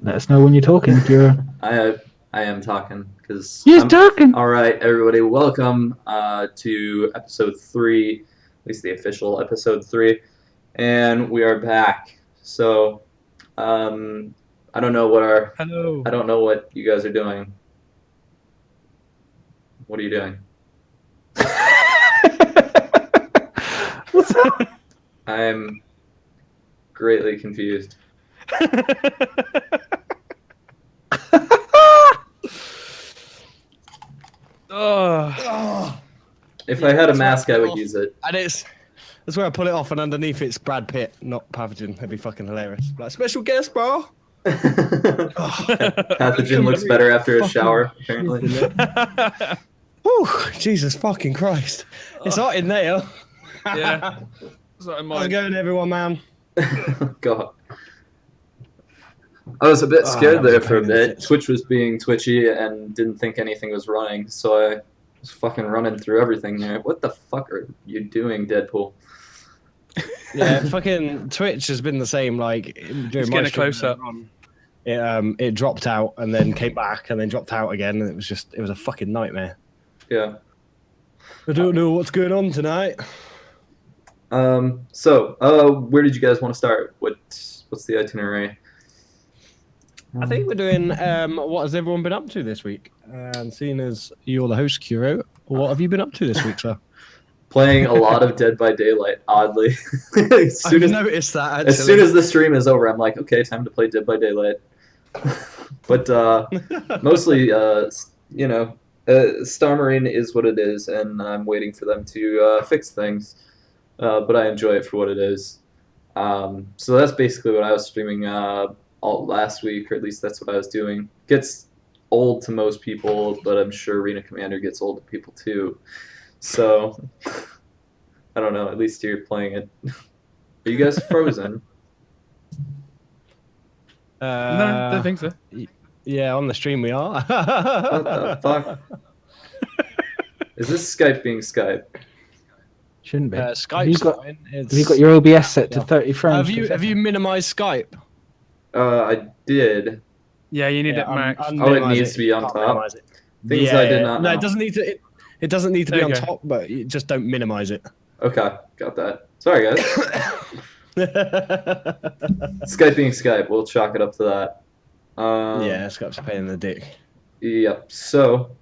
Let us know when you're talking. You're I am talking because You're talking. All right, everybody, welcome to episode 3, at least the official episode 3, and we are back. So, I don't know what Hello. I don't know what you guys are doing. What are you doing? What's up? I'm greatly confused. Oh. If I had a mask, I would use it. And that's where I pull it off, and underneath it's Brad Pitt, not Pathogen. That'd be fucking hilarious. Like, special guest, bro. Pathogen looks better after a shower, apparently. Whew, Jesus fucking Christ. It's hot in there. Yeah. So How's it going, everyone, man? God. I was a bit scared that was there a for a pain in the bit. tits. Twitch was being twitchy and didn't think anything was running, so I was fucking running through everything there. What the fuck are you doing, Deadpool? Yeah, fucking Twitch has been the same. Like during It's my getting a stream, close-up. it dropped out and then came back and then dropped out again, and it was a fucking nightmare. Yeah. I don't know what's going on tonight. Where did you guys want to start? What's the itinerary? I think we're doing what has everyone been up to this week? And seeing as you're the host, Kuro, what have you been up to this week, sir? Playing a lot of Dead by Daylight, oddly. as I've soon as, noticed that, actually. as soon as the stream is over, I'm like, okay, time to play Dead by Daylight. But mostly, Star Marine is what it is, and I'm waiting for them to fix things. But I enjoy it for what it is. So that's basically what I was streaming all last week, or at least that's what I was doing. Gets old to most people, but I'm sure Arena Commander gets old to people too. So I don't know. At least you're playing it. Are you guys frozen? No, I don't think so. Yeah, on the stream we are. What the fuck? Is this Skype being Skype? Shouldn't be. Skype's fine. Have you got your OBS set to 30 frames? Have you minimized Skype? I did. Yeah, you need it max. Oh, it needs to be on top. Things I did not know. No, it doesn't need to. It doesn't need to be There on you go. top, but you just don't minimize it. Okay, got that. Sorry, guys. Skype being Skype. We'll chalk it up to that. Yeah, Skype's a pain in the dick. Yep. So,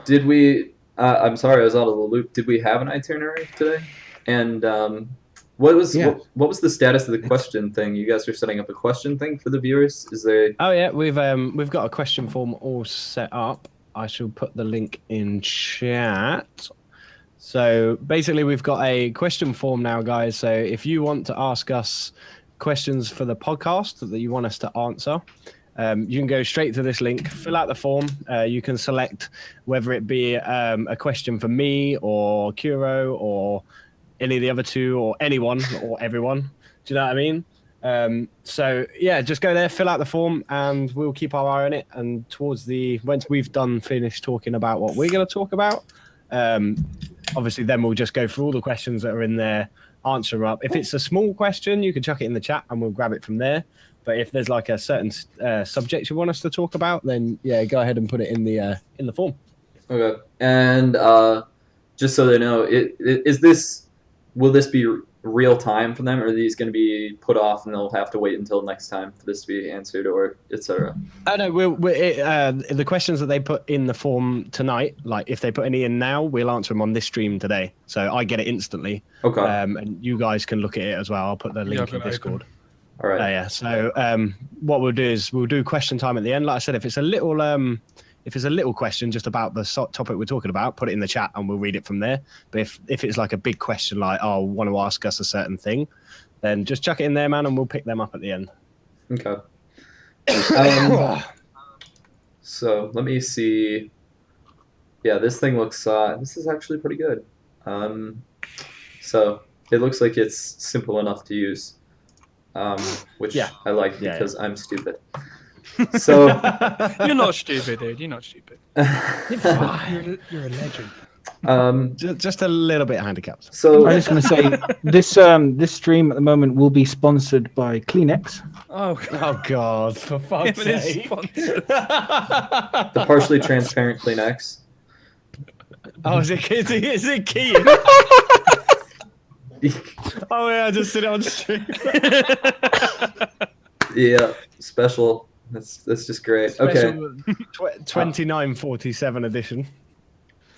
did we? I'm sorry, I was out of the loop. Did we have an itinerary today? And what was the status of the question thing? You guys are setting up a question thing for the viewers. Is there? Oh yeah, we've got a question form all set up. I shall put the link in chat. So basically, we've got a question form now, guys. So if you want to ask us questions for the podcast that you want us to answer, you can go straight to this link, fill out the form. You can select whether it be a question for me or Kuro or any of the other two or anyone or everyone. Do you know what I mean? So yeah, just go there, fill out the form, and we'll keep our eye on it. And once we've finished talking about what we're going to talk about, obviously then we'll just go through all the questions that are in there, answer them up. If it's a small question, you can chuck it in the chat and we'll grab it from there. But if there's like a certain subject you want us to talk about, then yeah, go ahead and put it in the form. Okay. And just so they know, will this be real time for them, or are these going to be put off and they'll have to wait until next time for this to be answered, or etc.? I know. The questions that they put in the form tonight, like if they put any in now, we'll answer them on this stream today. So I get it instantly. Okay. And you guys can look at it as well. I'll put the link in Discord. All right. Yeah. So what we'll do is we'll do question time at the end. Like I said, if it's a little question just about the topic we're talking about, put it in the chat and we'll read it from there. But if it's like a big question, like want to ask us a certain thing, then just chuck it in there, man, and we'll pick them up at the end. Okay. So let me see. Yeah, this thing looks. This is actually pretty good. So it looks like it's simple enough to use. Which I like because I'm stupid. So You're not stupid, dude. You're not stupid. You're a legend. Just a little bit handicapped. So I was just going to say this stream at the moment will be sponsored by Kleenex. Oh, Oh God, for fuck's it is sake. sponsored. the partially transparent Kleenex. Oh, is it key? Oh yeah, I just sit it on stream. Yeah, special. That's just great. Okay, 2947 edition.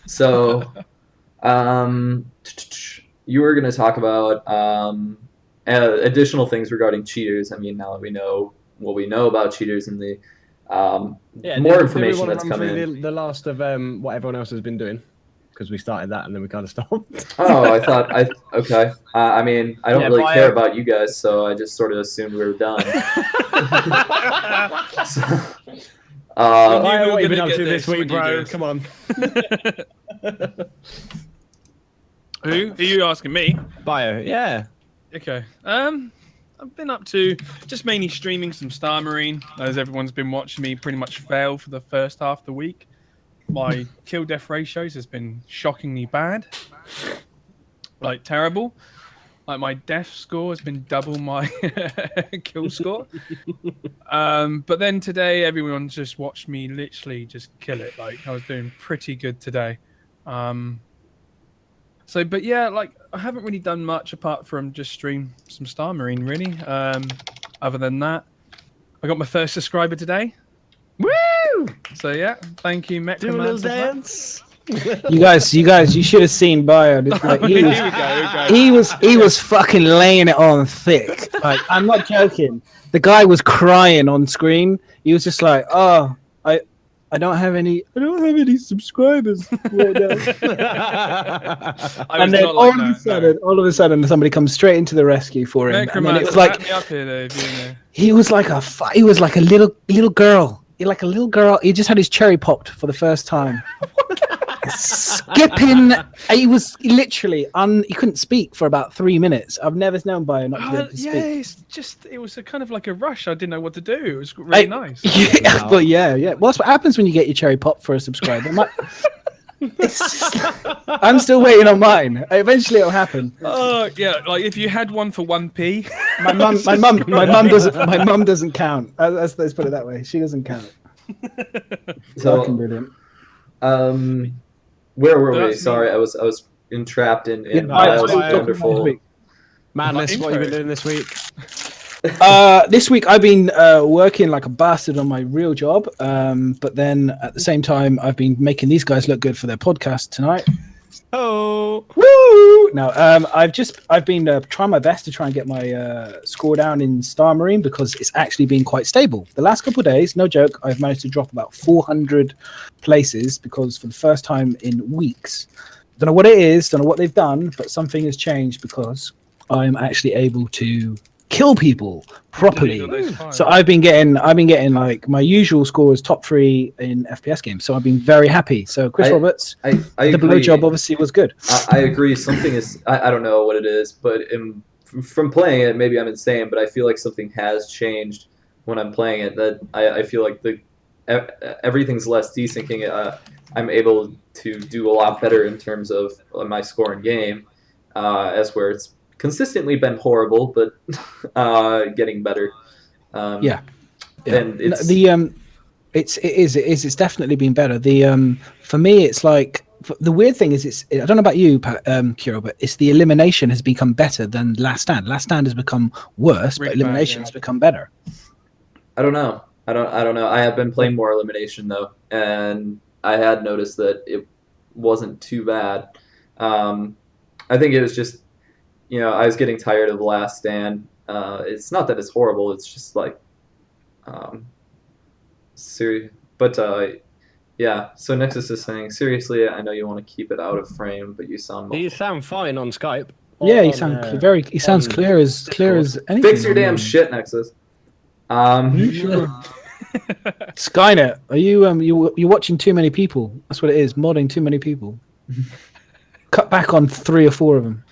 so you were going to talk about additional things regarding cheaters. I mean, now that we know what we know about cheaters and the more information that's coming in. The last of what everyone else has been doing, because we started that and then we kind of stopped. Oh, okay. I mean, I don't Yeah, really bio- care about you guys, so I just sort of assumed we were done. So, Why, what have you been gonna up get to this this week, when you bro? do. Come on. Who? Are you asking me? Bio, yeah. Okay. I've been up to just mainly streaming some Star Marine, as everyone's been watching me pretty much fail for the first half of the week. My kill death ratios has been shockingly bad, like terrible. Like my death score has been double my kill score. But then today, everyone just watched me literally just kill it. Like I was doing pretty good today. But yeah, like I haven't really done much apart from just stream some Star Marine, really. Other than that, I got my first subscriber today. Woo! So yeah, thank you, Mech Do a little Command. dance. You guys, you should have seen Bio. Like, he was fucking laying it on thick. Like, I'm not joking. The guy was crying on screen. He was just like, "Oh, I don't have any subscribers right now." And then all of a sudden, somebody comes straight into the rescue for him. And then it was like me up here, though, if you know. he was like a little girl. Like a little girl. He just had his cherry popped for the first time. Skipping. He was literally he couldn't speak for about 3 minutes. I've never known Bio not to be able to speak. It was a kind of like a rush. I didn't know what to do. It was really nice. Yeah, well, yeah. Well, that's what happens when you get your cherry pop for a subscriber. I'm still waiting on mine. Eventually, it'll happen. Oh yeah, like if you had one for 1p. My mum doesn't count. Let's put it that way. She doesn't count. so Fucking brilliant. where were we? That's me. Sorry, I was entrapped in Bio's Bio's wonderful. Madness, what have you been doing this week? This week I've been working like a bastard on my real job, but then at the same time I've been making these guys look good for their podcast tonight. Oh, Woo! Now I've been trying my best to try and get my score down in Star Marine because it's actually been quite stable. The last couple of days, no joke, I've managed to drop about 400 places because for the first time in weeks, don't know what it is, don't know what they've done, but something has changed because I'm actually able to kill people properly. So I've been getting like my usual score is top 3 in FPS games. So I've been very happy. So Chris Roberts, I the agree. blowjob obviously was good. I agree. Something is. I don't know what it is, but from playing it, maybe I'm insane, but I feel like something has changed when I'm playing it. That I feel like everything's less desyncing. I'm able to do a lot better in terms of my score in game, as where it's consistently been horrible, but getting better. Yeah. And it's It's definitely been better. For me, it's like the weird thing is I don't know about you, Kiro, but it's the elimination has become better than Last Stand. Last Stand has become worse, but elimination has become better. I don't know. I don't know. I have been playing more elimination though, and I had noticed that it wasn't too bad. I think it was just, I was getting tired of the Last Stand. It's not that it's horrible. It's just like, yeah. So Nexus is saying, seriously, I know you want to keep it out of frame, but you sound. You sound fine on Skype. Yeah, he sounds clear as anything. Fix your damn shit, Nexus. Sure. Skynet, are you're watching too many people? That's what it is. Modding too many people. Cut back on 3 or 4 of them.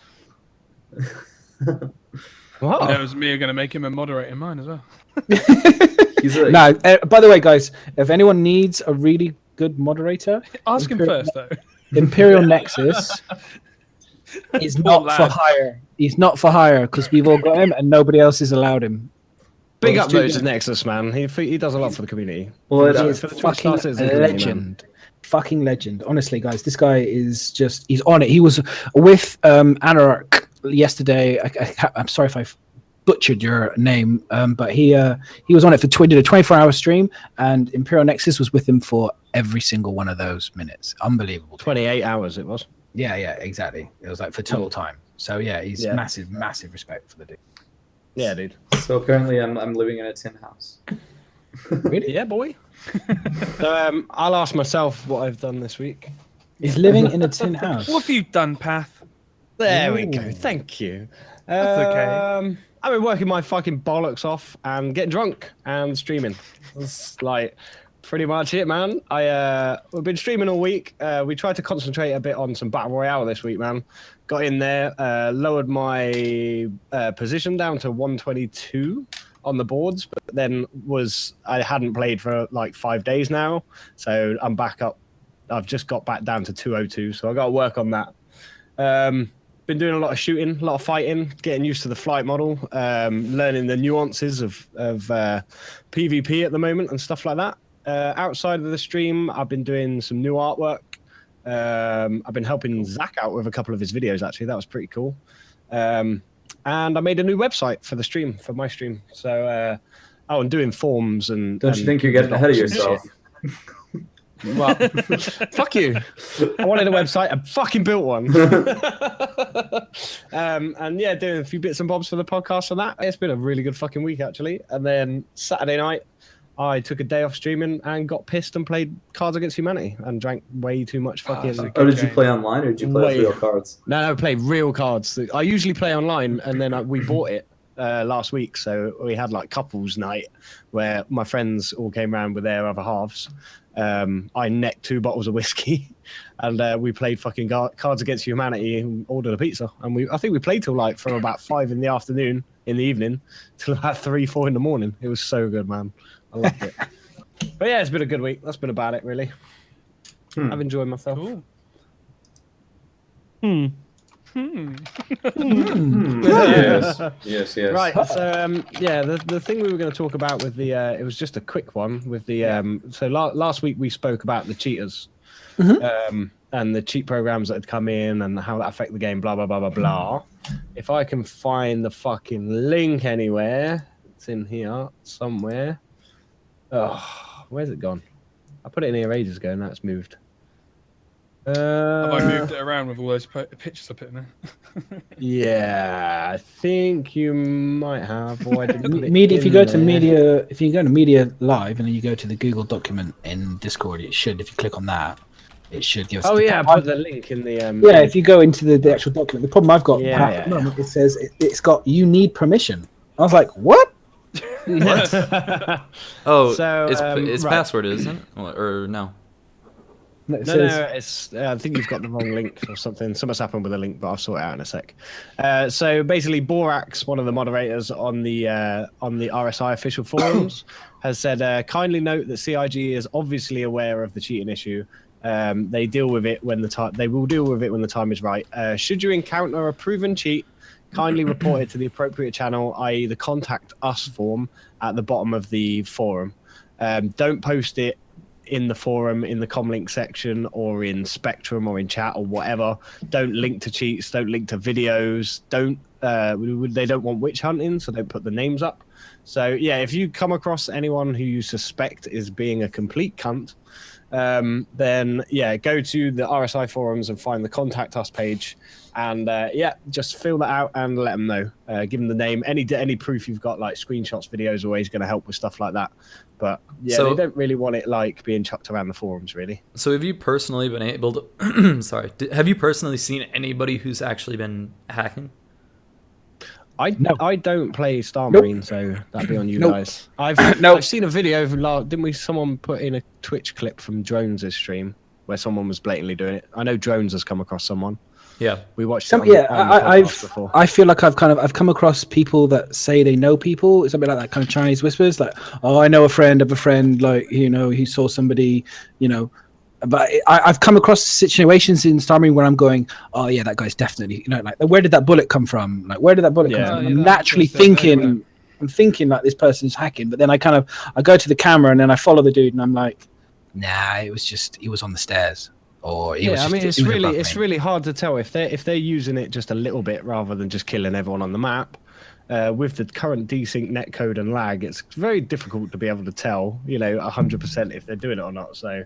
Wow. That was me going to make him a moderator in mine as well. No, by the way, guys, if anyone needs a really good moderator, Ask him first, though. Imperial Nexus is not for lad. hire. He's not for hire because we've all got him and nobody else has allowed him. Big Well, up those Stu- at Nexus, man. He does a lot for the community. Well, He it, is for the fucking Twitch stars, it's a community, man. legend. Fucking legend. Honestly, guys, this guy is just—he's on it. He was with Anarch yesterday. I'm sorry if I've butchered your name, but he was on it for did a 24-hour stream, and Imperial Nexus was with him for every single one of those minutes. Unbelievable. 28 hours it was. Yeah, exactly. It was like for total time. So yeah, he's Yeah. massive respect for the dude. Yeah, dude. so apparently I'm living in a tin house. Really? Yeah, boy. So I'll ask myself what I've done this week. He's living in a tin house. What have you done, Path? There we go. Ooh. Thank you. That's okay. I've been working my fucking bollocks off and getting drunk and streaming. That's like pretty much it, man. We've been streaming all week. We tried to concentrate a bit on some battle royale this week, man. Got in there, lowered my position down to 122 on the boards, but then I hadn't played for like 5 days now, so I'm back up. I've just got back down to 202, so I got to work on that. Been doing a lot of shooting, a lot of fighting, getting used to the flight model, learning the nuances of PvP at the moment and stuff like that. Outside of the stream, I've been doing some new artwork. I've been helping Zach out with a couple of his videos, actually. That was pretty cool. And I made a new website for the stream, for my stream. So, I'm doing forms and... Don't you think you're getting ahead of yourself? Well, fuck you. I wanted a website. I fucking built one. And yeah, doing a few bits and bobs for the podcast and that. It's been a really good fucking week, actually. And then Saturday night, I took a day off streaming and got pissed and played Cards Against Humanity and drank way too much fucking... it's like- Oh, did you play online or did you play with real cards? No, I play real cards. I usually play online, and then we bought it last week. So we had like couples night where my friends all came around with their other halves. I necked 2 bottles of whiskey, and we played fucking Cards Against Humanity and ordered a pizza. And I think we played till like from about 5 in the afternoon, in the evening, till about 3, 4 in the morning. It was so good, man. I loved it. But yeah, it's been a good week. That's been about it, really. I've enjoyed myself. Cool. Yes. Right. So yeah, the thing we were going to talk about with the it was just a quick one with the so last week we spoke about the cheaters and the cheat programs that had come in and how that affect the game. Blah blah blah blah blah. If I can find the fucking link anywhere, it's in here somewhere. Oh, where's it gone? I put it in here ages ago. Now it's moved. Have I moved it around with all those pictures I put in there? Yeah, I think you might have. Or I didn't put it Media. If you in go to there. media, if you go to media live and then you go to the Google document in Discord, it should. If you click on that, it should give us. Oh the yeah, I put the link in the. Yeah, if you go into the actual document, the problem I've got Yeah, at the moment, it says it's got you need permission. I was like, what? Oh, So, it's right. password, isn't it? Or no? No, it No, says, no, it's. I think you've got the wrong link or something. Something's happened with the link, but I'll sort it out in a sec. So basically, Borax, one of the moderators on the RSI official forums, has said, kindly note that CIG is obviously aware of the cheating issue. They deal with it when the time. They will deal with it when the time is right. Should you encounter a proven cheat, kindly report it to the appropriate channel, i.e., the contact us form at the bottom of the forum. Don't post it in the forum, in the comlink section, or in Spectrum, or in chat, or whatever. Don't link to cheats. Don't link to videos. Don't. They don't want witch hunting, so don't put the names up. So yeah, if you come across anyone who you suspect is being a complete cunt, then yeah, go to the RSI forums and find the contact us page, and yeah, just fill that out and let them know. Give them the name. Any proof you've got, like screenshots, videos, always going to help with stuff like that. But yeah, So- they don't really want it like being chucked around the forums, really. So have you personally been able to? Sorry, have you personally seen anybody who's actually been hacking? No. I don't play Star Nope. Marine, so that'd be on you Nope. guys. I've Nope. I've seen a video of didn't we? Someone put in a Twitch clip from Drones' stream where someone was blatantly doing it. I know Drones has come across someone. Yeah. We watched. Some, it on yeah, the podcast I've before. I feel like I've come across people that say they know people. It's a bit like that kind of Chinese whispers, like, oh, I know a friend of a friend, like, you know, he saw somebody, you know, But I've come across situations in Star Marine where I'm going, oh yeah, that guy's definitely, like, where did that bullet come from? Like, where did that bullet come Yeah. from? Oh, yeah, I'm that naturally makes sense, thinking, yeah. I'm thinking like this person's hacking, but then I go to the camera and then I follow the dude and I'm like, nah, it was just, he was on the stairs. Or he was Yeah, I just, mean, he was above it's me. really hard to tell if they're using it just a little bit rather than just killing everyone on the map. With the current desync netcode and lag, it's very difficult to be able to tell, 100% if they're doing it or not. So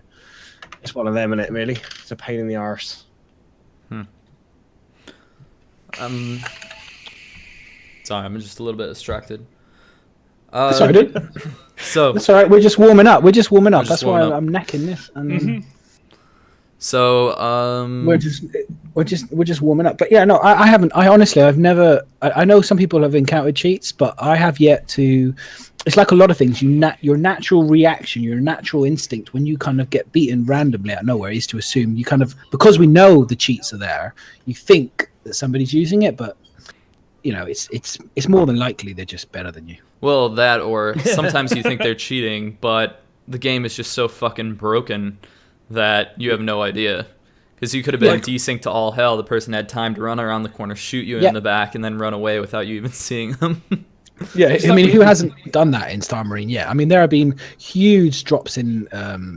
it's one of them, isn't it? Really, it's a pain in the arse. Sorry, I'm just a little bit distracted. Sorry, dude. So, That's all right. We're just warming up. That's just why warming up. I'm necking this. And we're just warming up. But yeah, no, I haven't. I honestly, I've never. I know some people have encountered cheats, but I have yet to. It's like a lot of things. Your natural reaction, your natural instinct when you kind of get beaten randomly out of nowhere is to assume you kind of, because we know the cheats are there, you think that somebody's using it, but it's more than likely they're just better than you. well, that or sometimes you think they're cheating, but the game is just so fucking broken that you have no idea. Because you could have been desynced to all hell. The person had time to run around the corner, shoot you in the back, and then run away without you even seeing them. Yeah, I mean, who hasn't done that in Star Marine yet? I mean, there have been huge drops in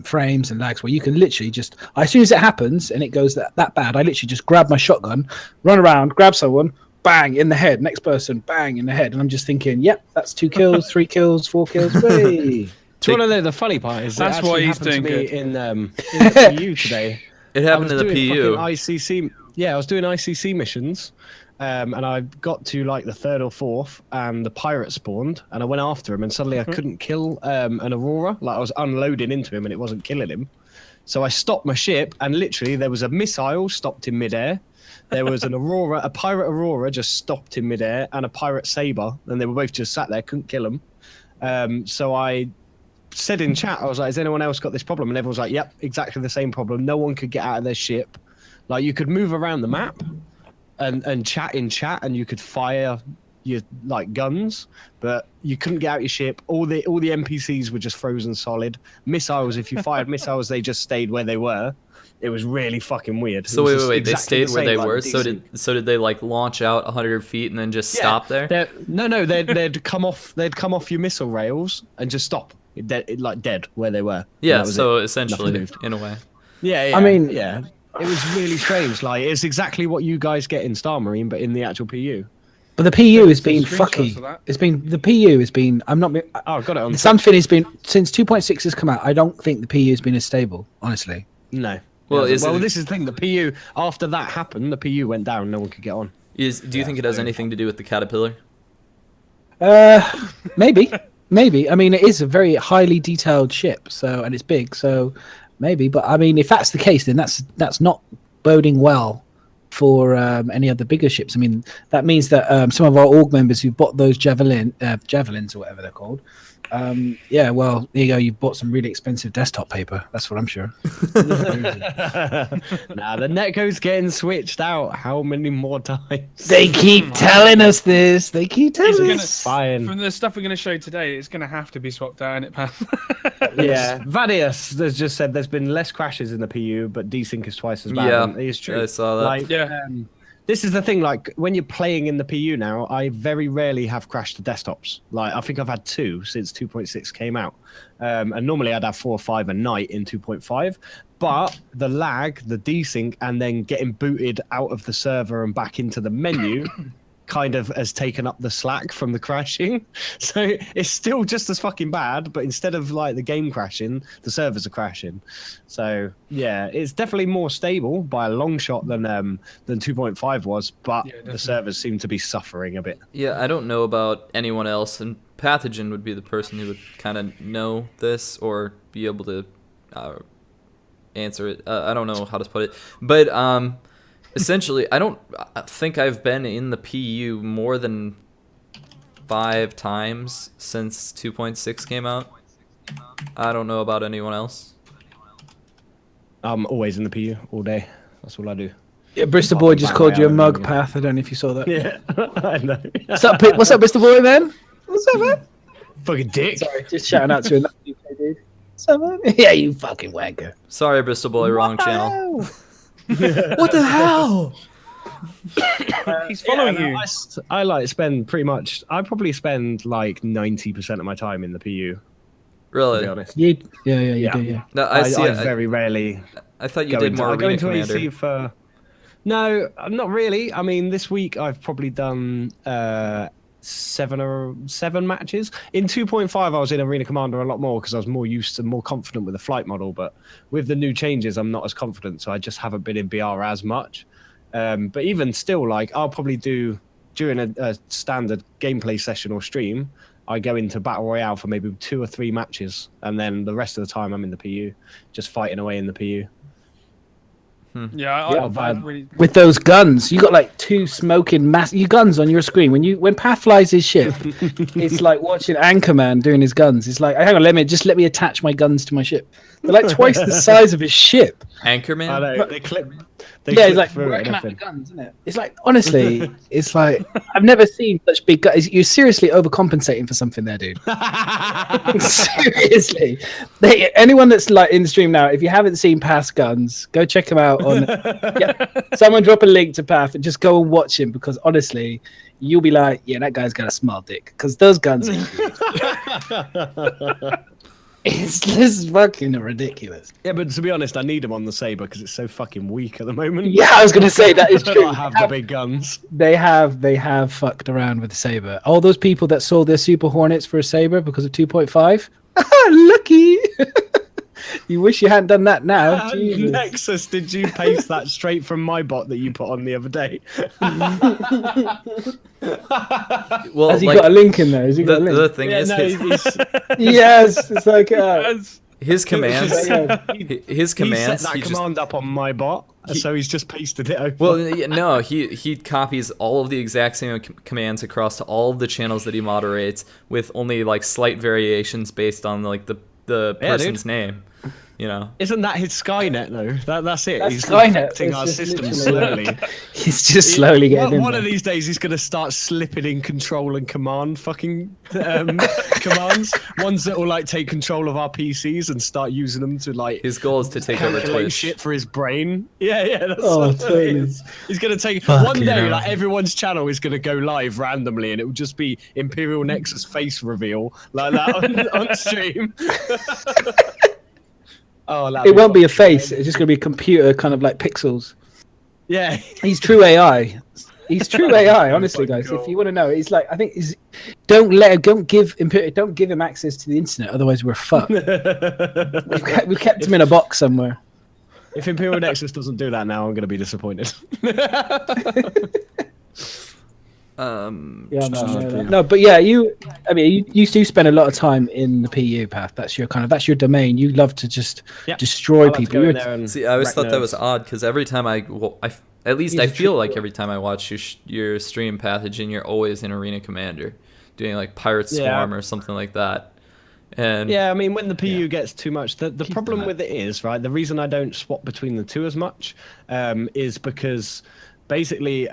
frames and lags where you can literally just, as soon as it happens and it goes that bad, I literally just grab my shotgun, run around, grab someone, bang, in the head, next person, bang, in the head. And I'm just thinking, yep, that's 2 kills, 3 kills, 4 kills, way. Do you want to know the funny part is That's it why actually he's happened to doing me good. in the PU today. It happened in the doing PU. fucking ICC. Yeah, I was doing ICC missions, and I got to like the 3rd or 4th, and the pirate spawned, and I went after him, and suddenly I couldn't kill an Aurora. Like I was unloading into him, and it wasn't killing him. So I stopped my ship, and literally there was a missile stopped in midair. There was an Aurora, a pirate Aurora just stopped in midair, and a pirate Saber, and they were both just sat there, couldn't kill them. So I said in chat, I was like, has anyone else got this problem? And everyone's like, yep, exactly the same problem. No one could get out of their ship. Like you could move around the map and chat in chat, and you could fire your like guns, but you couldn't get out your ship. All the NPCs were just frozen solid. Missiles, if you fired missiles, they just stayed where they were. It was really fucking weird. So It was wait, just they exactly stayed the where same, they like, were. with So did they like launch out 100 feet and then just Yeah, stop there? They'd come off your missile rails and just stop, dead where they were. Yeah, That was so it. essentially, Nothing moved. in a way. Yeah, I mean- yeah. It was really strange. Like it's exactly what you guys get in Star Marine, but in the actual PU. But the PU has some been screenshots fucky. of that. It's been the PU has been. I'm not. Oh, I've got it on. Something has been since 2.6 has come out. I don't think the PU has been as stable, honestly. No. Well, Yeah, is it- this is the thing. The PU after that happened, the PU went down. No one could get on. Do you think it has anything to do with the caterpillar? Maybe, maybe. I mean, it is a very highly detailed ship, so and it's big, so maybe. But I mean, if that's the case, then that's not boding well for any of the bigger ships. I mean, that means that some of our org members who bought those javelins or whatever they're called. Yeah, well, there you go. You've bought some really expensive desktop paper. That's what I'm sure. Nah, the netcode's getting switched out. How many more times? They keep telling us this. They keep It's telling gonna- us. Fine. From the stuff we're going to show today, it's going to have to be swapped out in it, Pat. Yeah, Vadius has just said there's been less crashes in the PU, but desync is twice as bad. Yeah, and it is true. I saw that. Like, Yeah. this is the thing. Like when you're playing in the PU now, I very rarely have crashed the desktops. Like I think I've had 2 since 2.6 came out, and normally I'd have 4 or 5 a night in 2.5. But the lag, the desync, and then getting booted out of the server and back into the menu. Kind of has taken up the slack from the crashing, so it's still just as fucking bad, but instead of like the game crashing, the servers are crashing. So yeah, it's definitely more stable by a long shot than 2.5 was, but Yeah, the definitely. servers seem to be suffering a bit. Yeah, I don't know about anyone else, and Pathogen would be the person who would kind of know this or be able to answer it. I don't know how to put it, but essentially, I don't think I've been in the PU more than 5 times since 2.6 came out. I don't know about anyone else. I'm always in the PU all day. That's all I do. Yeah, Bristol Fucking Boy just bang called my you a own, mug, yeah. Path. I don't know if you saw that. Yeah, I know. What's up, Bristol Boy, man? What's up, man? Fucking dick. Sorry, just shouting out to a UK dude. Yeah, you fucking wanker. Sorry, Bristol Boy, wrong channel. What the hell? He's following no, you. I like spend pretty much. I probably spend like 90% of my time in the PU. To be Really? honest, You do, yeah. No, I see. very rarely I thought you go did into. more I go Arena into Commander. AC for. No, not really. I mean, this week I've probably done 7 matches. In 2.5, I was in Arena Commander a lot more because I was more used to, more confident with the flight model. But with the new changes, I'm not as confident, so I just haven't been in BR as much. But even still, like I'll probably do during a standard gameplay session or stream, I go into Battle Royale for maybe 2 or 3 matches, and then the rest of the time I'm in the PU, just fighting away in the PU. Yeah, Yeah, I really. With those guns, you got like 2 smoking massive guns on your screen. When Path flies his ship, it's like watching Anchorman doing his guns. It's like, hang on, let me attach my guns to my ship. They're like twice the size of his ship. Anchorman? I know they clip. Yeah, it's like working out the guns, isn't it? It's like, honestly, it's like I've never seen such big guns. You're seriously overcompensating for something there, dude. Seriously, anyone that's like in the stream now, if you haven't seen Path's guns, go check him out on. Someone drop a link to Path and just go and watch him, because honestly, you'll be like, yeah, that guy's got a small dick, because those guns are huge. It's just fucking ridiculous. Yeah, but to be honest, I need them on the Saber because it's so fucking weak at the moment. Yeah, I was gonna say that is They true. don't have the big guns. They have fucked around with the Saber. All those people that sold their Super Hornets for a Saber because of 2.5, lucky. You wish you hadn't done that now. Jesus. Nexus, did you paste that straight from my bot that you put on the other day? Well, Has he like, got a link in there? Has he got a link? the thing is, Yes, it's like his commands. His He commands. set that he just- command up on my bot, so he's just pasted it over. Well, no, he copies all of the exact same commands across to all of the channels that he moderates, with only like slight variations based on like the person's name. You know, Isn't that his Skynet though? That's it. That's He's Skynet. infecting It's our just system literally- slowly. he's just slowly getting in One there. of these days, he's going to start slipping in control and command fucking commands. Ones that will like take control of our PCs and start using them to like his goal is to take over calculate Twitch. shit for his brain. Yeah, that's Oh, what totally. it is. He's going to take Fucking one day, hell. like everyone's channel is going to go live randomly, and it will just be Imperial Nexus face reveal like that on stream. Oh, It won't be a face. It's just gonna be a computer, kind of like pixels. Yeah. He's true AI. He's true AI. Honestly, my guys, God. if you want to know, he's like, I think he's. Don't give him access to the internet. Otherwise, we're fucked. We've kept him in a box somewhere. If Imperial Nexus doesn't do that now, I'm going to be disappointed. Yeah, no, but yeah, you do spend a lot of time in the PU path. That's your domain. You love to just Yeah. destroy I like to people. go in You're- there and See, I always wreck thought that was nerves. odd because every time at least He's I a feel like trooper. every time I watch your stream, Pathogen, you're always in Arena Commander, doing like Pirate Yeah. Swarm or something like that. And Yeah, I mean, when the PU gets too much, the Keep problem them with it is, right, the reason I don't swap between the two as much is because basically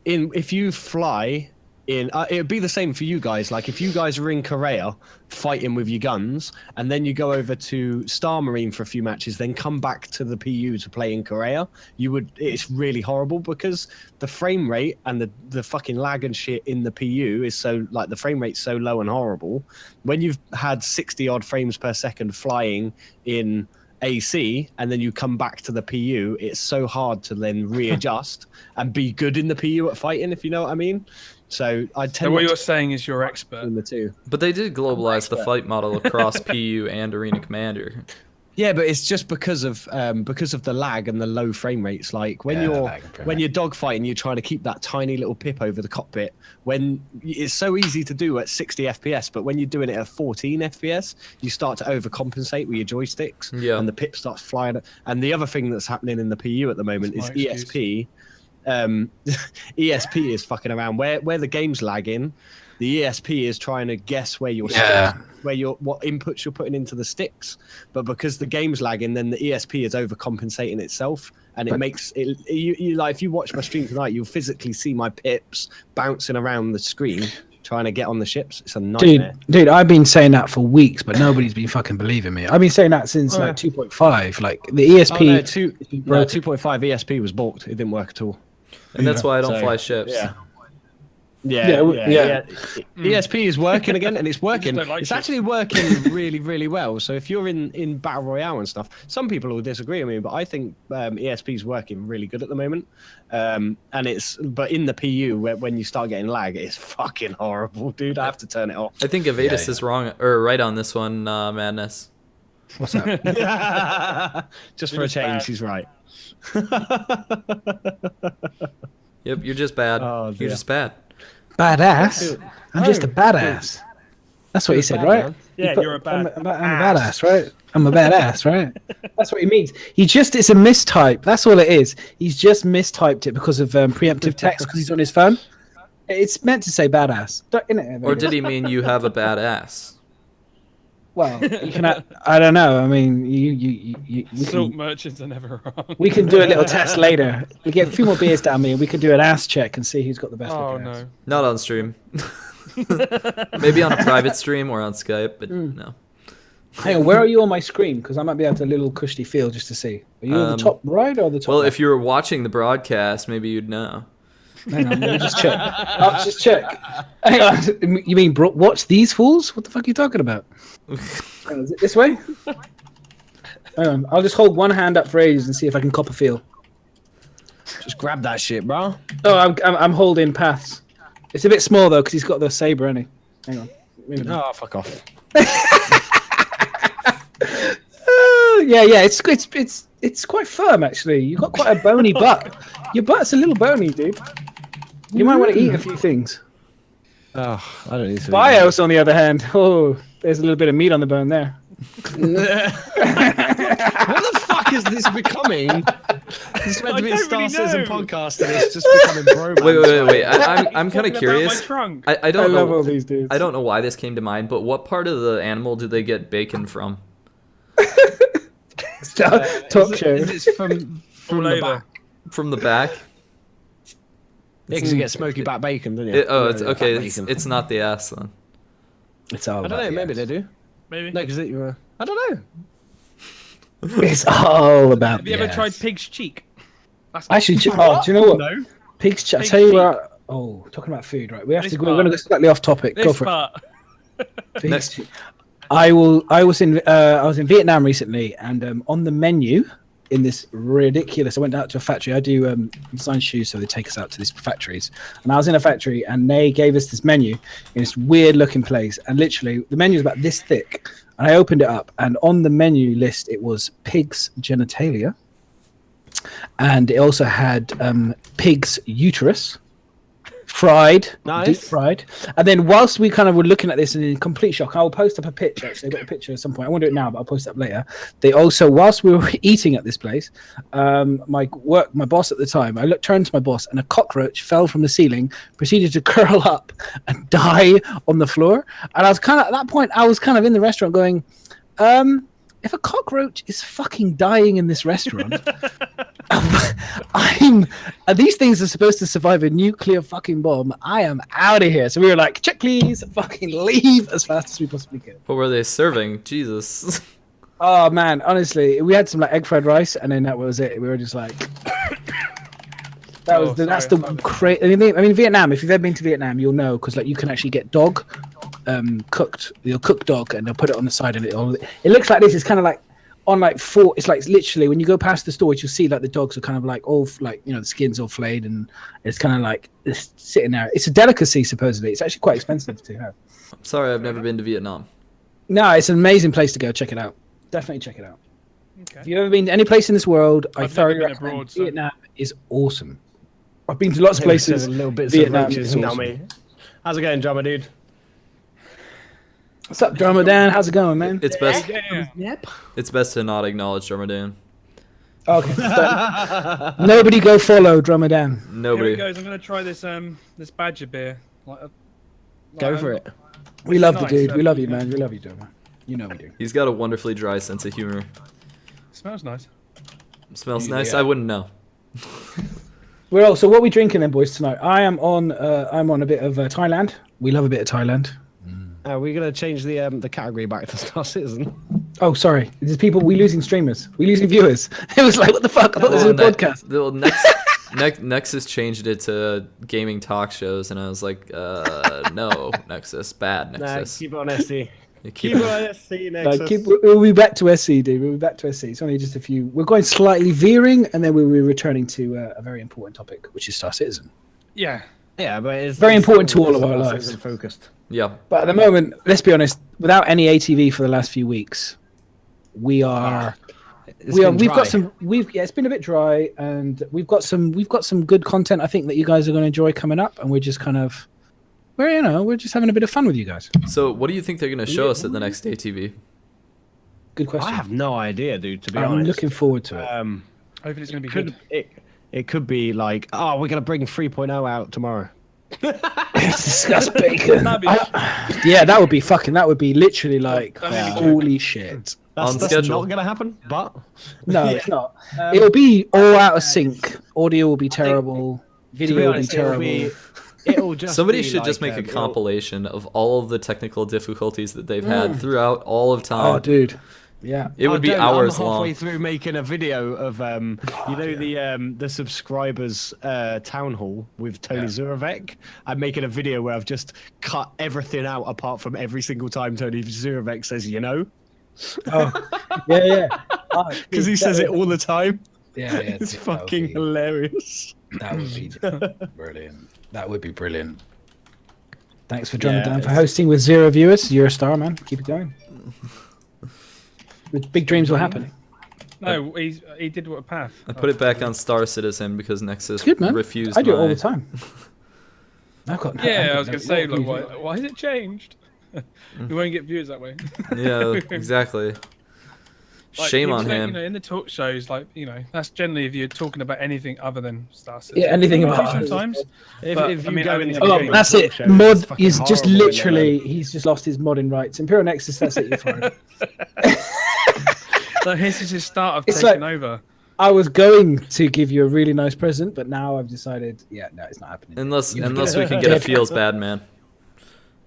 if you fly in, it would be the same for you guys. Like if you guys are in Korea fighting with your guns, and then you go over to Star Marine for a few matches, then come back to the PU to play in Korea, it's really horrible because the frame rate and the fucking lag and shit in the PU is so, like, the frame rate's so low and horrible. When you've had 60 odd frames per second flying in AC and then you come back to the PU, it's so hard to then readjust and be good in the PU at fighting, if you know what I mean. So I So tend what not you're to saying is you're expert. in the two. but they did globalize the flight model across PU and Arena Commander. Yeah, but it's just because of the lag and the low frame rates. Like when you're dogfighting, you're trying to keep that tiny little pip over the cockpit. When it's so easy to do at 60 FPS, but when you're doing it at 14 FPS, you start to overcompensate with your joysticks, Yeah. and the pip starts flying. And the other thing that's happening in the PU at the moment That's is my excuse. ESP. ESP is fucking around. Where the game's lagging, the ESP is trying to guess where your Yeah. what inputs you're putting into the sticks. But because the game's lagging, then the ESP is overcompensating itself, and it makes it. You like, if you watch my stream tonight, you'll physically see my pips bouncing around the screen trying to get on the ships. It's a nightmare. Dude, I've been saying that for weeks, but nobody's been fucking believing me. I've been saying that since like 2.5. Like the ESP. Oh, no, 2.5 ESP was balked. It didn't work at all. And that's why I don't So, fly ships. Yeah. ESP is working again, and it's working. don't like It's it. actually working really, really well. So if you're in Battle Royale and stuff, some people will disagree with me, but I think ESP is working really good at the moment. And but in the PU, when you start getting lag, it's fucking horrible, dude. I have to turn it off. I think Evadus is wrong or right on this one, Madness. What's that? Just for a It is change, bad. he's right. Yep, you're just bad. Oh, You're dear. just bad. Badass. I'm just a badass. That's what he said, right? Yeah, you're a bad. I'm a badass, right? I'm a badass, right? That's what he means. It's a mistype. That's all it is. He's just mistyped it because of preemptive text because he's on his phone. It's meant to say badass, innit? Or did he mean you have a bad ass? Well, you can. I don't know. I mean, we Salt can, merchants are never wrong. we can do a little test later. We get a few more beers down me, and we can do an ass check and see who's got the best. Oh looking ass. Not on stream. Maybe on a private stream or on Skype, but no. Hang on, where are you on my screen? Because I might be able to little cushy feel just to see. Are you on the top right or the top? Well, left? if you were watching the broadcast, maybe you'd know. Hang on, let me just check. I'll just check. Hang on. You mean watch these fools? What the fuck are you talking about? Hang on, is it this way? Hang on. I'll just hold one hand up for ages and see if I can cop a feel. Just grab that shit, bro. Oh, I'm holding paths. It's a bit small though because he's got the saber, hasn't he? Hang on. Maybe not. Oh, fuck off. Yeah. It's quite firm actually. You've got quite a bony butt. Your butt's a little bony, dude. You might want to eat a few things. Oh, I don't need to. Bios, on the other hand, oh, there's a little bit of meat on the bone there. What the fuck is this becoming? This is meant to be a I Star don't really Citizen know. podcast, and it's just becoming bromance. Wait. I'm kind of Talking about curious. my trunk. I I don't love know. all these dudes. I don't know why this came to mind, but what part of the animal do they get bacon from? Talk show. Is it from All the over. back? From the back? Because you get smoky back bacon, don't you? It's Yeah, okay. back It's, bacon. it's not the ass then. It's all I don't about know. the Maybe ass. they do. Maybe. No, because I don't know. It's all about Have you the ever tried ass. pig's cheek? That's Actually, do you know what? No. Pig's cheek. I'll Pig's tell you cheek. what. Oh, talking about food, right? We have This to go. We're going to go part. slightly off topic. Go This for part. it. Pig's cheek. I was in Vietnam recently, and on the menu in this ridiculous. I went out to a factory. I do design shoes, so they take us out to these factories. And I was in a factory, and they gave us this menu in this weird-looking place. And literally, the menu was about this thick. And I opened it up, and on the menu list, it was pig's genitalia, and it also had pig's uterus, fried, Nice. deep fried. And then whilst we kind of were looking at this in complete shock, I will post up a picture. Actually, I've got a picture at some point. I won't do it now, but I'll post it up later. They also, whilst we were eating at this place, my boss at the time, turned to my boss, and a cockroach fell from the ceiling, proceeded to curl up and die on the floor. And I was kind of at that point, I was kind of in the restaurant going, if a cockroach is fucking dying in this restaurant, these things are supposed to survive a nuclear fucking bomb. I am out of here. So we were like, check please, fucking leave as fast as we possibly can. What were they serving? Jesus. Oh man, honestly, we had some like egg fried rice, and then that was it. We were just like, that's the crazy. I mean, Vietnam. If you've ever been to Vietnam, you'll know because like you can actually get dog cooked. You'll cook dog, and they'll put it on the side, and it looks like this. It's kind of like on like four. It's like literally when you go past the storage, you'll see like the dogs are kind of like all like the skin's all flayed, and it's kind of like it's sitting there. It's a delicacy supposedly. It's actually quite expensive to have. I'm sorry, I've never been to Vietnam. No, it's an amazing place to go. Check it out. Definitely check it out. If Okay. you've ever been to any place in this world, I I've thoroughly never been recommend abroad, so- Vietnam is awesome. I've been to lots of places. A little bit Vietnam of is roaches, awesome. me. How's it going, drummer dude? What's up, Drama Dan? How's it going, man? It's best. Yeah. Yep. It's best to not acknowledge Ramadan. Okay. Nobody go follow Drama Dan. Here Nobody. it goes. I'm gonna try this this badger beer. Go for it. We love the Nice, dude. We love you, yeah. man. We love you, Drama. You know we do. He's got a wonderfully dry sense of humor. Smells nice. Smells Yeah. nice. I wouldn't know. So what are we drinking then, boys, tonight? I'm on a bit of Thailand. We love a bit of Thailand. We're gonna change the category back to Star Citizen. Oh, sorry. There's people. We losing streamers. We losing viewers. It was like, what the fuck? I thought this was a podcast. Nexus changed it to gaming talk shows, and I was like, no, Nexus, bad Nexus. Keep it on SC. Keep Keep it on SC, Nexus. We'll be back to SC, dude. We'll be back to SC. It's only just a few. We're going slightly veering, and then we'll be returning to a very important topic, which is Star Citizen. Yeah. Yeah, but it's Very important to all of Star our lives. Citizen focused. Yeah. But at the moment, let's be honest. Without any ATV for the last few weeks, we are. We've got some. It's been a bit dry, and we've got some good content. I think that you guys are going to enjoy coming up, and we're just kind of, we're just having a bit of fun with you guys. So, what do you think they're going to show us at the next ATV? Good question. I have no idea, dude. To be honest, I'm looking forward to it. Hopefully it's going to be good. It could be like, oh, we're gonna bring 3.0 out tomorrow. Discuss bacon. Yeah, that would be fucking. That would be literally like, holy shit. That's schedule. not gonna happen, but No, it's not. It'll be all out of sync. Audio will be terrible. Video will be terrible. It'll just Somebody be should like, just make a compilation of all of the technical difficulties that they've had throughout all of time. Oh, dude. Yeah. It would be hours I'm halfway long. through making a video of the subscribers town hall with Tony Zurovec. I'm making a video where I've just cut everything out apart from every single time Tony Zurovec says, Oh, yeah. because he says it all the time. Yeah. It's fucking hilarious. That would be brilliant. That would be brilliant. Thanks for drumming down for it's- hosting with 0 viewers. You're a star, man. Keep it going. Big dreams will happen. No, he did what a path. I put it back on Star Citizen because Nexus Good, man. refused. I do it all the time. I've got Yeah, I was going to say, like, why has it changed? We won't get viewers that way. Yeah, exactly. Like, Shame on like, him. in the talk shows, like, that's generally if you're talking about anything other than Star Citizen. Yeah, anything We do about sometimes. If But, you I mean, go only into if Oh, you that's talk it. shows, Mod it's fucking is just horrible, literally, he's just lost his modding rights. Imperial Nexus, that's it, you're fine. So here's his start of It's taking like- over. I was going to give you a really nice present, but now I've decided, no, it's not happening. Unless we can get a feels bad man.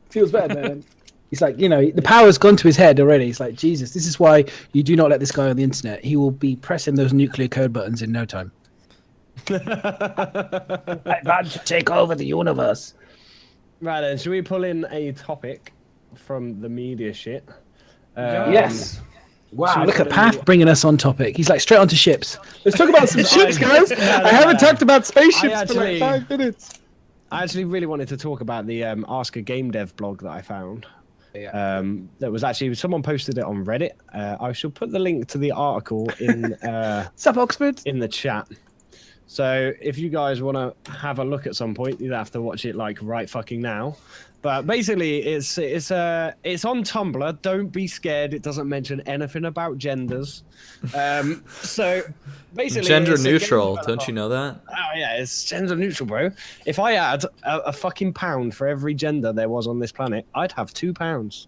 Feels better, man. He's like, the power's gone to his head already. It's like, Jesus, this is why you do not let this guy on the internet. He will be pressing those nuclear code buttons in no time. I want to take over the universe. Right then, should we pull in a topic from the media shit? Yes. Wow, So look at we're Path gonna- bringing us on topic. He's like, straight onto ships. Let's talk about some ships, guys. I haven't talked about spaceships for like 5 minutes. I actually really wanted to talk about the Ask a Game Dev blog that I found. Yeah. That was actually someone posted it on Reddit. I shall put the link to the article in Sup, Oxford? in the chat. So if you guys want to have a look at some point, you'd have to watch it like right fucking now. But basically, it's on Tumblr. Don't be scared. It doesn't mention anything about genders. So basically, Gender it's a game neutral, developer. don't you know that? Oh yeah, it's gender neutral, bro. If I had a fucking pound for every gender there was on this planet, I'd have £2.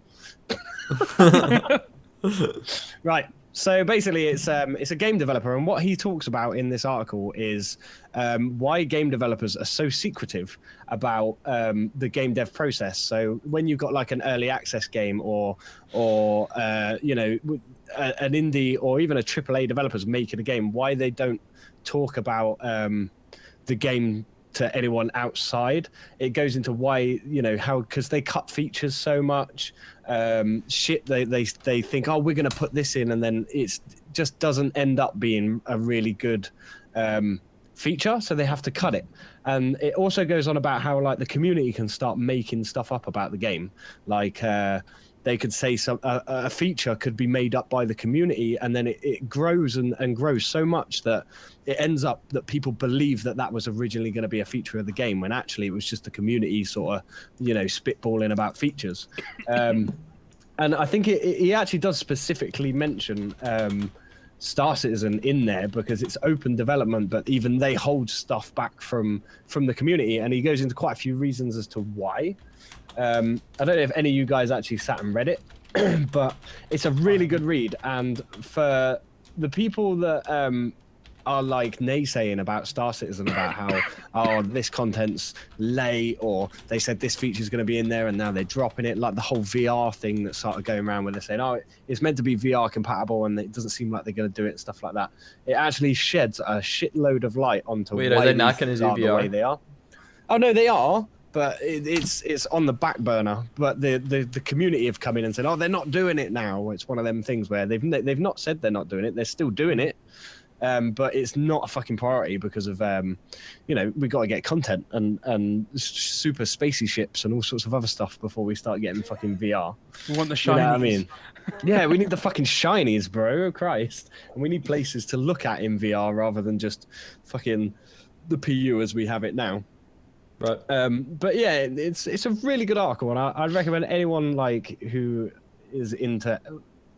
Right. So basically, it's a game developer, and what he talks about in this article is why game developers are so secretive about the game dev process. So when you've got like an early access game, or an indie or even a AAA developers making a game, why they don't talk about the game to anyone outside. It goes into why, how, because they cut features so much. They think, oh, we're going to put this in, and then it's just doesn't end up being a really good feature, so they have to cut it. And it also goes on about how like the community can start making stuff up about the game, like they could say a feature could be made up by the community, and then it grows and grows so much that it ends up that people believe that was originally going to be a feature of the game, when actually it was just the community sort of, spitballing about features. And I think he actually does specifically mention Star Citizen in there because it's open development, but even they hold stuff back from the community, and he goes into quite a few reasons as to why. I don't know if any of you guys actually sat and read it, but it's a really good read. And for the people that are like naysaying about Star Citizen about how, oh, this content's late, or they said this feature's going to be in there and now they're dropping it, like the whole VR thing that started going around where they're saying, oh, it's meant to be VR compatible and it doesn't seem like they're going to do it and stuff like that. It actually sheds a shitload of light onto Wait, why are they these not going to things do are the way VR? they are. Oh, no, they are. But it's on the back burner. But the community have come in and said, oh, they're not doing it now. It's one of them things where they've not said they're not doing it. They're still doing it. But it's not a fucking priority because of, we got to get content and super spacey ships and all sorts of other stuff before we start getting fucking VR. We want the You know shinies. what I mean? Yeah, we need the fucking shinies, bro. Oh, Christ. And we need places to look at in VR rather than just fucking the PU as we have it now. Right. But yeah, it's a really good article, and I'd recommend anyone like who is into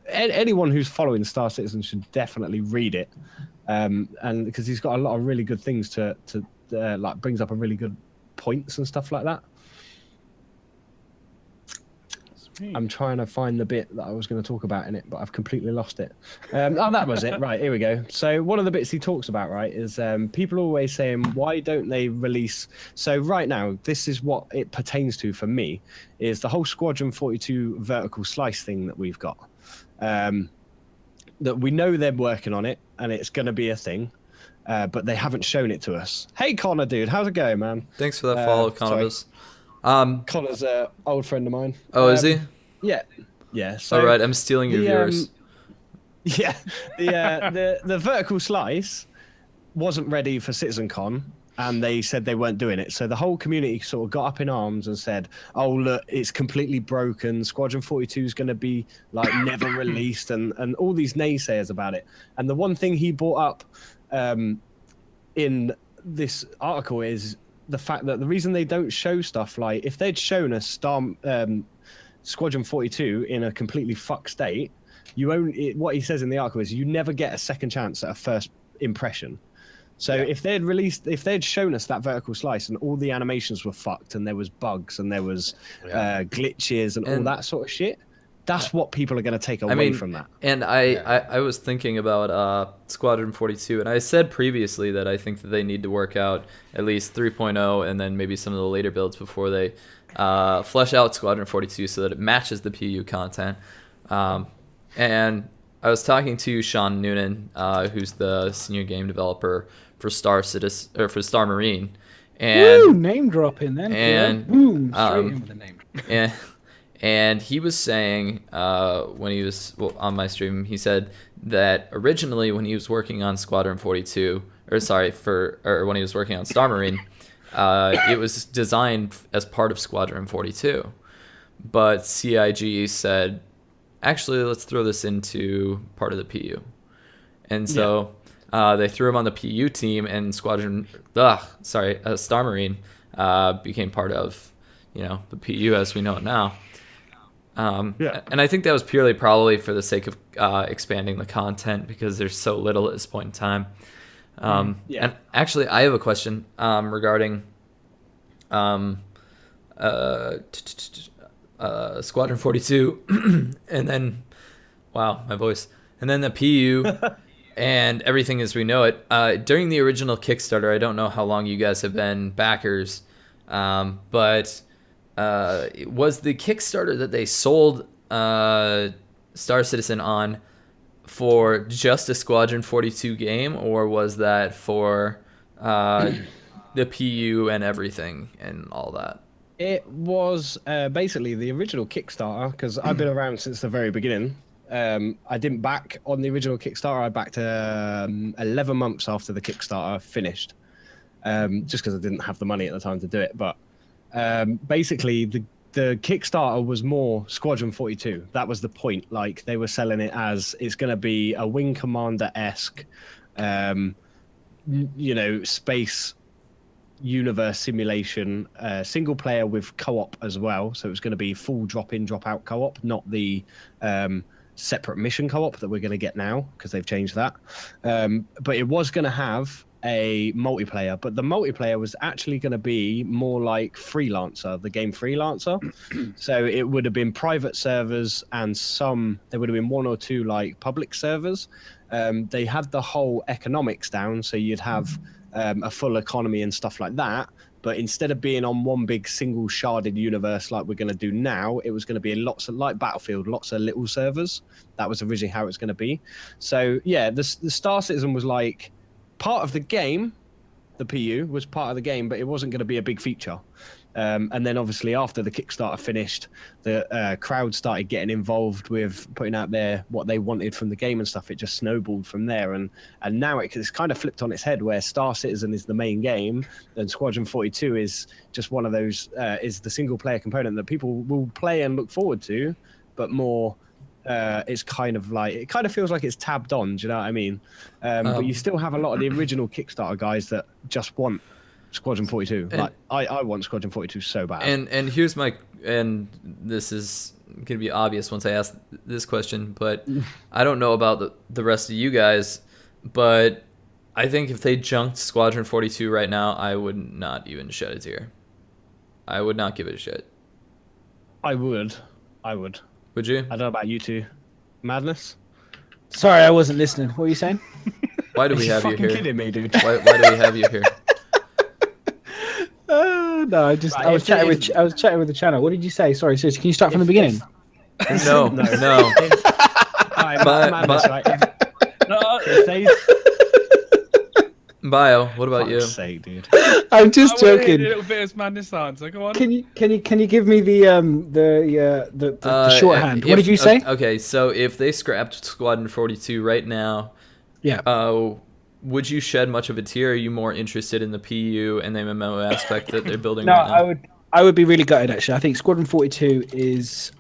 anyone who's following Star Citizen should definitely read it, and because he's got a lot of really good things to like brings up a really good points and stuff like that. I'm trying to find the bit that I was going to talk about in it, but I've completely lost it. Oh, that was it. Right, here we go. So one of the bits he talks about, right, is people are always saying, why don't they release... So right now, this is what it pertains to for me, is the whole Squadron 42 vertical slice thing that we've got. That we know they're working on it, and it's going to be a thing, but they haven't shown it to us. Hey, Connor, dude, how's it going, man? Thanks for that follow, sorry. Convos. Connor's an old friend of mine. Oh, is he? Yeah. So All right, I'm stealing your viewers. Yeah, the vertical slice wasn't ready for CitizenCon, and they said they weren't doing it. So the whole community sort of got up in arms and said, "Oh, look, it's completely broken. Squadron 42 is going to be like never released," and all these naysayers about it. And the one thing he brought up in this article is the fact that the reason they don't show stuff, like if they'd shown us Squadron 42 in a completely fucked state, what he says in the article is you never get a second chance at a first impression. So if they'd shown us that vertical slice and all the animations were fucked and there was bugs and there was glitches and all that sort of shit, that's what people are going to take away from that. And I was thinking about Squadron 42, and I said previously that I think that they need to work out at least 3.0 and then maybe some of the later builds before they flesh out Squadron 42 so that it matches the PU content. And I was talking to Sean Noonan, who's the senior game developer for Star Marine. And Woo, name drop in then. And, boom, straight in with the name drop. And he was saying when he was on my stream, he said that originally when he was working on Squadron 42, or when he was working on Star Marine, it was designed as part of Squadron 42. But CIG said, actually, let's throw this into part of the PU. And so they threw him on the PU team, and Star Marine became part of, the PU as we know it now. And I think that was purely probably for the sake of expanding the content because there's so little at this point in time. And actually, I have a question regarding Squadron 42, and then, wow, my voice, and then the PU, and everything as we know it. During the original Kickstarter, I don't know how long you guys have been backers, but was the Kickstarter that they sold Star Citizen on for just a Squadron 42 game, or was that for the PU and everything and all that? It was basically the original Kickstarter, because I've been around since the very beginning. I didn't back on the original Kickstarter. I backed 11 months after the Kickstarter finished, just because I didn't have the money at the time to do it. But basically, the Kickstarter was more Squadron 42. That was the point. Like, they were selling it as it's going to be a Wing Commander-esque, space universe simulation, single player with co-op as well. So it's going to be full drop-in, drop-out co-op, not the separate mission co-op that we're going to get now, because they've changed that. But it was going to have a multiplayer, but the multiplayer was actually going to be more like Freelancer, the game Freelancer. So it would have been private servers and there would have been one or two like public servers. they had the whole economics down, so you'd have a full economy and stuff like that. But instead of being on one big single sharded universe like we're going to do now, it was going to be lots of, like Battlefield, lots of little servers. That was originally how it was going to be. So yeah, the Star Citizen was like part of the game. The PU was part of the game, but it wasn't going to be a big feature. And then obviously after the Kickstarter finished, the crowd started getting involved with putting out what they wanted from the game and stuff. It just snowballed from there, and now it's kind of flipped on its head, where Star Citizen is the main game and Squadron 42 is just one of those is the single player component that people will play and look forward to, but more it's kind of like, it kind of feels like it's tabbed on. Do you know what I mean? But you still have a lot of the original Kickstarter guys that just want Squadron 42. Like I want Squadron 42 so bad. And here's and this is gonna be obvious once I ask this question, but I don't know about the rest of you guys, but I think if they junked Squadron 42 right now, I would not even shed a tear. I would not give it a shit. I would. Would you? I don't know about you two. Madness? Sorry, I wasn't listening. What were you saying? Why do we have you fucking here? kidding me, dude? Why do we have you here? No, I was chatting with the channel. What did you say? Sorry, can you start from the beginning? No. Right, Madness, right? If they... Bio, what about you? Sake, dude. I'm just I wanna hear joking. a little bit of Madness answer. Go on. Can you give me the shorthand? What did you say? Okay, so if they scrapped Squadron 42 right now, Yeah. Would you shed much of a tear? Are you more interested in the PU and the MMO aspect that they're building No, right now? I would be really gutted, actually. I think Squadron 42 is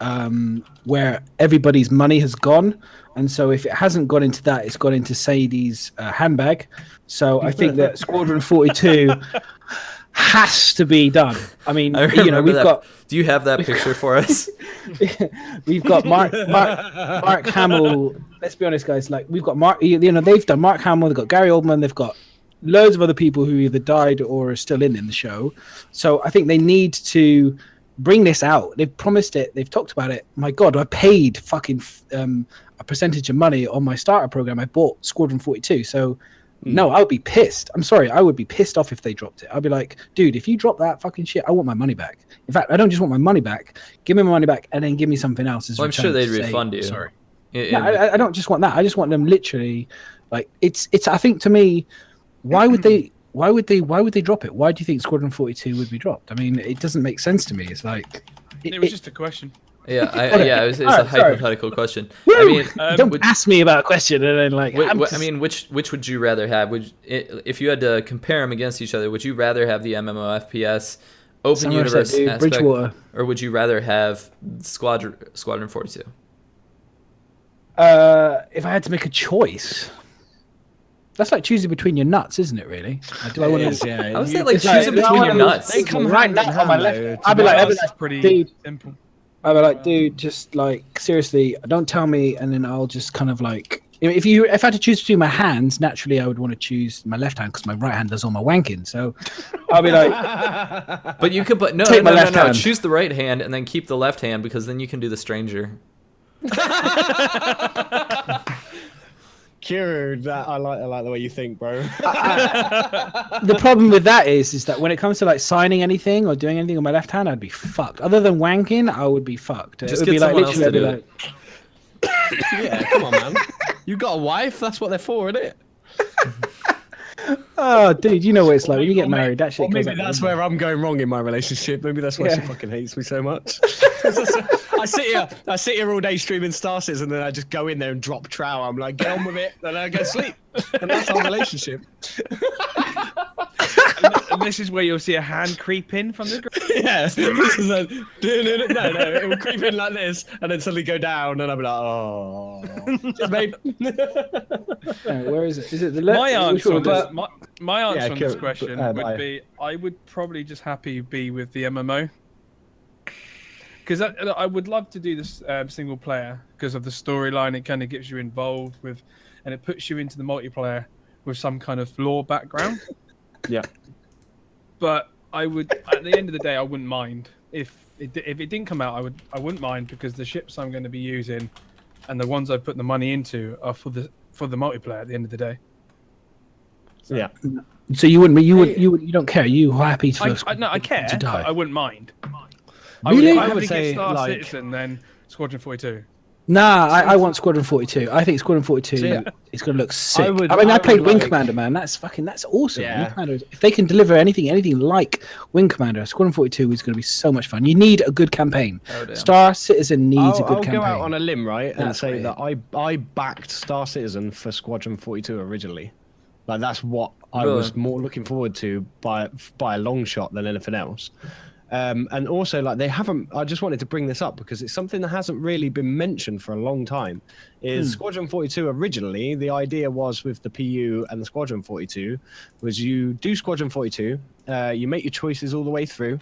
where everybody's money has gone. And so if it hasn't gone into that, it's gone into Sadie's handbag. So I think that Squadron 42 has to be done. I mean, we've got... Do you have that picture for us? We've got Mark Hamill. Let's be honest, guys. Like, we've got Mark. They've done Mark Hamill. They've got Gary Oldman. They've got loads of other people who either died or are still in the show. So I think they need to bring this out. They've promised it. They've talked about it. My God, I paid fucking a percentage of money on my starter program. I bought Squadron 42. So no, I would be pissed. I'm sorry. I would be pissed off if they dropped it. I'd be like, dude, if you drop that fucking shit, I want my money back. In fact, I don't just want my money back. Give me my money back and then give me something else. Well, I'm sure they'd refund you. Sorry. No, I don't just want that. I just want them literally, like, it's. I think, to me, why would they drop it? Why do you think Squadron 42 would be dropped? I mean, it doesn't make sense to me. It's like It was just a question. Yeah, it's a hypothetical question. Woo! I mean, don't ask me about a question and then like. I mean, which would you rather have? If you had to compare them against each other, would you rather have the MMO FPS open universe aspect, Bridgewater, or would you rather have Squadron 42? If I had to make a choice, that's like choosing between your nuts, isn't it? Really? Do I want to? Yeah. I was saying like choosing between your nuts. They come right hand now in on my hand, left. though, I'd be like, That's pretty dude. simple. I'd be like, dude, just like seriously, don't tell me, and then I'll just kind of like, if I had to choose between my hands, naturally I would want to choose my left hand because my right hand does all my wanking. So I'll be like, But you could, but no, Take my left hand. choose the right hand and then keep the left hand because then you can do the stranger. Cured. I like the way you think, bro. the problem with that is that when it comes to like signing anything or doing anything on my left hand, I'd be fucked. Other than wanking, I would be fucked. Just it would get be like someone else literally, to I'd be do it. like, Yeah, come on, man. You got a wife? That's what they're for, isn't it? oh, dude, you know what it's like when you get married. That shit Or goes maybe out that's the window. where I'm going wrong in my relationship. Maybe that's why she Yeah. fucking hates me so much. I sit here all day streaming Star Citizen, and then I just go in there and drop trow. I'm like, get on with it, then I go sleep, and that's our relationship. And this is where you'll see a hand creep in from the ground. Yeah, this is like, no, it will creep in like this, and then suddenly go down, and I'll be like, oh, just babe. Where is it? Is it the left? My Which answer one? on this, my answer Yeah, on this cool. question Bye. would be, I would probably just happy be with the MMO. Because I would love to do this single player because of the storyline. It kind of gets you involved with, and it puts you into the multiplayer with some kind of lore background. Yeah. But I would, at the end of the day, I wouldn't mind if it didn't come out. I wouldn't mind because the ships I'm going to be using, and the ones I've put the money into, are for for the multiplayer at the end of the day. Yeah. So you don't care. You happy for I care, to die? but I wouldn't mind. Really? I would would get say, Star like- Citizen then Squadron 42. Nah, I want Squadron 42. I think Squadron 42 is going to look sick. I would- mean, I I played would Wing like- Commander, man. That's awesome. Yeah. Wing Commander, if they can deliver anything like Wing Commander, Squadron 42 is going to be so much fun. You need a good campaign. Oh, damn. Star Citizen needs a good I'll campaign. go out on a limb, right, and That's say weird. that I backed Star Citizen for Squadron 42 originally. Like that's what I Really? was more looking forward to by a long shot than anything else. And also, like they haven't. I just wanted to bring this up because it's something that hasn't really been mentioned for a long time. Is Squadron 42 originally the idea was with the PU and the Squadron 42 was you do Squadron 42, you make your choices all the way through,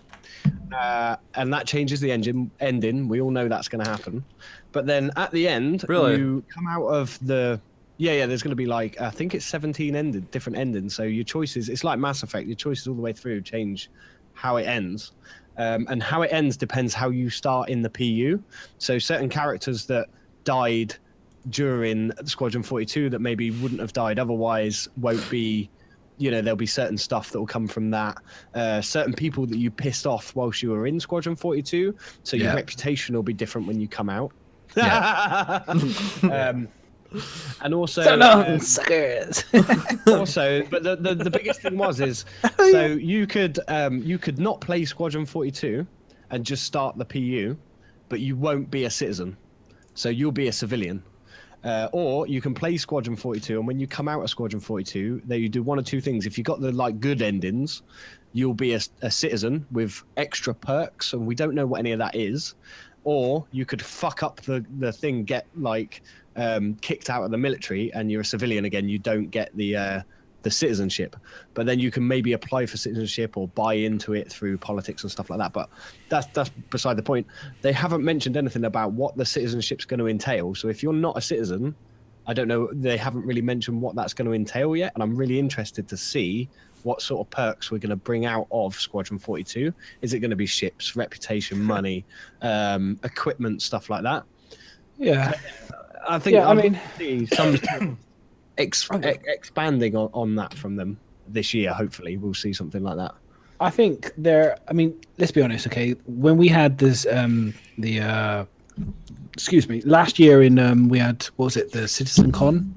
and that changes the ending. We all know that's going to happen, but then at the end, Really? you come out of the. Yeah, there's going to be like, I think it's 17 different endings. So your choices, it's like Mass Effect, your choices all the way through change how it ends. And how it ends depends how you start in the PU. So certain characters that died during Squadron 42 that maybe wouldn't have died otherwise won't be, there'll be certain stuff that will come from that. Certain people that you pissed off whilst you were in Squadron 42. So your reputation will be different when you come out. And also, suckers. also, but the biggest thing is so you could not play Squadron 42 and just start the PU, but you won't be a citizen, so you'll be a civilian. Or you can play Squadron 42, and when you come out of Squadron 42, you do one or two things. If you got the good endings, you'll be a citizen with extra perks, and we don't know what any of that is. Or you could fuck up the thing, get kicked out of the military, and you're a civilian again. You don't get the citizenship, but then you can maybe apply for citizenship or buy into it through politics and stuff like that. But that's beside the point. They haven't mentioned anything about what the citizenship's going to entail. So if you're not a citizen, I don't know. They haven't really mentioned what that's going to entail yet, and I'm really interested to see what sort of perks we're going to bring out of Squadron 42. Is it going to be ships, reputation, money, equipment, stuff like that? Yeah. I think Yeah, I mean- see some expanding on that from them this year. Hopefully, we'll see something like that. I think I mean, let's be honest, okay? When we had this, last year in, we had, what was it, the Citizen Con?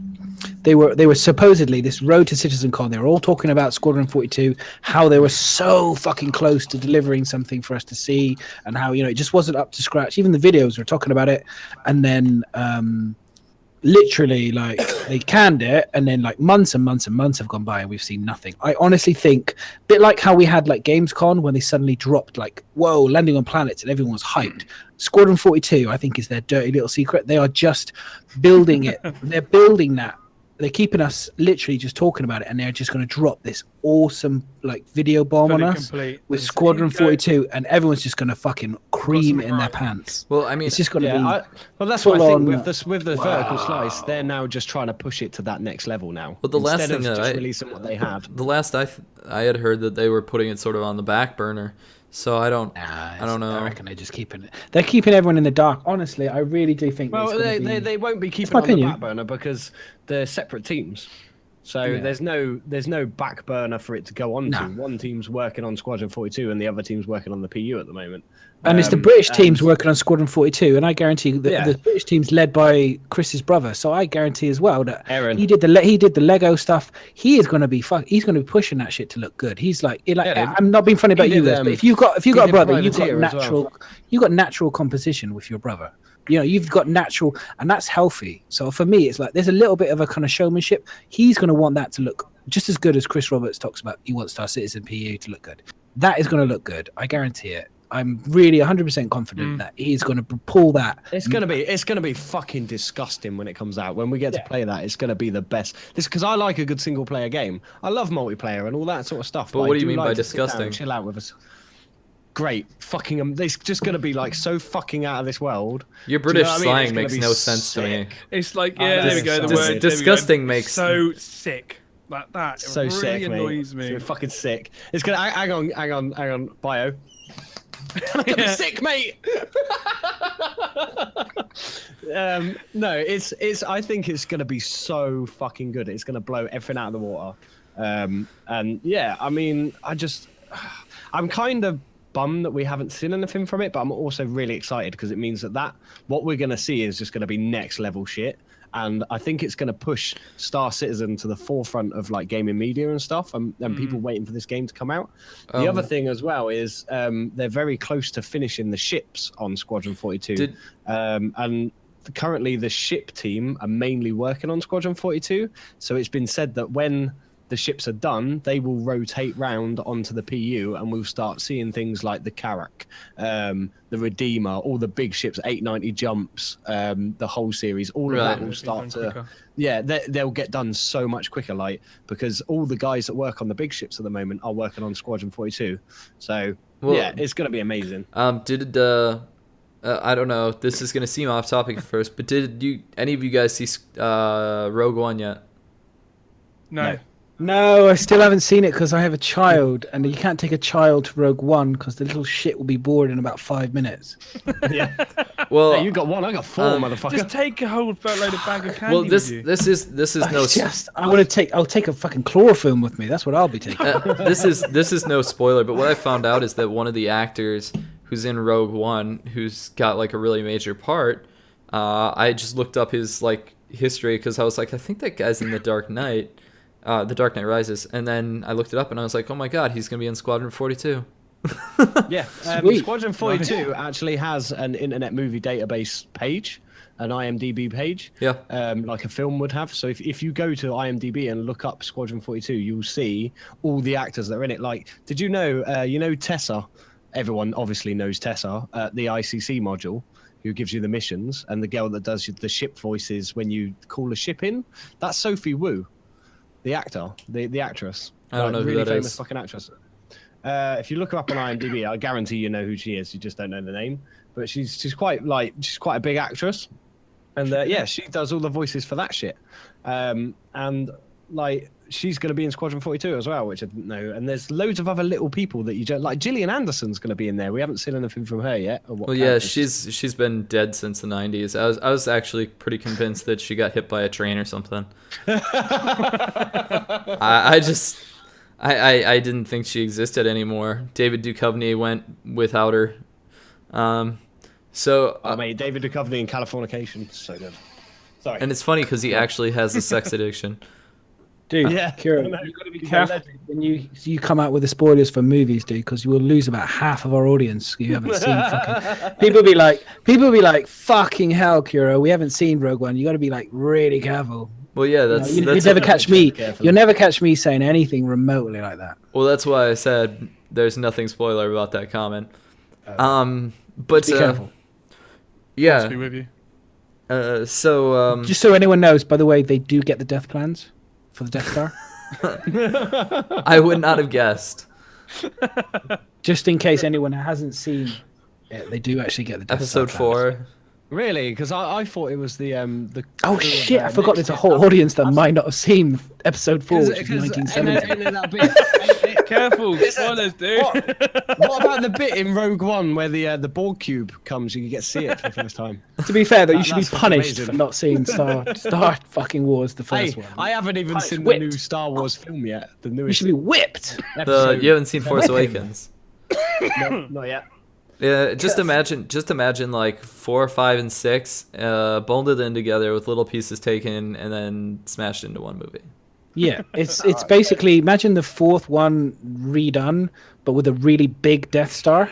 They were supposedly this road to Citizen Con. They were all talking about Squadron 42, how they were so fucking close to delivering something for us to see, and how it just wasn't up to scratch. Even the videos were talking about it, and then literally they canned it, and then months and months and months have gone by, and we've seen nothing. I honestly think, a bit like how we had Gamescom when they suddenly dropped whoa, landing on planets, and everyone was hyped. Squadron 42, I think, is their dirty little secret. They are just building it. They're building that. They're keeping us literally just talking about it, and they're just going to drop this awesome video bomb on Fully us complete. with There's Squadron Eco- 42, and everyone's just going to fucking cream it in their right. pants. Well, I mean, It's just going to Yeah, be. well, that's what I full think on- with the vertical slice. They're now just trying to push it to that next level now. Well, the last Instead thing of that just I- releasing what they had. the last I had heard that they were putting it sort of on the back burner. So I don't know. I reckon they're just keeping it. They're keeping everyone in the dark. Honestly, I really do think. Well, it's gonna they won't be keeping my it on the opinion. back burner because they're separate teams. So Yeah. there's no back burner for it to go on to. No. One team's working on Squadron 42 and the other team's working on the PU at the moment. And it's the British teams working on Squadron 42, and I guarantee that Yeah. the British team's led by Chris's brother. So I guarantee as well that Aaron. he did the Lego stuff. He is going to be he's going to be pushing that shit to look good. He's Yeah, I'm not being funny about he you did, guys, but if you got a did brother, you've got Privateer as well. natural composition with your brother. You've got natural, and that's healthy. So for me, it's there's a little bit of a kind of showmanship. He's going to want that to look just as good as Chris Roberts talks about. He wants Star Citizen PU to look good. That is going to look good. I guarantee it. I'm really 100% confident that he's going to pull that. It's gonna be fucking disgusting when it comes out. When we get to play that, it's gonna be the best. This because I like a good single player game. I love multiplayer and all that sort of stuff. But I what do you do mean like by to sit down and disgusting? Chill out with us. Great, fucking. It's just gonna be so fucking out of this world. Your Do you British know what I mean? slang It's gonna makes be no sense to me. sick. It's like, Oh, yeah, there we that's go. The so word sick. there we go. Disgusting makes- so sick. Like that. So it really sick, mate. annoys me. So fucking sick. It's gonna. Hang on. Bio. I'm gonna be sick, mate. No, it's. I think it's gonna be so fucking good. It's gonna blow everything out of the water. And yeah, I mean, I'm kind of bummed that we haven't seen anything from it, but I'm also really excited because it means that what we're gonna see is just gonna be next level shit. And I think it's going to push Star Citizen to the forefront of like gaming media and stuff, and people waiting for this game to come out. The other thing as well is they're very close to finishing the ships on Squadron 42, and currently the ship team are mainly working on Squadron 42. So it's been said that when the ships are done, they will rotate round onto the PU, and we'll start seeing things like the Karak, the Redeemer, all the big ships, 890 jumps, the whole series, all of that will start to, they'll get done so much quicker, like, because all the guys that work on the big ships at the moment are working on Squadron 42. So yeah, it's going to be amazing. I don't know, this is going to seem off topic at first, but did any of you guys see Rogue One yet? No. No, I still haven't seen it because I have a child, and you can't take a child to Rogue One because the little shit will be bored in about 5 minutes. Yeah. Well, hey, you got one, I got four, motherfucker. Just take a whole boatload of bag of candy. Well, this with you. is no. I'll take a fucking chloroform with me. That's what I'll be taking. This is no spoiler, but what I found out is that one of the actors who's in Rogue One, who's got like a really major part, I just looked up his like history because I was like, I think that guy's in The Dark Knight. The Dark Knight Rises, and then I looked it up and I was like, oh my god, he's gonna be in Squadron 42. Yeah, Squadron 42 actually has an Internet Movie Database page, an IMDb page, like a film would have. So if you go to IMDb and look up Squadron 42, you'll see all the actors that are in it. Like, did you know Tessa? Everyone obviously knows Tessa, the ICC module, who gives you the missions, and the girl that does the ship voices when you call a ship in. That's Sophie Wu. The actor, the actress. I don't know who really that famous is. fucking actress. If you look her up on IMDb, I guarantee you know who she is. You just don't know the name. But she's quite a big actress, and yeah, she does all the voices for that shit. And like she's going to be in Squadron 42 as well, which I didn't know. And there's loads of other little people that you don't like. Gillian Anderson's going to be in there. We haven't seen anything from her yet. Well, yeah, she's been dead since the 90s. I was actually pretty convinced that she got hit by a train or something. I didn't think she existed anymore. David Duchovny went without her. Mate, David Duchovny in Californication, so good. Sorry. And it's funny because he actually has a sex addiction. Dude, yeah, Kieran, you've got to be careful when you come out with the spoilers for movies, dude, because you will lose about half of our audience. You haven't seen fucking. People be like, fucking hell, Kira, we haven't seen Rogue One. You got to be like really careful. Well, yeah, that's you'll never catch me. You'll never catch me saying anything remotely like that. Well, that's why I said there's nothing spoiler about that comment. But be careful. Yeah. Must be with you. Just so anyone knows, by the way, they do get the death plans for the Death Star. I would not have guessed. Just in case anyone hasn't seen it, they do actually get the Death Star Episode 4. Really? Because I thought it was the Oh shit! I forgot there's a whole audience that might not have seen Episode 4, which is 1970. Careful, spoilers, dude. What about the bit in Rogue One where the Borg cube comes and you get to see it for the first time? To be fair, though, you should be That's punished amazing. for not seeing Star fucking Wars, the first one. I haven't even Punished, seen whipped. the new Star Wars film yet. The You newest. should be whipped. episode. You haven't seen Force Whipping. Awakens. No, not yet. Yeah, just imagine like 4, 5, and 6 bundled in together with little pieces taken and then smashed into one movie. Yeah, it's basically imagine the fourth one redone, but with a really big Death Star,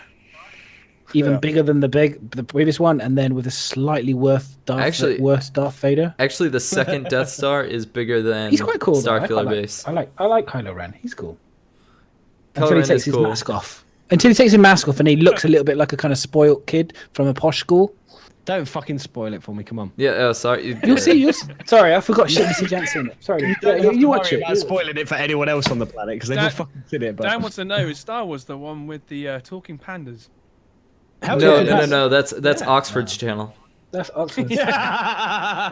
even bigger than the previous one, and then with a slightly worse Darth Vader. Actually, the second Death Star is bigger than He's quite cool. Starkiller Base. I like Kylo Ren. He's cool. Kylo Until he Ren takes is his cool. mask off. Until he takes his mask off and he looks a little bit like a kind of spoilt kid from a posh school. Don't fucking spoil it for me. Come on. Yeah, sorry. You'll see. Sorry, I forgot shit Mr. Jansen. Sorry. You watch it. Spoiling it for anyone else on the planet because they've all fucking seen it. But Dan wants to know: is Star Wars the one with the talking pandas? No. That's Oxford's channel. That's Oxford. Yeah.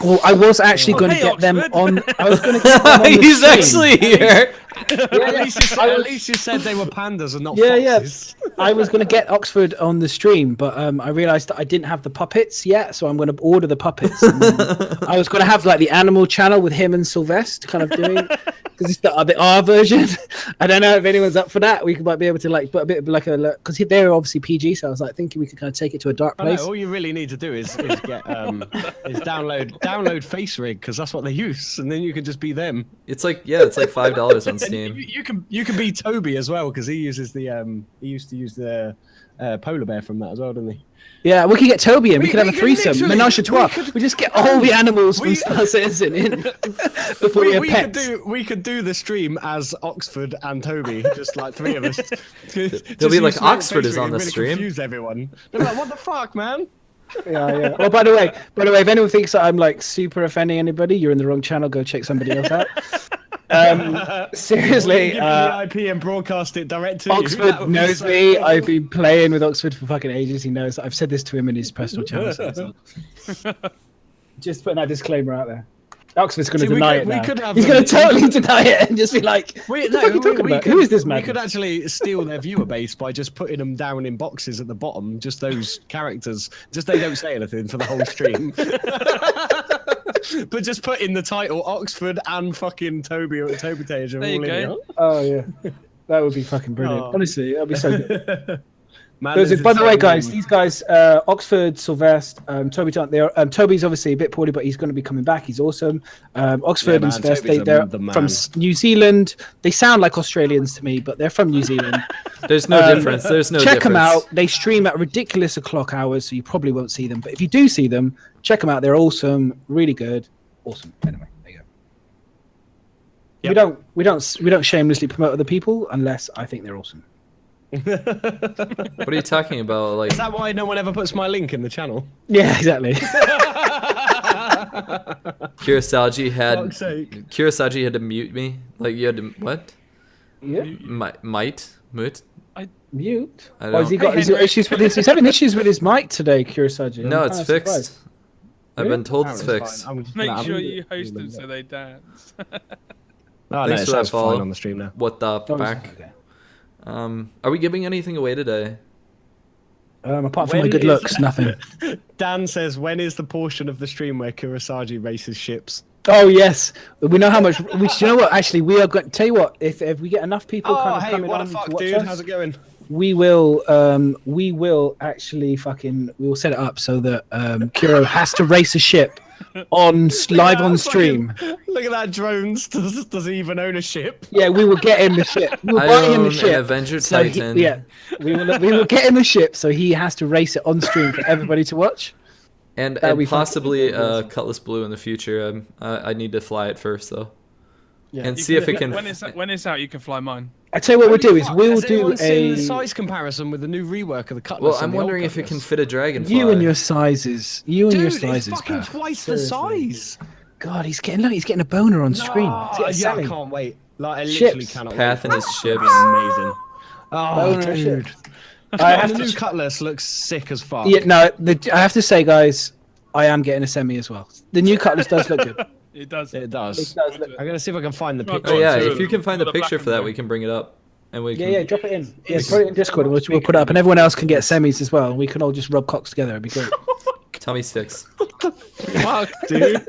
Well, I was actually going to hey, get them Oxford. on. I was going to get them on the He's stream. actually here. At least you said they were pandas and not Yeah, foxes. I was going to get Oxford on the stream, but I realized that I didn't have the puppets yet, so I'm going to order the puppets. And then I was going to have like the animal channel with him and Sylvester kind of doing, because it's the R version. I don't know if anyone's up for that. We might be able to like put a bit of like a, because they're obviously PG, so I was like thinking we could kind of take it to a dark Oh, no, place. all you really need to do is get is download Face Rig, because that's what they use, and then you can just be them. It's like $5 on And Steam. you can be Toby as well, because he uses the he used to use the polar bear from that as well, didn't he? Yeah, we could get Toby in. We could have a could threesome, literally- menage a trois. We just get all the animals from we- Star Citizen in before we have pets. We could do the stream as Oxford and Toby, just like three of us. They'll be like, Oxford is on the stream. Confuse everyone. They're like, what the fuck, man? Yeah. Well, by the way, if anyone thinks that I'm like super offending anybody, you're in the wrong channel. Go check somebody else out. Seriously, Give the IP and broadcast it direct to you. That Oxford would be knows so me. cool. I've been playing with Oxford for fucking ages. He knows. I've said this to him in his personal channel. So just putting that disclaimer out there. Oxford's going to See, we deny could- it we now. could have He's them- going to totally deny it and just be like, We, "What the fuck are you talking about? Who is this man?" We could actually steal their viewer base by just putting them down in boxes at the bottom, just those characters. Just they don't say anything for the whole stream. But just put in the title Oxford and fucking Toby or Toby Tage. There you go. Oh yeah, that would be fucking brilliant. Oh. Honestly, that'd be so good. Man, Those this are- by is the way, so guys, mean. these guys, Oxford, Sylvester, Toby, Toby's obviously a bit poorly, but he's going to be coming back. He's awesome. Oxford Yeah, and man, Sylvester, Toby's they're the man. from New Zealand. They sound like Australians to me, but they're from New Zealand. There's no difference. There's no Check difference. them out. They stream at ridiculous o'clock hours, so you probably won't see them. But if you do see them, check them out. They're awesome, really good, awesome. Anyway, there you go. Yep. We don't shamelessly promote other people unless I think they're awesome. What are you talking about? Like, Is that why no one ever puts my link in the channel? Yeah, exactly. Kurosagi Fuck's sake. had to mute me. Like, you had to what? Yeah. Mute? Mute. I Or has he don't- got? He's got issues with his. He's having issues with his mic today, Kurosagi. No, I'm it's kinda fixed. surprised. I've Really? been told it's Apparently fixed. fine. Make I'm- sure I'm- you host them so they dance. Oh, no, Thanks it for that sounds follow. fine on the stream now. What the Oh, fuck? okay. Are we giving anything away today? Apart from my When good is- looks, nothing. Dan says, when is the portion of the stream where Kurosagi races ships? Oh yes, we know how much. You know what? Actually, we are going. Tell you what, if we get enough people Oh, kind of hey, coming what on the fuck, to watch dude? us, How's it going? we will actually we will set it up so that Kuro has to race a ship on live on stream. Look at that drones. Does he even own a ship? Yeah, we will get in the ship. We will I buy him own the an ship. Avenger So Titan. we will get in the ship so he has to race it on stream for everybody to watch. And That'd be possibly fucking Cutlass Blue in the future. I need to fly it first though. Yeah. And You see if it can. When it's out, you can fly mine. I tell you what we'll do is Fuck, we'll has do anyone seen a. the size comparison with the new rework of the Cutlass. Well, I'm and the old wondering if it can Cutlass? fit a dragonfly. You and your sizes. You and Dude, your it's sizes. fucking pal. twice the Seriously. size. God, he's getting a boner on screen. Oh, He's yeah, I selling. can't wait. Like, I literally Ships. cannot Path wait. and his It'll ships. be amazing. Oh, Boner dude. ship. I have And the to. new Cutlass looks sick as fuck. Yeah, no, I have to say, guys, I am getting a semi as well. The new Cutlass does look good. It does. It does. It does look. I'm gonna see if I can find the Oh, picture. Oh yeah, Two if of you them. can find the The black picture and for that, white. we can bring it up, and we Yeah, can. yeah, drop it in. Yeah, put it in Discord. And we'll put it up, and everyone else can get semis as well. We can all just rub cocks together. It'd be great. Tummy sticks. Fuck, dude.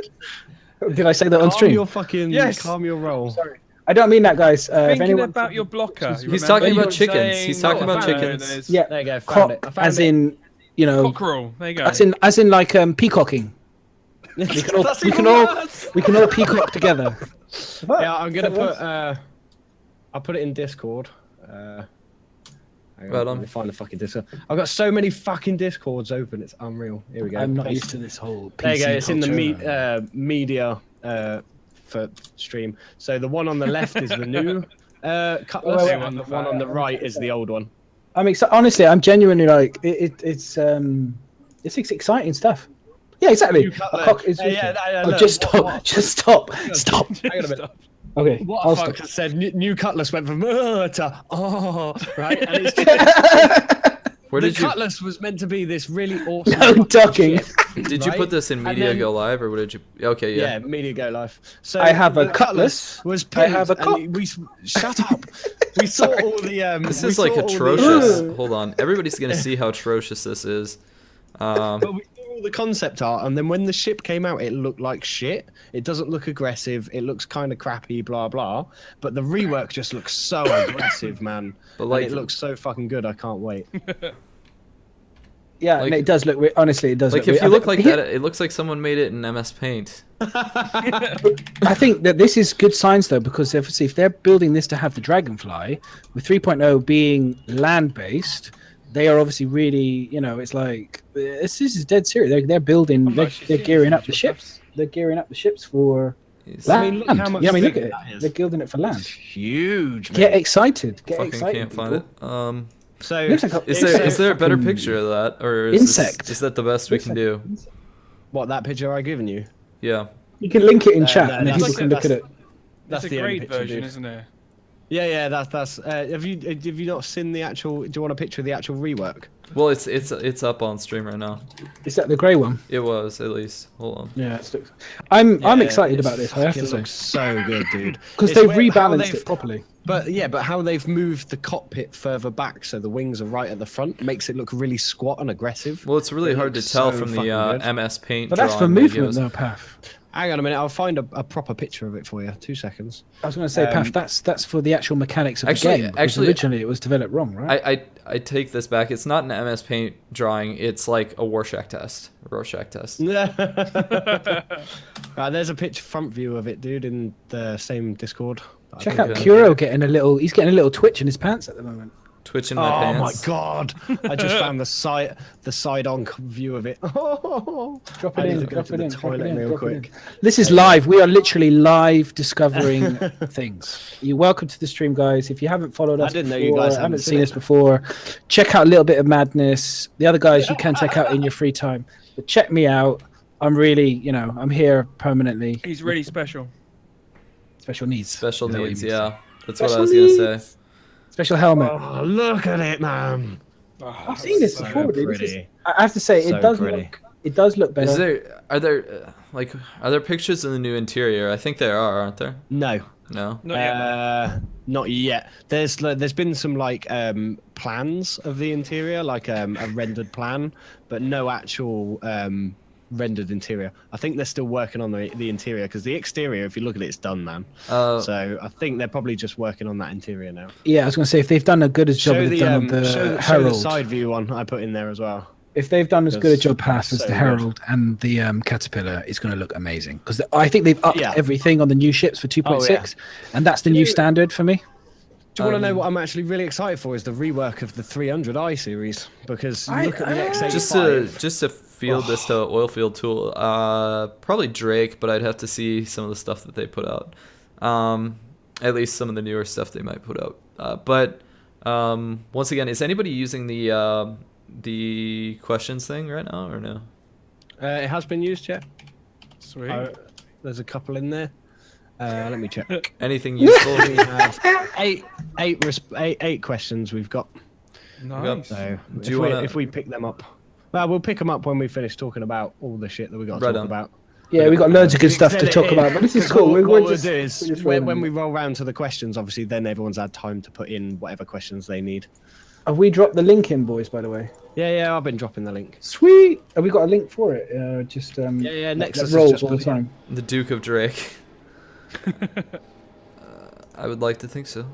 Did I say that on Calm stream? your fucking. Yes. Calm your roll. Sorry. I don't mean that, guys. If Thinking anyone, about your blocker. You He's remember talking you about were chickens. saying- He's talking about I found it. chickens. There's yeah, There you go. Found it. I cock, found as it. in, you know, Cockerel. There you go. as in like peacocking. We can all, That's we even can all, worse. we can all peacock together. Yeah, I'm gonna That put. works. I'll put it in Discord. Hang on, Right on. let me find the fucking Discord. I've got so many fucking Discords open. It's unreal. Here we go. I'm not Paste. used to this whole. PC There you go. It's in the culture. media for stream. So the one on the left is the new Cutlass, wait, and the one on the right is the old one. I'm excited. Honestly, I'm genuinely like it's exciting stuff. Yeah, exactly. New A Cutlass. cock is. Yeah, Oh, look, just stop! what- Just stop! Stop! Hang on a minute. Okay, What I'll a fuck stop. said new Cutlass went from to right, and it's Where the did you Cutlass was meant to be this really awesome. No ducking. ship, did you right? put this in And Media then- Go Live or what did you? Okay, Yeah, yeah. Media Go Live. So I have a the Cutlass. Was I have a pinned, cock. and we shut up. We saw all the. This we is like saw all the, atrocious. Hold on, everybody's gonna see how atrocious this is. But we saw all the concept art, and then when the ship came out, it looked like shit. It doesn't look aggressive. It looks kind of crappy, blah blah. But the rework just looks so aggressive, man. But And like, it looks so fucking good. I can't wait. Yeah, Like- and it does look. Honestly, it does. like look if you weird. look like that, it looks like someone made it in MS Paint. I think that this is good signs though, because obviously if they're building this to have the Dragonfly, with 3.0 being land-based, they are obviously really, it's like this is dead serious. They're building, they're gearing up the ships. They're gearing up the ships for He's- I land. mean, look how much Yeah, I mean, look at bigger it. that is. They're building it for land. It's huge, man. Get excited. Get fucking excited. can't find people. it. So It looks like a- Is It's there a is there a better fucking picture of that, or is insect. Is that the best we can do? what, that picture I given you? Yeah. You can link it in No, chat, no, and then that's- people can look at it. That's It's a the only grade picture, version, dude. isn't it? Yeah, that's. Have you not seen the actual? Do you want a picture of the actual rework? Well, it's up on stream right now. Is that the grey one? It was at least. Hold on. Yeah, I'm Yeah, excited it's about this. I have to fucking say, looks so good, dude. because It's they've weird how rebalanced they've- it properly. But how they've moved the cockpit further back so the wings are right at the front makes it look really squat and aggressive. Well, it's really It hard to looks tell so from the fucking good. MS Paint. But that's for drawing movement, videos. though, Path. Hang on a minute, I'll find a proper picture of it for you. 2 seconds. I was going to say, Path. That's for the actual mechanics of Actually- the game. Because actually- originally it was developed wrong, right? I take this back. It's not an MS Paint drawing. It's like a Rorschach test. There's a picture front view of it, dude, in the same Discord. Check think out so. Kuro he's getting a little twitch in his pants at the moment. Twitch in my Oh my pants. god! I just found the side-on view of it. Drop I it need in, to go drop to it the in, drop toilet it in, real drop it in. quick. This is live. We are literally live discovering things. You're welcome to the stream, guys. If you haven't followed us I didn't know before, you guys haven't hadn't seen seen us it. before, check out a little bit of Madness. The other guys you can check out in your free time. But check me out. I'm really, I'm here permanently. He's really special. Special needs. Special Is that what needs. you mean? Yeah, that's what I Special was gonna needs. say. Special helmet. Oh, look at it, man! I've seen this so before, dude. This is- pretty. I have to say, So it does pretty. look better. Are there pictures of the new interior? I think there aren't there? No. No. Not yet. Not yet. There's been some plans of the interior, like a rendered plan, but no actual rendered interior. I think they're still working on the interior because the exterior, if you look at it, it's done, man. So I think they're probably just working on that interior now. Yeah, I was going to say, if they've done a good as job as they've done on the show the Herald, side view one I put in there as well. if they've done as good a job That's Path as so the good. Herald and the Caterpillar, it's going to look amazing. Because I think they've upped Yeah. everything on the new ships for 2.6, and that's the new standard for me. Do you want to know what I'm actually really excited for? Is the rework of the 300i series, because you look at the X85. Just to field this to Oilfield Tool, probably Drake, but I'd have to see some of the stuff that they put out. At least some of the newer stuff they might put out. But once again, is anybody using the questions thing right now or no? It has been used yet. Sweet. There's a couple in there. Let me check. Anything useful? We have eight questions we've got. Nice. So Do you wanna- if we pick them up, well, we'll pick them up when we finish talking about all the shit that we got to Right talk on. about. Yeah, we got loads of good stuff to talk about, but this is cool. What We're we'll just, do we're is just when rolling. we roll round to the questions, obviously, then everyone's had time to put in whatever questions they need. Have we dropped the link in, boys, by the way? Yeah, I've been dropping the link. Sweet. Have we got a link for it? Yeah, Nexus that has rolls just all the put it in. time. The Duke of Drake. I would like to think so.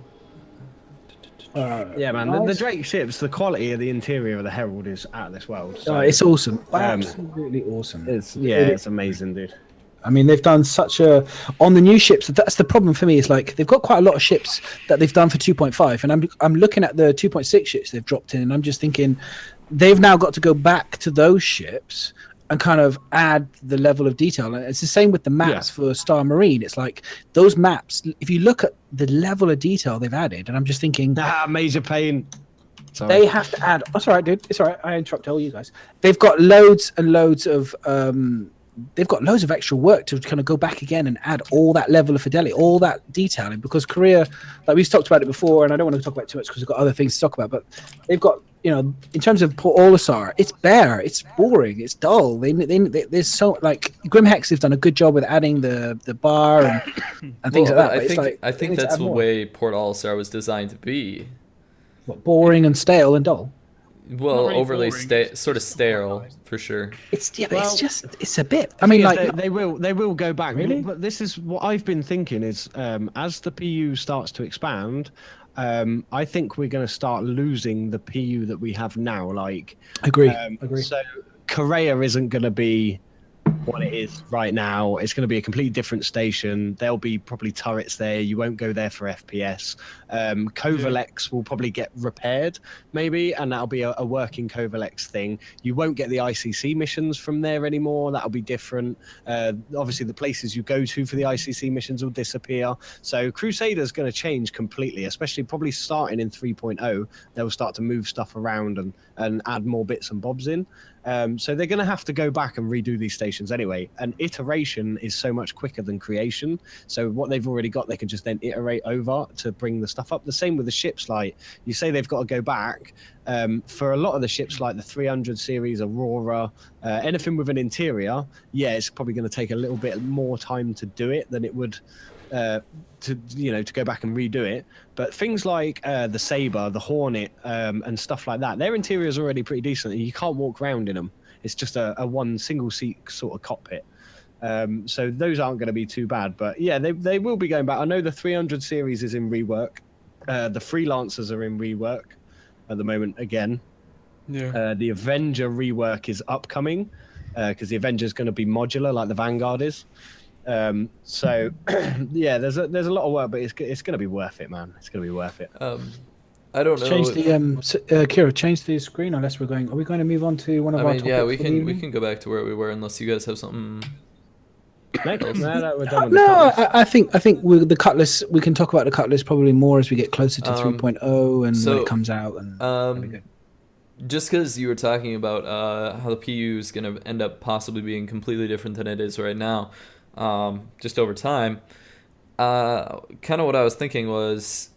Yeah, man, the nice. Drake ships, the quality of the interior of the Herald is out of this world. So It's awesome. Um, Absolutely awesome. it's amazing, dude. I mean, they've done such a on the new ships. That's the problem for me. Is like they've got quite a lot of ships that they've done for 2.5, and I'm looking at the 2.6 ships they've dropped in, and I'm just thinking they've now got to go back to those ships and kind of add the level of detail. And it's the same with the maps for Star Marine. It's like those maps. If you look at the level of detail they've added, and I'm just thinking Major pain. Sorry. they have to add. That's all right, dude. It's all right. I interrupt all you guys. They've got loads and loads of. They've got loads of extra work to kind of go back again and add all that level of fidelity, all that detailing. Because Korea, like we've talked about it before, and I don't want to talk about it too much because we've got other things to talk about. But they've got you know, in terms of Port Olisar, it's bare, it's boring, it's dull. There's so like Grimhex have done a good job with adding the bar and things like that. But I think that's the way Port Olisar was designed to be. What, boring and stale and dull. Well, really overly boring, sort of sterile for sure. It's but Well, it's a bit. I mean, like they will go back. Really? But this is what I've been thinking is as the PU starts to expand, I think we're going to start losing the PU that we have now. Like, agree. So Korea isn't going to be what it is right now. It's going to be a completely different station. There'll be probably turrets there. You won't go there for FPS. Kovalex will probably get repaired, maybe, and that'll be a working Kovalex thing. You won't get the ICC missions from there anymore. That'll be different. Obviously, the places you go to for the ICC missions will disappear. So Crusader's going to change completely, especially probably starting in 3.0. They'll start to move stuff around and add more bits and bobs in. So they're going to have to go back and redo these stations anyway. And iteration is so much quicker than creation. So what they've already got, they can just then iterate over to bring the stuff up. The same with the ships. Like you say, they've got to go back. For a lot of the ships, like the 300 series, Aurora, anything with an interior, yeah, it's probably going to take a little bit more time to do it than it would to go back and redo it. But things like the Sabre, the Hornet, and stuff like that, their interior is already pretty decent. You can't walk around in them. It's just a one single seat sort of cockpit. So those aren't going to be too bad. But yeah, they will be going back. I know the 300 series is in rework. The Freelancers are in rework at the moment again. Yeah. The Avenger rework is upcoming because the Avenger is going to be modular like the Vanguard is. So yeah, there's a lot of work, but it's going to be worth it, man. It's going to be worth it. I don't know. Change the Kira, change the screen unless we're going. Are we going to move on to one of our topics? Yeah, we for the evening? we can go back to where we were unless you guys have something. No, we're done with the No, Cutlass. I think with the Cutlass, we can talk about the Cutlass probably more as we get closer to 3.0 and when it comes out. And that'll be good. Just because you were talking about how the PU is going to end up possibly being completely different than it is right now, just over time, kind of what I was thinking was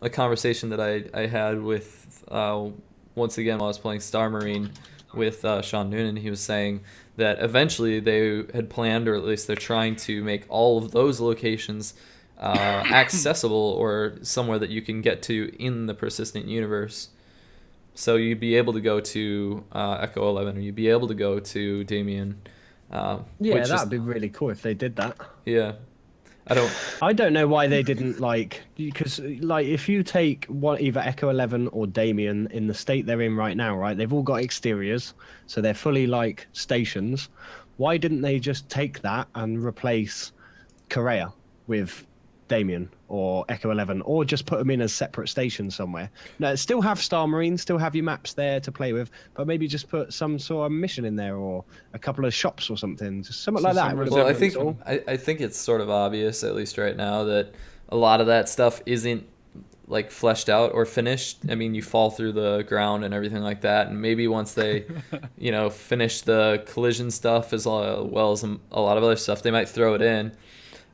a conversation that I had with, once again, while I was playing Star Marine with Sean Noonan. He was saying that eventually they had planned, or at least they're trying to make all of those locations accessible or somewhere that you can get to in the persistent universe. So you'd be able to go to Echo 11, or you'd be able to go to Damien. Yeah, which that'd be really cool if they did that. Yeah. I don't know why they didn't, like, because like if you take either Echo 11 or Damien in the state they're in right now, right? They've all got exteriors, so they're fully like stations. Why didn't they just take that and replace Korea with Damien or Echo 11, or just put them in as separate stations somewhere? No, still have Star Marine, still have your maps there to play with, but maybe just put some sort of mission in there or a couple of shops or something, just something like that. Well, I think it's sort of obvious, at least right now, that a lot of that stuff isn't like fleshed out or finished. I mean, you fall through the ground and everything like that, and maybe once they, finish the collision stuff as well as a lot of other stuff, they might throw it in.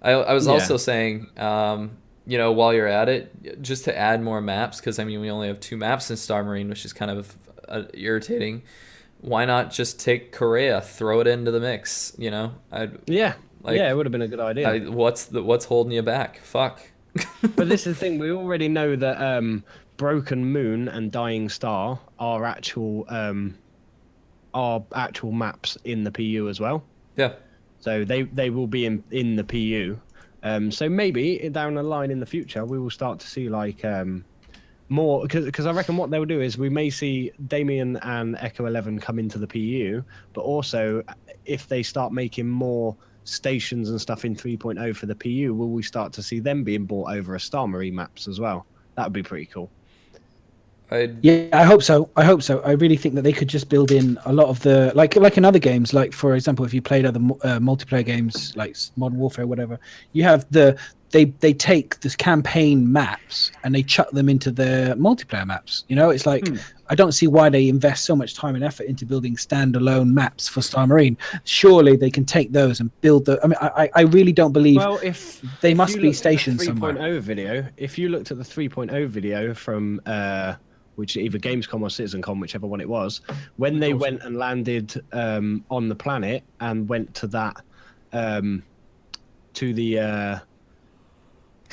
I was also saying, while you're at it, just to add more maps, because I mean we only have 2 maps in Star Marine, which is kind of irritating. Why not just take Korea, throw it into the mix? It would have been a good idea. What's holding you back? Fuck. But this is the thing, we already know that Broken Moon and Dying Star are actual maps in the PU as well. Yeah. So they will be in the PU. So maybe down the line in the future, we will start to see like more, because I reckon what they'll do is we may see Damien and Echo 11 come into the PU, but also if they start making more stations and stuff in 3.0 for the PU, will we start to see them being brought over as Star Marine maps as well? That would be pretty cool. Yeah, I hope so. I really think that they could just build in a lot of the like in other games. Like for example, if you played other multiplayer games like Modern Warfare, or whatever, you have they take this campaign maps and they chuck them into the multiplayer maps. It's like I don't see why they invest so much time and effort into building standalone maps for Star Marine. Surely they can take those and build the. I mean, I really don't believe. Well, if they if must you be looked at the stationed somewhere. 3.0 video, if you looked at the 3.0 video from which either Gamescom or CitizenCon, whichever one it was, when they went and landed on the planet and went to that to the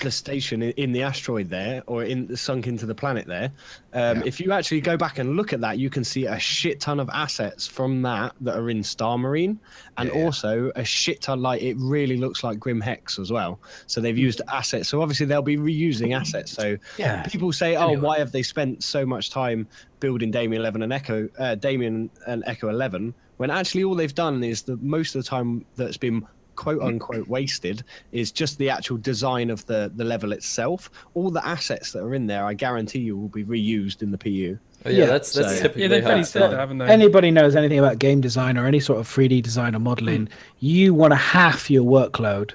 station in the asteroid there, or sunk into the planet there. If you actually go back and look at that, you can see a shit ton of assets from that are in Star Marine, and also a shit ton. Like, it really looks like Grim Hex as well. So they've used assets. So obviously they'll be reusing assets. So people say, "Oh, why have they spent so much time building Damien 11 and Damien and Echo 11?" When actually all they've done is most of the time that's been quote unquote wasted is just the actual design of the level itself. All the assets that are in there, I guarantee you, will be reused in the PU. Oh, yeah, that's typically they've how already it's said done. that, haven't they? Anybody knows anything about game design or any sort of 3D design or modeling, you want to half your workload.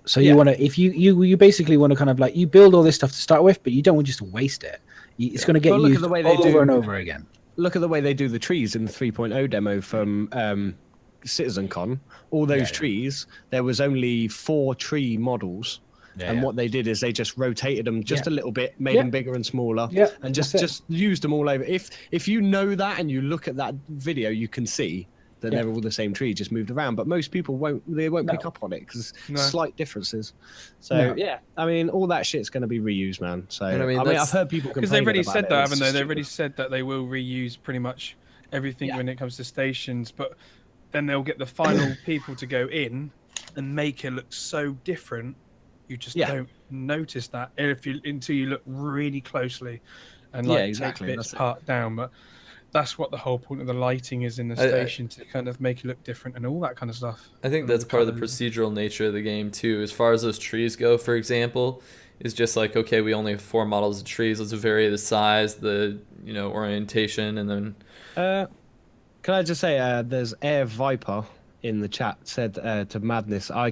So you want to, if you basically want to kind of like, you build all this stuff to start with, but you don't want just to waste it. It's going to get used over and over again. Look at the way they do the trees in the 3.0 demo from CitizenCon. All those trees, there was only 4 tree models, and what they did is they just rotated them just a little bit, made them bigger and smaller, and just used them all over. If you know that and you look at that video, you can see that they're all the same tree, just moved around. But most people won't pick up on it because slight differences. So I mean, all that shit's going to be reused, man. So I mean, I've heard people because they've already said that, haven't they? They've already said that they will reuse pretty much everything when it comes to stations, but then they'll get the final people to go in and make it look so different. You just don't notice that until you look really closely and take bits part down. But that's what the whole point of the lighting is in the station, to kind of make it look different and all that kind of stuff. I think that's part of the procedural nature of the game too. As far as those trees go, for example, is just like, okay, we only have 4 models of trees. Let's vary the size, the orientation, and then. Can I just say, there's Air Viper in the chat said to Madness, I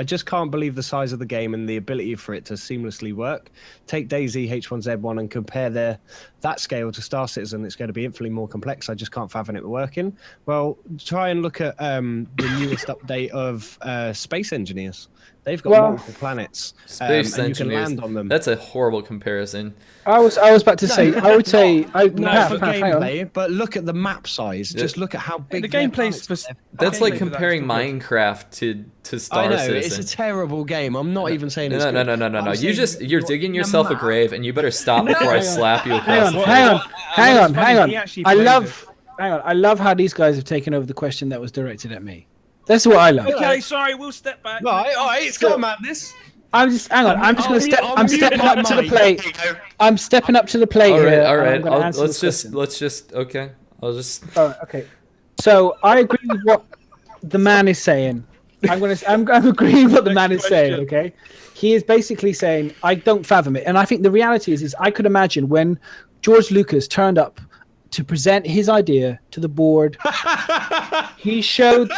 just can't believe the size of the game and the ability for it to seamlessly work. Take DayZ H1Z1 and compare that scale to Star Citizen. It's going to be infinitely more complex. I just can't fathom it working. Well, try and look at the newest update of Space Engineers. They've got multiple planets. Space and you can land on them. That's a horrible comparison. I was about to say. I would say. Gameplay, but look at the map size. Just look at how big the gameplay's for. That's like comparing Minecraft to Star Citizen. I know, it's a terrible game. I'm not even saying it's good. No. You're digging yourself a grave, and you better stop before I slap you across the face. Hang on. I love how these guys have taken over the question that was directed at me. That's what I love. Okay, sorry, we'll step back. Right, all right, it's got Madness. I'm just hang on. I'm just going to step. I'm stepping up to the plate. I'm stepping up to the plate. All right. Let's just. Okay. I'll just. Okay. So I agree with what the man is saying. I'm agreeing with what the man is saying. Okay. He is basically saying I don't fathom it, and I think the reality is I could imagine when George Lucas turned up to present his idea to the board. He showed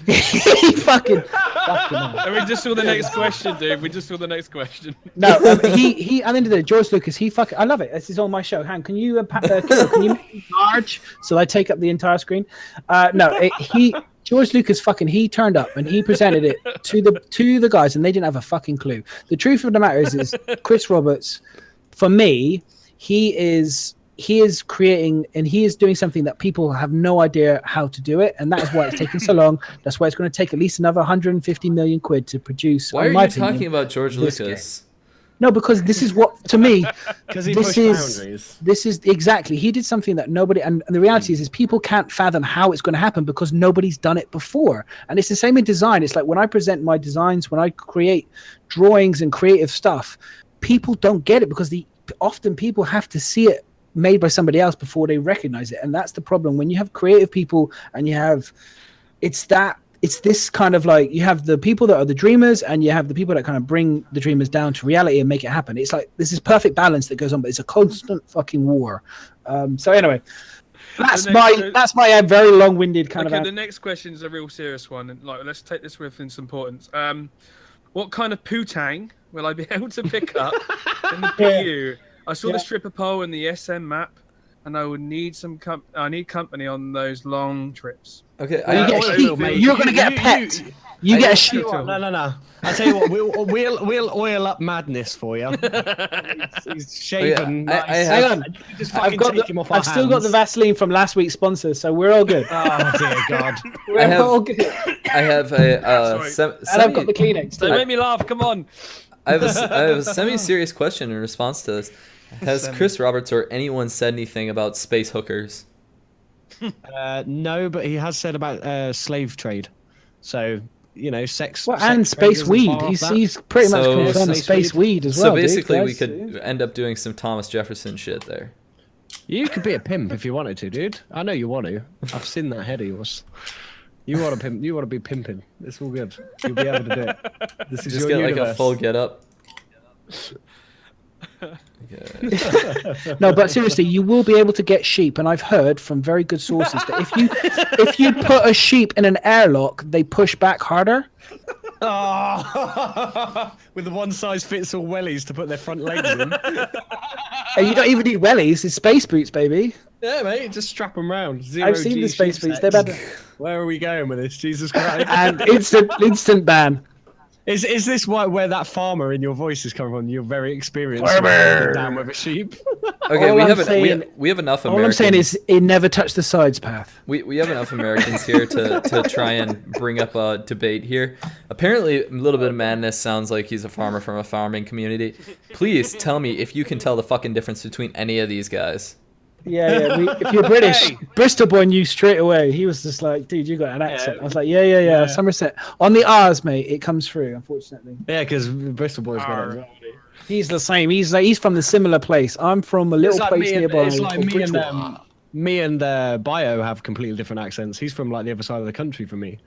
he fucking and we just saw the next question, dude. We just saw the next question. No, he at the end of the day, George Lucas, I love it. This is on my show. Han, can you can you make it large so I take up the entire screen? George Lucas he turned up and he presented it to the guys, and they didn't have a fucking clue. The truth of the matter is Chris Roberts, for me, he is creating and he is doing something that people have no idea how to do it, and that is why it's taking so long. That's why it's going to take at least another 150 million quid to produce. Why are you talking about George Lucas? No, because this is what, to me, because he pushed boundaries. This is exactly, he did something that nobody, and the reality is people can't fathom how it's going to happen because nobody's done it before. And it's the same in design. It's like when I present my designs, when I create drawings and creative stuff, people don't get it because often people have to see it made by somebody else before they recognize it. And that's the problem when you have creative people and you have it's this kind of like you have the people that are the dreamers and you have the people that kind of bring the dreamers down to reality and make it happen. It's like this is perfect balance that goes on, but it's a constant fucking war. So anyway, that's my very long-winded kind of answer. The next question is a real serious one, and like let's take this with its importance. What kind of poo-tang will I be able to pick up in the PU? I saw the stripper pole and the SM map, and I would need company on those long trips. Okay, you're going to get a pet. You get a Tell you sheep. what, no. I tell you what, we'll oil up madness for you. He's shaven. I nice. Hang on. And you can just I've fucking got take him off our I've still got the hands. Vaseline from last week's sponsor, so we're all good. Oh dear God. We're have- all good. I have a Sorry. And I've got the Kleenex Don't too. make me laugh. Come on. I have a semi-serious question in response to this. Has Chris Roberts or anyone said anything about space hookers? No, but he has said about slave trade. So sex. Well, sex and trade space isn't weed. far off that. He's pretty much So- confirmed Space space weed as well. So basically, dude, we guys. could end up doing some Thomas Jefferson shit there. You could be a pimp if you wanted to, dude. I know you want to. I've seen that head of yours. You want to pimp? You want to be pimping? It's all good. You'll be able to do it. This is Just your get like universe. a full get up. No, but seriously, you will be able to get sheep, and I've heard from very good sources that if you put a sheep in an airlock, they push back harder. Oh, with the one size fits all wellies to put their front legs in. And you don't even need wellies; it's space boots, baby. Yeah, mate, just strap them round. I've seen the space boots; they're better. Where are we going with this? Jesus Christ! And instant ban. Is this where that farmer in your voice is coming from? You're very experienced. Farmer down with a sheep. Okay, All we I'm have, saying- we have enough All Americans. I'm saying is, it never touched the sides path. We have enough Americans here to try and bring up a debate here. Apparently, a little bit of madness sounds like he's a farmer from a farming community. Please tell me if you can tell the fucking difference between any of these guys. Yeah. If you're British, Hey. Bristol boy knew straight away. He was just like, "Dude, you got an accent." I was like, "Yeah. Somerset on the R's, mate. It comes through, unfortunately." Yeah, because Bristol boys got it. as well. He's the same. He's from the similar place. I'm from a little place nearby. It's like called me and Bridgewater. me and Bio have completely different accents. He's from like the other side of the country from me.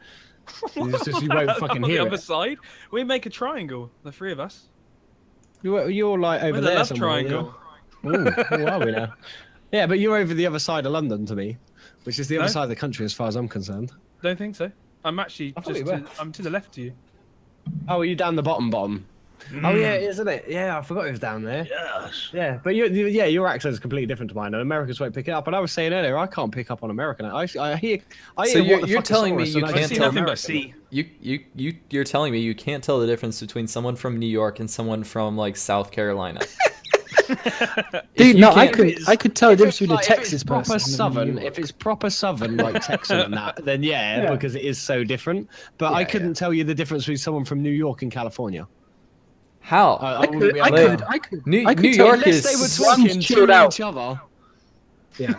It's just you won't fucking On the hear other it. side, we make a triangle. The three of us. You're like over We're the there love somewhere. triangle. Ooh, who are we now? Yeah, but you're over the other side of London to me, which is the other No. side of the country as far as I'm concerned. Don't think so. I'm actually I thought just. we were. I'm to the left of you. Oh, are you down the bottom? Oh yeah, isn't it? Yeah, I forgot it was down there. Yes. Yeah, but your accent is completely different to mine, and Americans won't pick it up. And I was saying earlier, I can't pick up on American. I hear. So hear you're- what the you're fuck telling me is you and I I can't just see tell nothing but American. C. You're telling me you can't tell the difference between someone from New York and someone from like South Carolina. Dude, you no, I can't- could tell the If difference it's between a like- Texas if it's proper person. and a New Southern, Yorker. if it's proper Southern like Texan and that, then yeah, Yeah. because it is so different. But I couldn't tell you the difference between someone from New York and California. How? I could. New I could New tell York Unless is they were Sun's talking chilled to out. each other. Yeah,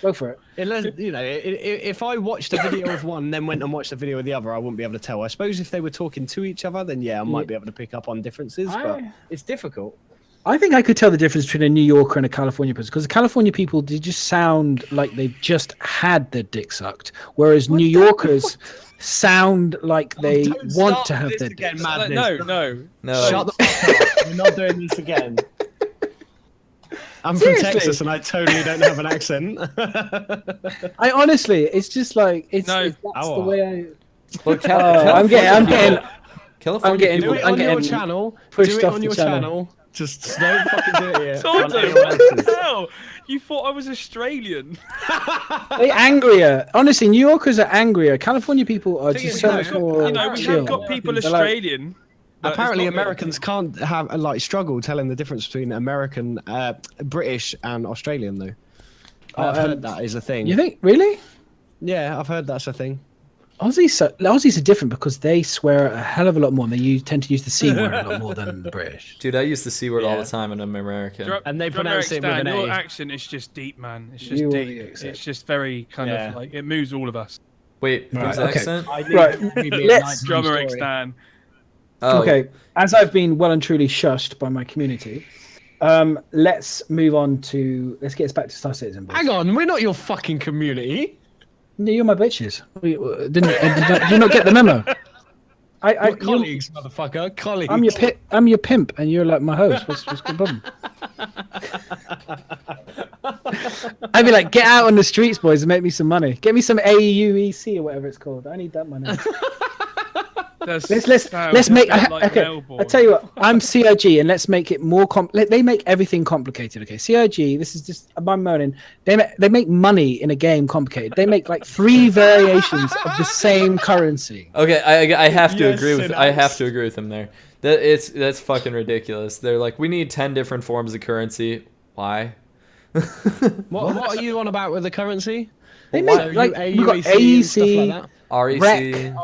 go for it. Unless if I watched a video of one, then went and watched a video of the other, I wouldn't be able to tell. I suppose if they were talking to each other, then yeah, I might be able to pick up on differences. But it's difficult. I think I could tell the difference between a New Yorker and a California person because the California people they just sound like they've just had their dick sucked, whereas New Yorkers sound like they Don't want start to have this their again, dick Madness. No. no. Shut the fuck up. We're not doing this again. I'm from Seriously? Texas and I totally don't have an accent. I honestly, it's just like it's. No. That's Oh. the way I. Well, I'm getting. California I'm getting- Do people- it I'm on your getting channel. pushed Do it off on the your channel. channel. Just don't fucking do it here. Told on you. anyone What the else's. hell? You thought I was Australian? They angrier. Honestly, New Yorkers are angrier. California people are Thing just is, so you much know, more You know, we chill. have got people They're like- Australian. but it's Apparently, not good. Americans can't have like struggle telling the difference between American, British, and Australian though. I've heard that is a thing. You think really? Yeah, I've heard that's a thing. Aussies are different because they swear a hell of a lot more. And they tend to use the c word a lot more than the British. Dude, I use the C word all Yeah. the time and I'm American. Dra- And they Dra- pronounce it with Stan, an Your A. accent is just deep, man. It's just You are deep. the accent. It's just very kind Yeah. of like it moves all of us. Wait, Right, whose okay. accent? Right, let's- Drummer X Stan. Oh, Okay, as I've been well and truly shushed by my community, let's move on to let's get us back to Star Citizen. boys. Hang on, we're not your fucking community. No, you're my bitches. Did you not get the memo? We're colleagues, motherfucker. Colleagues. I'm your pimp, and you're like my host. What's the problem? I'd be like, get out on the streets, boys, and make me some money. Get me some AUEC or whatever it's called. I need that money. Let's make okay. I tell you what, I'm CIG, and let's make it more they make everything complicated. Okay, CIG. This is just I'm moaning. They make money in a game complicated. They make like 3 variations of the same currency. Okay, I have to agree with him there. That's fucking ridiculous. They're like, we need 10 different forms of currency. Why? What are you on about with the currency? They make like you got AEC, REC,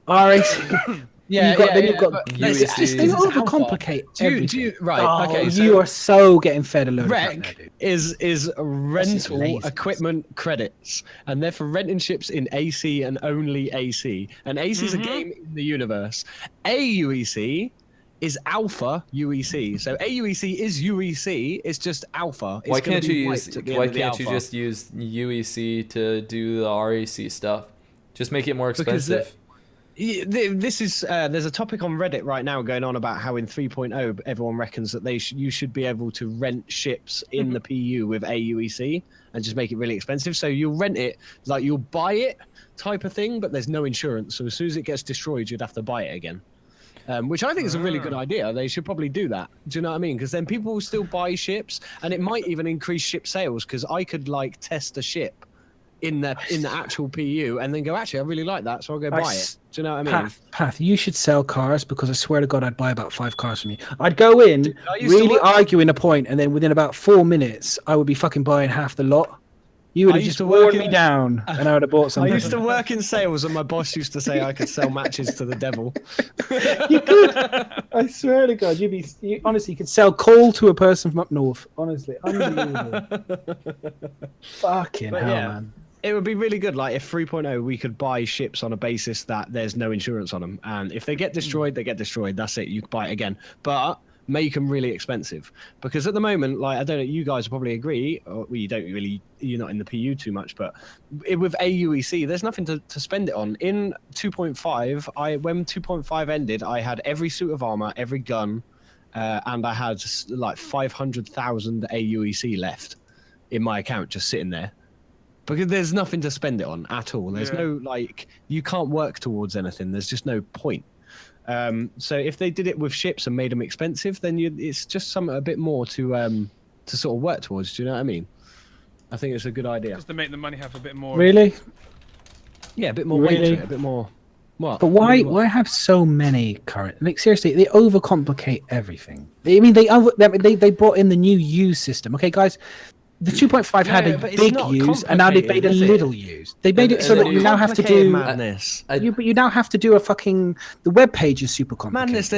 REC. Yeah, you've got UEC. They overcomplicate everything. Right. Okay. So you are so getting fed a load of REC crap now, dude. is rental lazy. equipment credits, and they're for renting ships in AC and only AC. And AC is a game in the universe. AUEC is Alpha UEC. So AUEC is UEC. It's just Alpha. It's Why can't you just use UEC to do the REC stuff? Just make it more expensive. This is there's a topic on Reddit right now going on about how in 3.0 everyone reckons that you should be able to rent ships in the PU with AUEC and just make it really expensive. So you'll rent it, like you'll buy it type of thing, but there's no insurance. So as soon as it gets destroyed, you'd have to buy it again. Which I think is a really good idea. They should probably do that. Do you know what I mean? Because then people will still buy ships, and it might even increase ship sales. Because I could like test a ship in the actual PU and then go, actually, I really like that, so I'll go buy it. Do you know what I mean? Path, you should sell cars, because I swear to God, I'd buy about 5 cars from you. I'd go in, really arguing a point, and then within about 4 minutes, I would be fucking buying half the lot. You would have just worn me down, and I would have bought something. I used to work in sales, and my boss used to say I could sell matches to the devil. You could. I swear to God, you honestly could sell coal to a person from up north. Honestly, unbelievable. Fucking hell, man. It would be really good, like if 3.0 we could buy ships on a basis that there's no insurance on them, and if they get destroyed, they get destroyed. That's it. You can buy it again, but make them really expensive, because at the moment, like I don't know, you guys probably agree, or you don't really, you're not in the PU too much, but with AUEC, there's nothing to spend it on. In 2.5, when 2.5 ended, I had every suit of armor, every gun, and I had like 500,000 AUEC left in my account, just sitting there. Because there's nothing to spend it on at all. There's no, like, you can't work towards anything. There's just no point. So if they did it with ships and made them expensive, then it's just something a bit more to sort of work towards. Do you know what I mean? I think it's a good idea. Just to make the money have a bit more. Really? Yeah, a bit more weight to it, a bit more. What? But why have so many current? Like seriously, they overcomplicate everything. I mean, they brought in the new use system. Okay, guys. The 2.5 had a big use, and now they've made a little use. They made it so that you now have to do madness. But you now have to do a fucking. The web page is super complicated. Madness.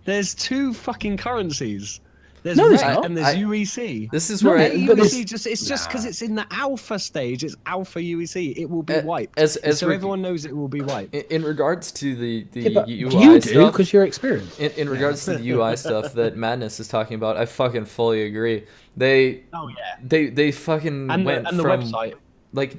There's two fucking currencies. There's no, there's REC not. and there's UEC. This is where UEC just because it's in the alpha stage. It's alpha UEC. It will be wiped. So everyone knows it will be wiped. In regards to the UI you do stuff, because you're experienced. In regards to the UI stuff that Madness is talking about, I fucking fully agree. They fucking went and the from website. Like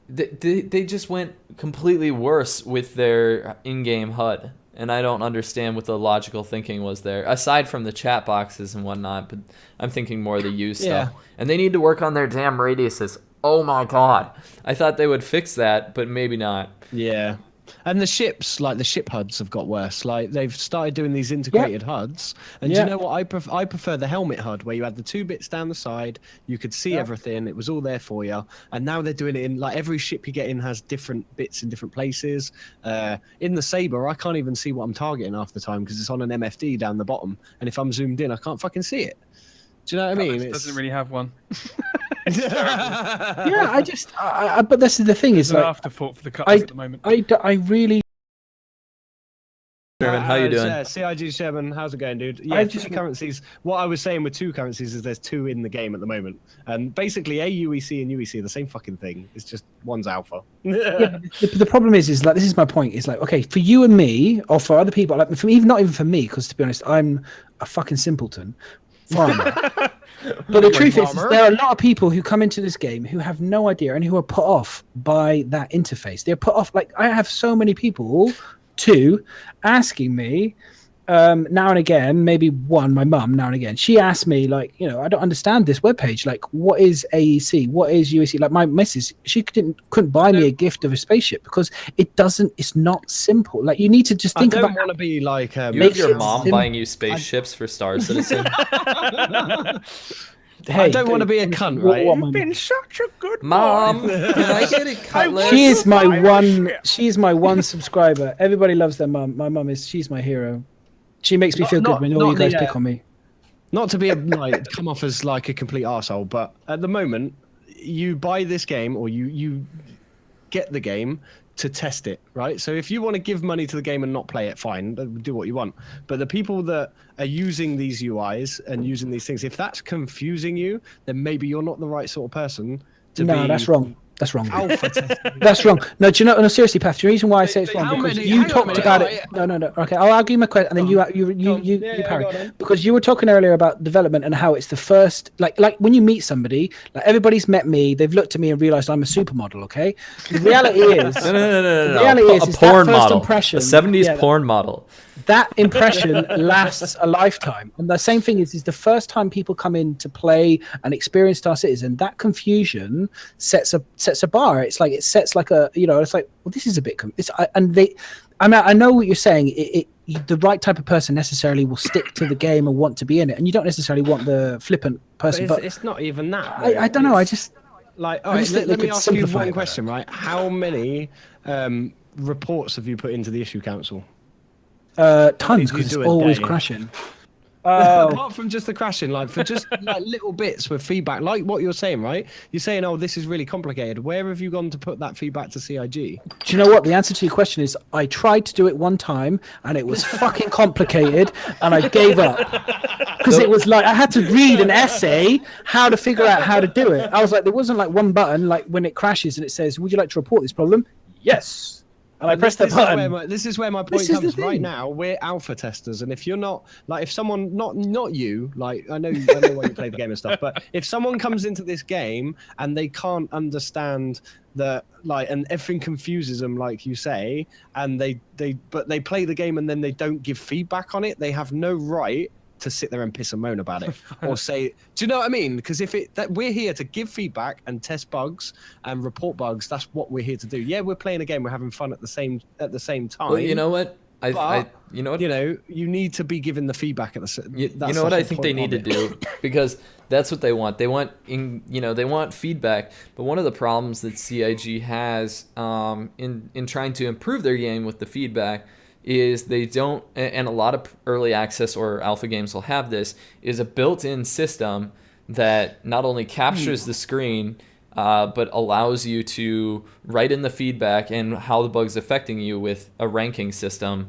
they just went completely worse with their in-game HUD. And I don't understand what the logical thinking was there, aside from the chat boxes and whatnot. But I'm thinking more of the use stuff. And they need to work on their damn radiuses. Oh my god! I thought they would fix that, but maybe not. Yeah. And the ships, like the ship HUDs, have got worse. Like they've started doing these integrated HUDs. And do you know what? I prefer the helmet HUD, where you had the 2 bits down the side, you could see everything, it was all there for you. And now they're doing it in like every ship you get in has different bits in different places. In the Saber, I can't even see what I'm targeting half the time because it's on an MFD down the bottom. And if I'm zoomed in, I can't fucking see it. Do you know what I mean? It doesn't really have one. Yeah, but this is the thing. It's Is like, an afterthought for the cutters at the moment. I really. Sherman, how you doing? CIG Sherman, how's it going, dude? Yeah, two currencies. What I was saying with 2 currencies is there's 2 in the game at the moment, and basically AUEC and UEC are the same fucking thing. It's just one's alpha. Yeah, the problem is like this is my point. It's like, okay, for you and me, or for other people, like for me, not even for me, because to be honest, I'm a fucking simpleton farmer. But the truth is there are a lot of people who come into this game who have no idea and who are put off by that interface. They're put off. Like I have so many people asking me, now and again, maybe my mum now and again, she asks me like, I don't understand this webpage. Like, what is AEC? What is UEC? Like my missus, she couldn't buy me a gift of a spaceship because it's not simple. Like you need to just think I about. don't want to be like You have your mom buying you spaceships for Star Citizen. Hey, I don't want to be a cunt, right? what You've been such a good Mom, boy. can I get a cutlass? She is my Pirate one. ship. She's my one subscriber. Everybody loves their mum. My mum she's my hero. She makes me feel good when all you guys pick on me. Not to be like come off as like a complete arsehole, but at the moment, you buy this game or you get the game to test it, right? So if you want to give money to the game and not play it, fine, do what you want. But the people that are using these UIs and using these things, if that's confusing you, then maybe you're not the right sort of person to be. No, that's wrong. That's wrong. Alpha testing. That's wrong. No, do you know? No, seriously, Path. The reason why I say it's wrong How because many- you hang on a talked minute, about right? it. No. Okay, I'll argue my question, and then you parry. go on. Because you were talking earlier about development and how it's the first, like when you meet somebody, like everybody's met me, they've looked at me and realized I'm a supermodel. Okay, the reality is, No. The reality is a that porn first model. impression- A 70s yeah, porn model. that impression lasts a lifetime. And the same thing is the first time people come in to play and experience Star Citizen, that confusion sets a bar. It's like it sets like a, it's like, well, this is a bit I know what you're saying. The right type of person necessarily will stick to the game and want to be in it, and you don't necessarily want the flippant person. But It's not even that. I don't know. I just Like, all I right, just think let they me could ask you simplify one it question, right? How many reports have you put into the issue council? tons do you because it's do a always day? crashing. Apart from just the crashing, like for just like little bits with feedback, like what you're saying, right? You're saying, oh, this is really complicated. Where have you gone to put that feedback to CIG? Do you know what? The answer to your question is I tried to do it one time and it was fucking complicated and I gave up. Because it was like I had to read an essay how to figure out how to do it. I was like, there wasn't like one button like when it crashes and it says, would you like to report this problem? Yes. And I pressed the button. This is where my point This is the comes. Right thing. now, we're alpha testers, and if you're not like, if someone not you, like I know why you play the game and stuff, but if someone comes into this game and they can't understand the like, and everything confuses them, like you say, and they play the game and then they don't give feedback on it, they have no right to sit there and piss and moan about it or say, do you know what I mean? Because we're here to give feedback and test bugs and report bugs. That's what we're here to do. Yeah, we're playing a game. We're having fun at the same time. Well, you know what? You know what? You need to be given the feedback at the. You know what I think they need to do, because that's what they want. They want they want feedback. But one of the problems that CIG has in trying to improve their game with the feedback is they don't, and a lot of early access or alpha games will have this, is a built-in system that not only captures the screen but allows you to write in the feedback and how the bug's affecting you with a ranking system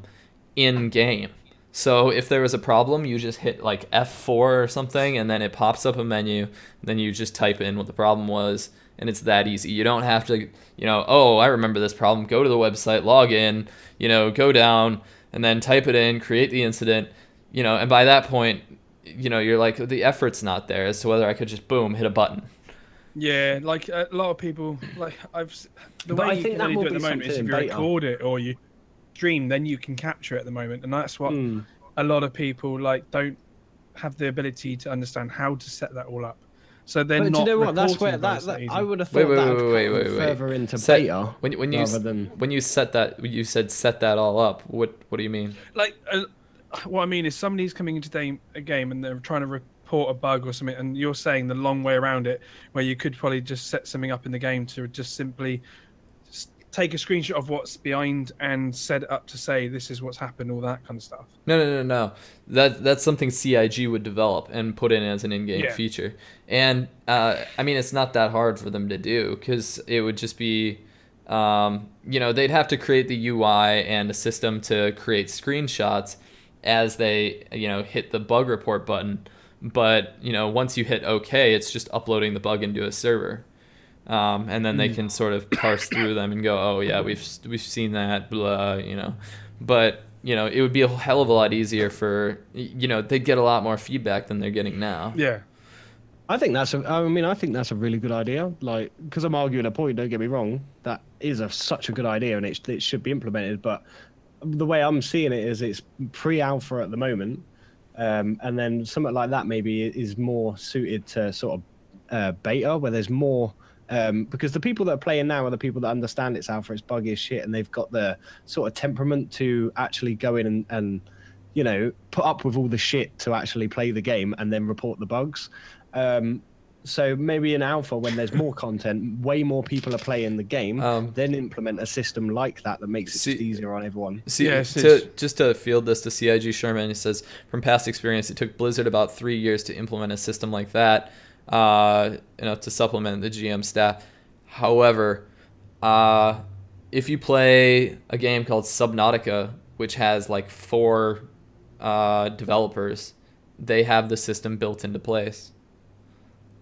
in game. So if there was a problem, you just hit like F4 or something and then it pops up a menu, then you just type in what the problem was, and it's that easy. You don't have to, oh, I remember this problem, go to the website, log in, go down and then type it in, create the incident, and by that point, you're like, the effort's not there as to whether I could just boom, hit a button. Yeah, like a lot of people, like the way I you think can that really will do it at be the moment is something if you in beta. record it or you stream, then you can capture it at the moment, and that's what a lot of people like don't have the ability to understand how to set that all up. So they're But not. do you know what? That's reporting where those that easy. I would have thought Wait. further into Set- beta when you set that, you said set that all up. What do you mean? Like what I mean is somebody's coming into a game and they're trying to report a bug or something, and you're saying the long way around it, where you could probably just set something up in the game to just simply take a screenshot of what's behind and set it up to say this is what's happened, all that kind of stuff. No. That's something CIG would develop and put in as an in-game feature. And I mean, it's not that hard for them to do, because it would just be, they'd have to create the UI and a system to create screenshots as they, hit the bug report button. But, once you hit OK, it's just uploading the bug into a server. And then they can sort of parse through them and go, oh yeah, we've seen that, blah, But it would be a hell of a lot easier for, they'd get a lot more feedback than they're getting now. Yeah. I think that's a really good idea. Like, because I'm arguing a point. Don't get me wrong. That is such a good idea, and it should be implemented. But the way I'm seeing it is it's pre-alpha at the moment, and then something like that maybe is more suited to sort of beta, where there's more. Because the people that are playing now are the people that understand it's alpha, it's buggy as shit, and they've got the sort of temperament to actually go in and you know, put up with all the shit to actually play the game and then report the bugs. So maybe in alpha, when there's more content, way more people are playing the game, then implement a system like that makes it just easier on everyone. Just to field this to CIG Sherman, he says, from past experience, it took Blizzard about 3 years to implement a system like that, to supplement the GM staff. However, if you play a game called Subnautica, which has like 4 developers, they have the system built into place.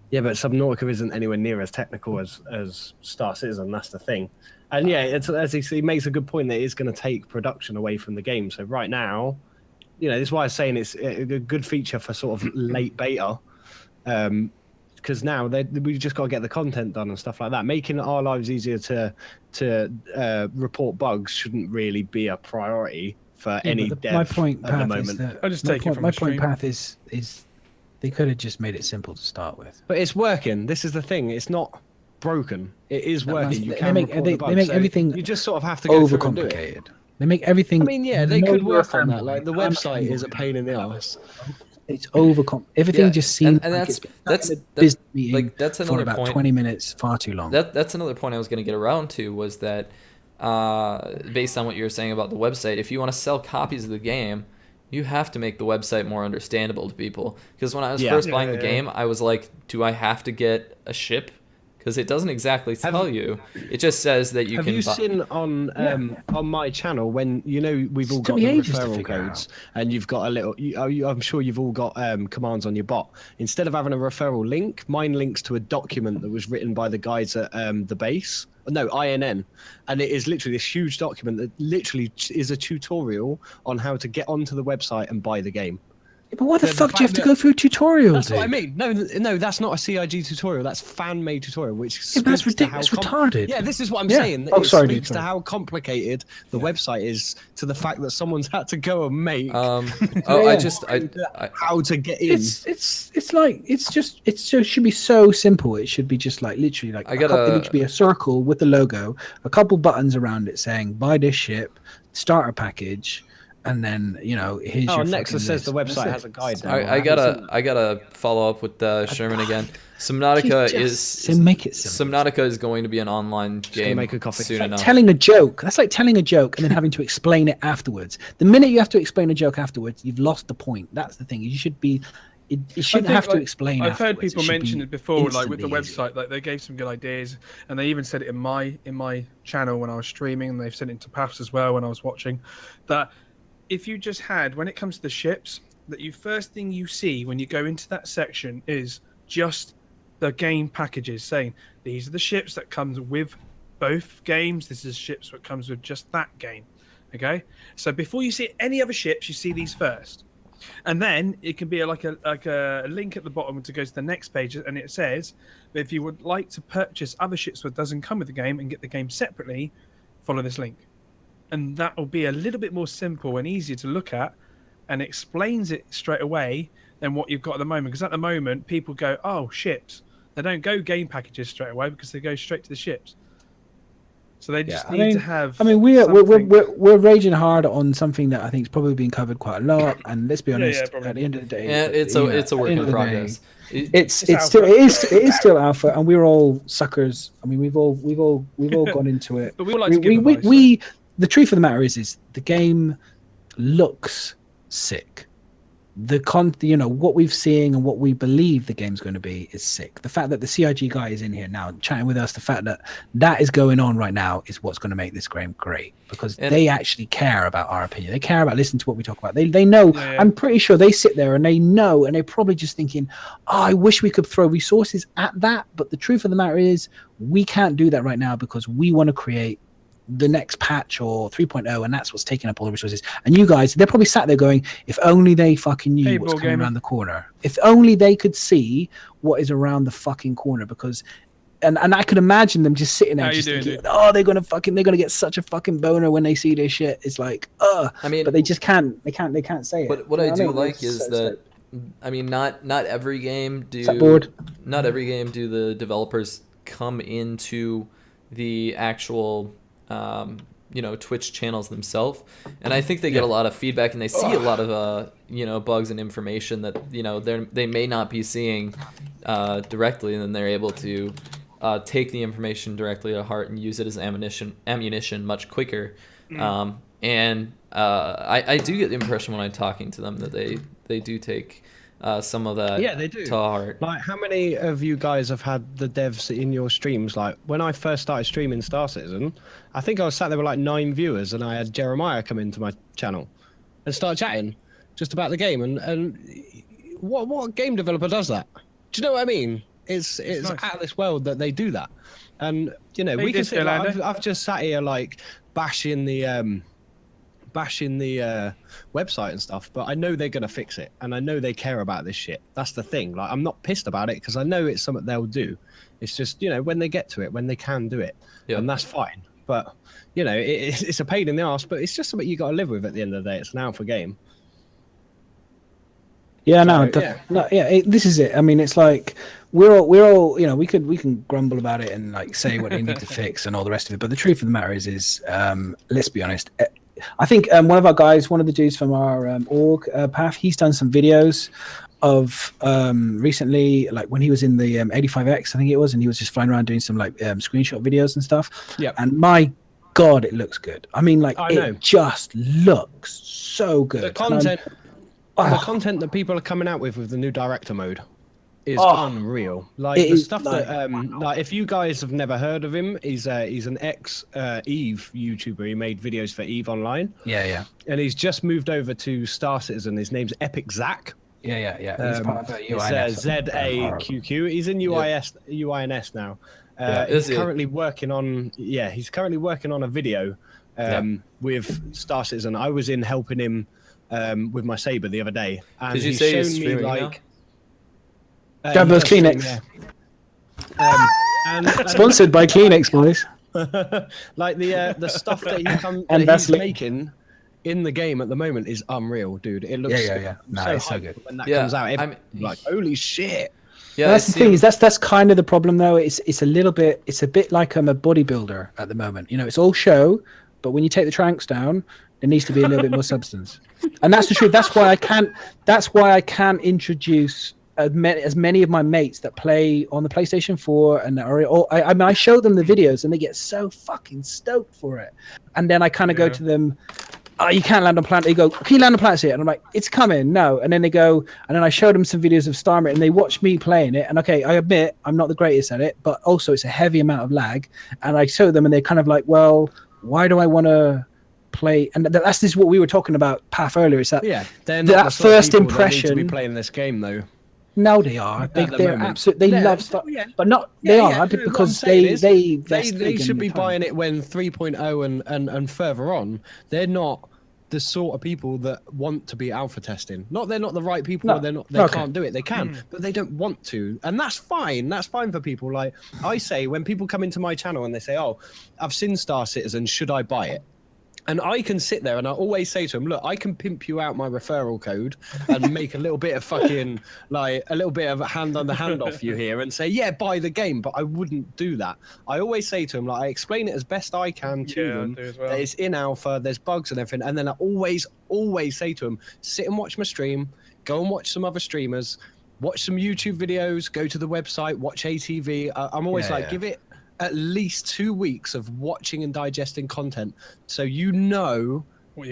Yeah, but Subnautica isn't anywhere near as technical as Star Citizen. That's the thing. And yeah, it's, as he makes a good point that it's going to take production away from the game. So right now, you know, this is why I'm saying it's a good feature for sort of late beta. Because now we've just got to get the content done and stuff like that. Making our lives easier to report bugs shouldn't really be a priority for any dev my point, at the Path, moment. is that I'll just take it from my the point, stream. Path, is they could have just made it simple to start with. But it's working. This is the thing. It's not broken. It is working. You They can make report the bugs. they make So everything you just sort of have to go through and do it. overcomplicated. They make everything. I mean, yeah, they no could work on fanboy. that. Like the I'm a website is a fanboy. pain in the ass. It's everything Yeah, just seems and like that's- it's been that's- stuck in a that- business meeting like, that's for another about point. 20 minutes, far too long. That's another point I was going to get around to, was that based on what you were saying about the website, if you want to sell copies of the game, you have to make the website more understandable to people. Because when I was first buying the game, I was like, do I have to get a ship? Because it doesn't exactly tell you. It just says that you Have can you buy. seen on my channel when you know we've all It got took me the ages to referral figure codes and you've got a little? I'm sure you've all got commands on your bot. Instead of having a referral link, mine links to a document that was written by the guys at the base. No, INN, and it is literally this huge document that literally is a tutorial on how to get onto the website and buy the game. Yeah, but why the the fuck do you have fact to that- go through tutorials? That's what I mean. No, that's not a CIG tutorial. That's fan-made tutorial, which Yeah, but that's speaks to how ridiculous. It's retarded. Yeah, this is what I'm Yeah. saying. Oh, It sorry, speaks dude, to sorry. how complicated the website is, to the fact that someone's had to go and make I how to get in. It's like it should be so simple. It should be just like literally like it should be a circle with the logo, a couple buttons around it saying buy this ship, starter package, and then here's your Nexus says the fucking list. website That's has a it. guide now. I gotta follow up with Sherman again. Subnautica make it simple. Subnautica is going to be an online game make a coffee. soon It's like enough. telling a joke. That's like telling a joke and then having to explain it afterwards. The minute you have to explain a joke afterwards, you've lost the point. That's the thing. You should be. You shouldn't think, have to like, explain. I've heard afterwards. people should mention be it before, like with the instantly easy. website, like they gave some good ideas, and they even said it in my channel when I was streaming, and they've sent it to Paths as well when I was watching. That if you just had, when it comes to the ships, that first thing you see when you go into that section is just the game packages saying these are the ships that comes with both games. This is ships that comes with just that game. Okay, so before you see any other ships, you see these first. And then it can be like a link at the bottom to go to the next page, and it says that if you would like to purchase other ships that doesn't come with the game and get the game separately, follow this link. And that will be a little bit more simple and easier to look at, and explains it straight away than what you've got at the moment. Because at the moment, people go, "Oh, ships." They don't go game packages straight away because they go straight to the ships. So they just need to have. I mean, we're something- raging hard on something that I think is probably being covered quite a lot. And let's be honest, probably. at the end of the day, Yeah, it's a work at the end in of the day, progress. It's alpha. still it is still alpha, and we're all suckers. I mean, we've all gone into it. But we all like to give advice. The truth of the matter is the game looks sick. What we've seen and what we believe the game's going to be is sick. The fact that the CIG guy is in here now chatting with us, the fact that is going on right now is what's going to make this game great, because they actually care about our opinion. They care about listening to what we talk about. They know. Yeah. I'm pretty sure they sit there and they know, and they're probably just thinking, "Oh, I wish we could throw resources at that." But the truth of the matter is, we can't do that right now because we want to create the next patch or 3.0, and that's what's taking up all the resources. And you guys, they're probably sat there going, if only they fucking knew what's coming around the corner. If only they could see what is around the fucking corner, because and I could imagine them just sitting there, How you just doing, thinking, dude? oh, they're gonna get such a fucking boner when they see this shit. It's like, I mean, but they just can't. They can't say it. what You I know do mean? like It's is so that, sick. I mean, not every game That board. not every game do the developers come into the actual Twitch channels themselves, and I think they get a lot of feedback and they see a lot of bugs and information that they may not be seeing directly, and then they're able to take the information directly to heart and use it as ammunition much quicker. And I do get the impression when I'm talking to them that they do take some of that Yeah, they do. to heart. Like, how many of you guys have had the devs in your streams? Like, when I first started streaming Star Citizen, I think I was sat there with like 9 viewers, and I had Jeremiah come into my channel and start chatting just about the game. And what game developer does that? Do you know what I mean? It's nice. out of this world that they do that. And we can this, sit. Like, Orlando. I've just sat here like bashing the website and stuff, but I know they're gonna fix it, and I know they care about this shit. That's the thing. Like, I'm not pissed about it because I know it's something they'll do. It's just when they get to it, when they can do it, and that's fine. But it's a pain in the ass, but it's just something you got to live with at the end of the day. It's an alpha game. Yeah, this is it. I mean, it's like we're all we can grumble about it and like say what they need to fix and all the rest of it. But the truth of the matter is let's be honest. I think one of the dudes from our org, Path, he's done some videos of recently, like when he was in the 85X, I think it was, and he was just flying around doing some like screenshot videos and stuff. Yeah. And my God, it looks good. I mean, like I know. it just looks so good. The content that people are coming out with the new director mode is unreal. Like it the is, stuff that like if you guys have never heard of him, he's an ex Eve YouTuber. He made videos for Eve Online. Yeah. And he's just moved over to Star Citizen. His name's Epic Zach. Yeah. He's part of It's ZAQQ. He's in UINS now. Is He's he? currently working on a video with Star Citizen. I was in helping him with my saber the other day, and Did you he's say he's shown me streaming now? like Grab those he does Kleenex. stream, yeah. And Sponsored by Kleenex, boys. like the stuff that And he's Vaseline. making in the game at the moment is unreal, dude. It looks Yeah. No, it's so hyped good. when that Yeah, comes out. I'm- Everyone's like, holy shit. Yeah, That's I the thing see- is that's kind of the problem though. It's a bit like I'm a bodybuilder at the moment. It's all show, but when you take the tranks down, there needs to be a little bit more substance. And that's the truth. That's why I can't introduce as many of my mates that play on the PlayStation 4 and I show them the videos and they get so fucking stoked for it. And then I kind of go to them, oh, you can't land on planet. They go, can you land on planet here? And I'm like, it's coming. No. And then they go, and then I showed them some videos of Starmate and they watch me playing it. And okay, I admit I'm not the greatest at it, but also it's a heavy amount of lag. And I show them and they're kind of like, well, why do I want to play? And that's just what we were talking about, Path, earlier. It's that, They're not that the sort of first people that need impression. to be playing this game though. No, they are. They're moment. absolutely. They love stuff, but not. They are because they should be buying it when 3.0 and further on. They're not the sort of people that want to be alpha testing. Not they're not the right people. No. Or they're not. They can't do it. They can, but they don't want to, and that's fine. That's fine for people. Like I say, when people come into my channel and they say, "Oh, I've seen Star Citizen. Should I buy it?" And I can sit there and I always say to them, look, I can pimp you out my referral code and make a little bit of fucking, like, a little bit of a hand on the hand off you here and say, yeah, buy the game. But I wouldn't do that. I always say to them, like, I explain it as best I can to them. I do as well. That it's in alpha, there's bugs and everything. And then I always say to them, sit and watch my stream, go and watch some other streamers, watch some YouTube videos, go to the website, watch ATV. I'm always give it at least 2 weeks of watching and digesting content so you know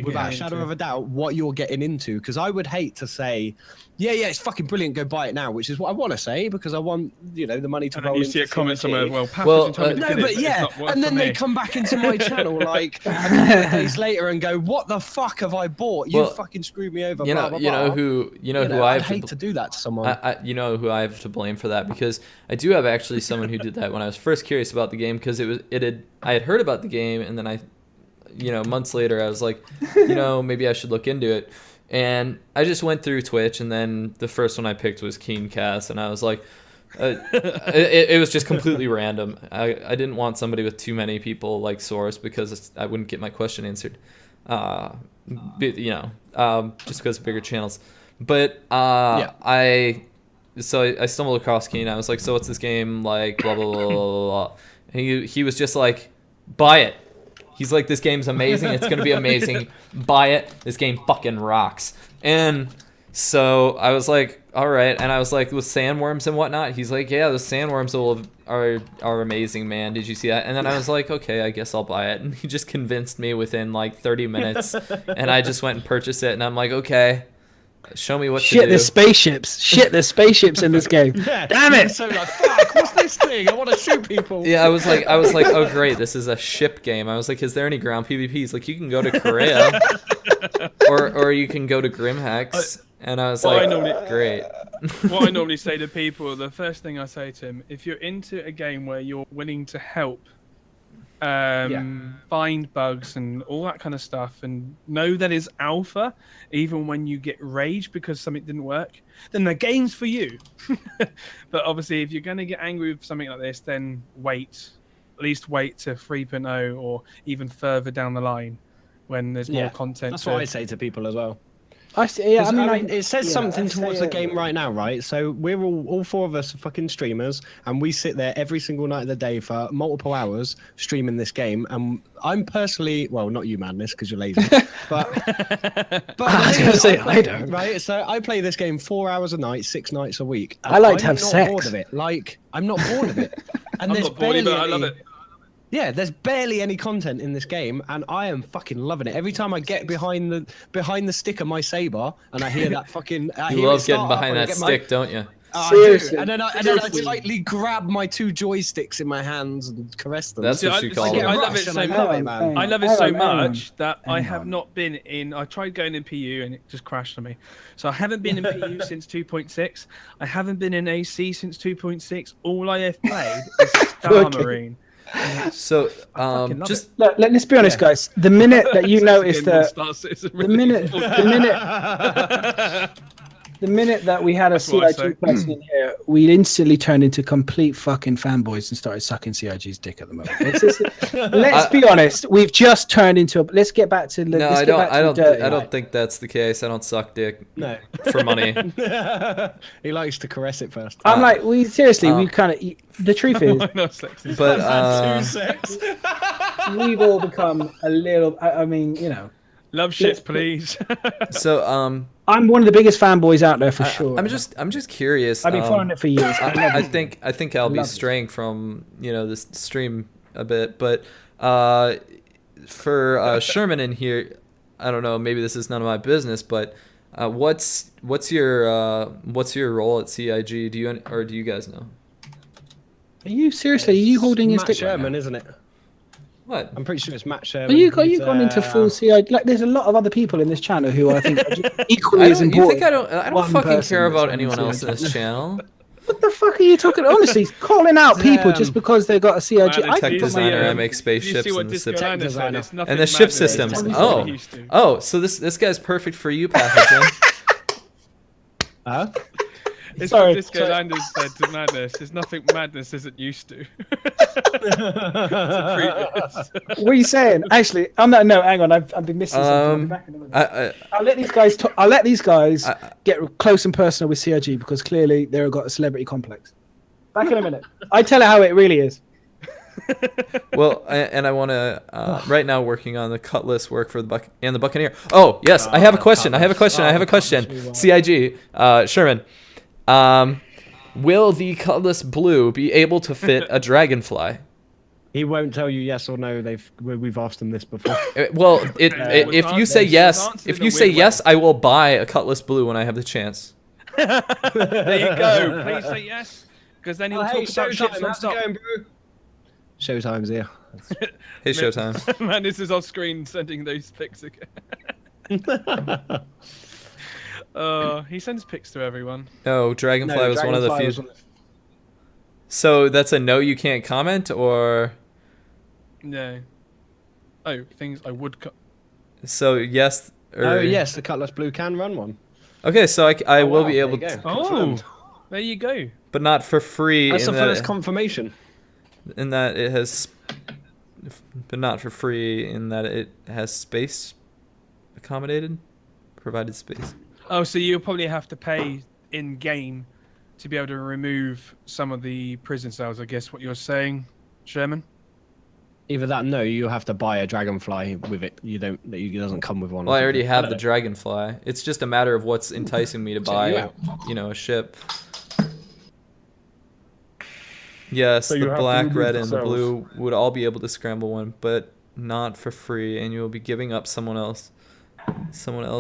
without a shadow of a doubt what you're getting into. Because I would hate to say, yeah, it's fucking brilliant, go buy it now, which is what I want to say because I want the money to And roll then you into see a comment CRT. somewhere, well, No, but yeah, and then they come back into my channel like a couple of days later and go, "What the fuck have I bought? You fucking screwed me over." You know, blah, blah, blah. who I'd hate to do that to someone. you know who I have to blame for that because I do have actually someone who did that when I was first curious about the game because I had heard about the game and then I months later I was like, maybe I should look into it. And I just went through Twitch and then the first one I picked was Keencast and I was like, It was just completely random. I didn't want somebody with too many people like Source because I wouldn't get my question answered. Just because of bigger channels. But I stumbled across Keen. I was like, so what's this game like? Blah blah blah blah blah. blah. He was just like, buy it. He's like, this game's amazing. It's gonna be amazing. Buy it. This game fucking rocks. And so I was like, all right. And I was like, with sandworms and whatnot. He's like, yeah, the sandworms are amazing, man. Did you see that? And then I was like, okay, I guess I'll buy it. And he just convinced me within like 30 minutes. And I just went and purchased it. And I'm like, okay, show me what to do. There's spaceships. Shit, there's spaceships in this game. Yeah, Damn it! So like, fuck, what's this thing? I want to shoot people. Yeah, I was like, oh great, this is a ship game. I was like, is there any ground PvP? He's like, you can go to Korea, or you can go to Grimhex. And I was like, great. What I normally say to people, the first thing I say to them, if you're into a game where you're willing to help find bugs and all that kind of stuff, and know that is alpha, even when you get rage because something didn't work, then the game's for you. But obviously, if you're going to get angry with something like this, then wait. At least wait to 3.0 or even further down the line when there's more content. That's what I say to people as well. I see. Yeah, I mean, it says something towards the game right now, right? So we're all four of us are fucking streamers, and we sit there every single night of the day for multiple hours streaming this game. And I'm personally, well, not you, Madness, because you're lazy, but I was gonna say I don't. Right, so I play this game 4 hours a night, 6 nights a week. I like to have I'm not sex. bored of it. Like, I'm not bored of it. And I'm there's not bored either, I barely love any- it. Yeah, there's barely any content in this game, and I am fucking loving it. Every time I get behind the stick of my saber, and I hear that fucking, You love getting behind that stick, don't you? Seriously. And then I slightly grab my 2 joysticks in my hands and caress them. That's what you call get it. a I love rush it and so I much. love it, man. I love it so Hang on. much that I Hang have on. not been in. I tried going in PU and it just crashed on me. So I haven't been in PU since 2.6. I haven't been in AC since 2.6. All I have played is Star Marine. So fucking love just Look, let's be honest, guys. The minute that you notice that, the minute that we had a That's what I say. CIG person in here, we instantly turned into complete fucking fanboys and started sucking CIG's dick at the moment. Let's be honest. We've just turned into. Let's get back to. no, let's I get back to don't dirty. I don't think that's the case. I don't suck dick No. for money. He likes to caress it first. I'm like, we seriously, we kind of. The truth is, But sex. we've all become a little. I mean, you know. Love shit, please. so I'm one of the biggest fanboys out there for sure. I'm just curious. I've been following it for years. I think I'll be love it. straying from this stream a bit, but for Sherman in here, I don't know. Maybe this is none of my business, but what's your role at CIG? Do you guys know? Are you seriously? Are you holding his Matt dick? Sherman, isn't it? What? I'm pretty sure it's Matt Sherman. Are you He's, gone into full CIG? Like, there's a lot of other people in this channel who I think are just equally as You important. think I don't One fucking person care that's about on anyone CIG. else in this channel? What the fuck are you talking? Honestly, calling out people just because they got a CIG. Man, Tech you designer, see, I make spaceships you see what and the Disco ship- Lander said? designer. It's nothing and the ship mad, systems. it's nothing Oh, he used to. so this guy's perfect for you, Pathogen. Huh? It's Sorry, what Disco Landers said to Madness. There's nothing Madness isn't used to. What are you saying? Actually, I'm not. No, hang on. I've been missing something. I'll be back in a minute. I'll let these guys. I'll let these guys get close and personal with CIG because clearly they've got a celebrity complex. Back in a minute. I tell it how it really is. Well, and I want to right now working on the Cutlass work for the the Buccaneer. Oh yes, I have a question. I have a question. CIG, Sherman, will the Cutlass Blue be able to fit a Dragonfly? He won't tell you yes or no. We've asked him this before. Well, if you say yes, I will buy a Cutlass Blue when I have the chance. There you go. Please say yes, because then he'll talk about ships non-stop. Showtime's here. Hey, Showtime. Man, this is off screen sending those pics again. He sends pics to everyone. No, Dragonfly was one of the few. So that's a no, you can't comment, or No. Oh, things I would. so yes. Oh yes, the Cutlass Blue can run one. Okay, so I will be able there you to. go. Oh, Confirmed. there you go. but not for free. That's the in that first confirmation. in that it has, but not for free in that it has space provided space. Oh, so you'll probably have to pay in game to be able to remove some of the prison cells. I guess what you're saying, Sherman. Either that, no, you have to buy a dragonfly with it. You don't. It doesn't come with one. Well, I already have the dragonfly. It's just a matter of what's enticing me to buy, a ship. Yes, So you the have to black, remove red, the and the cells. blue would all be able to scramble one, but not for free, and you will be giving up someone else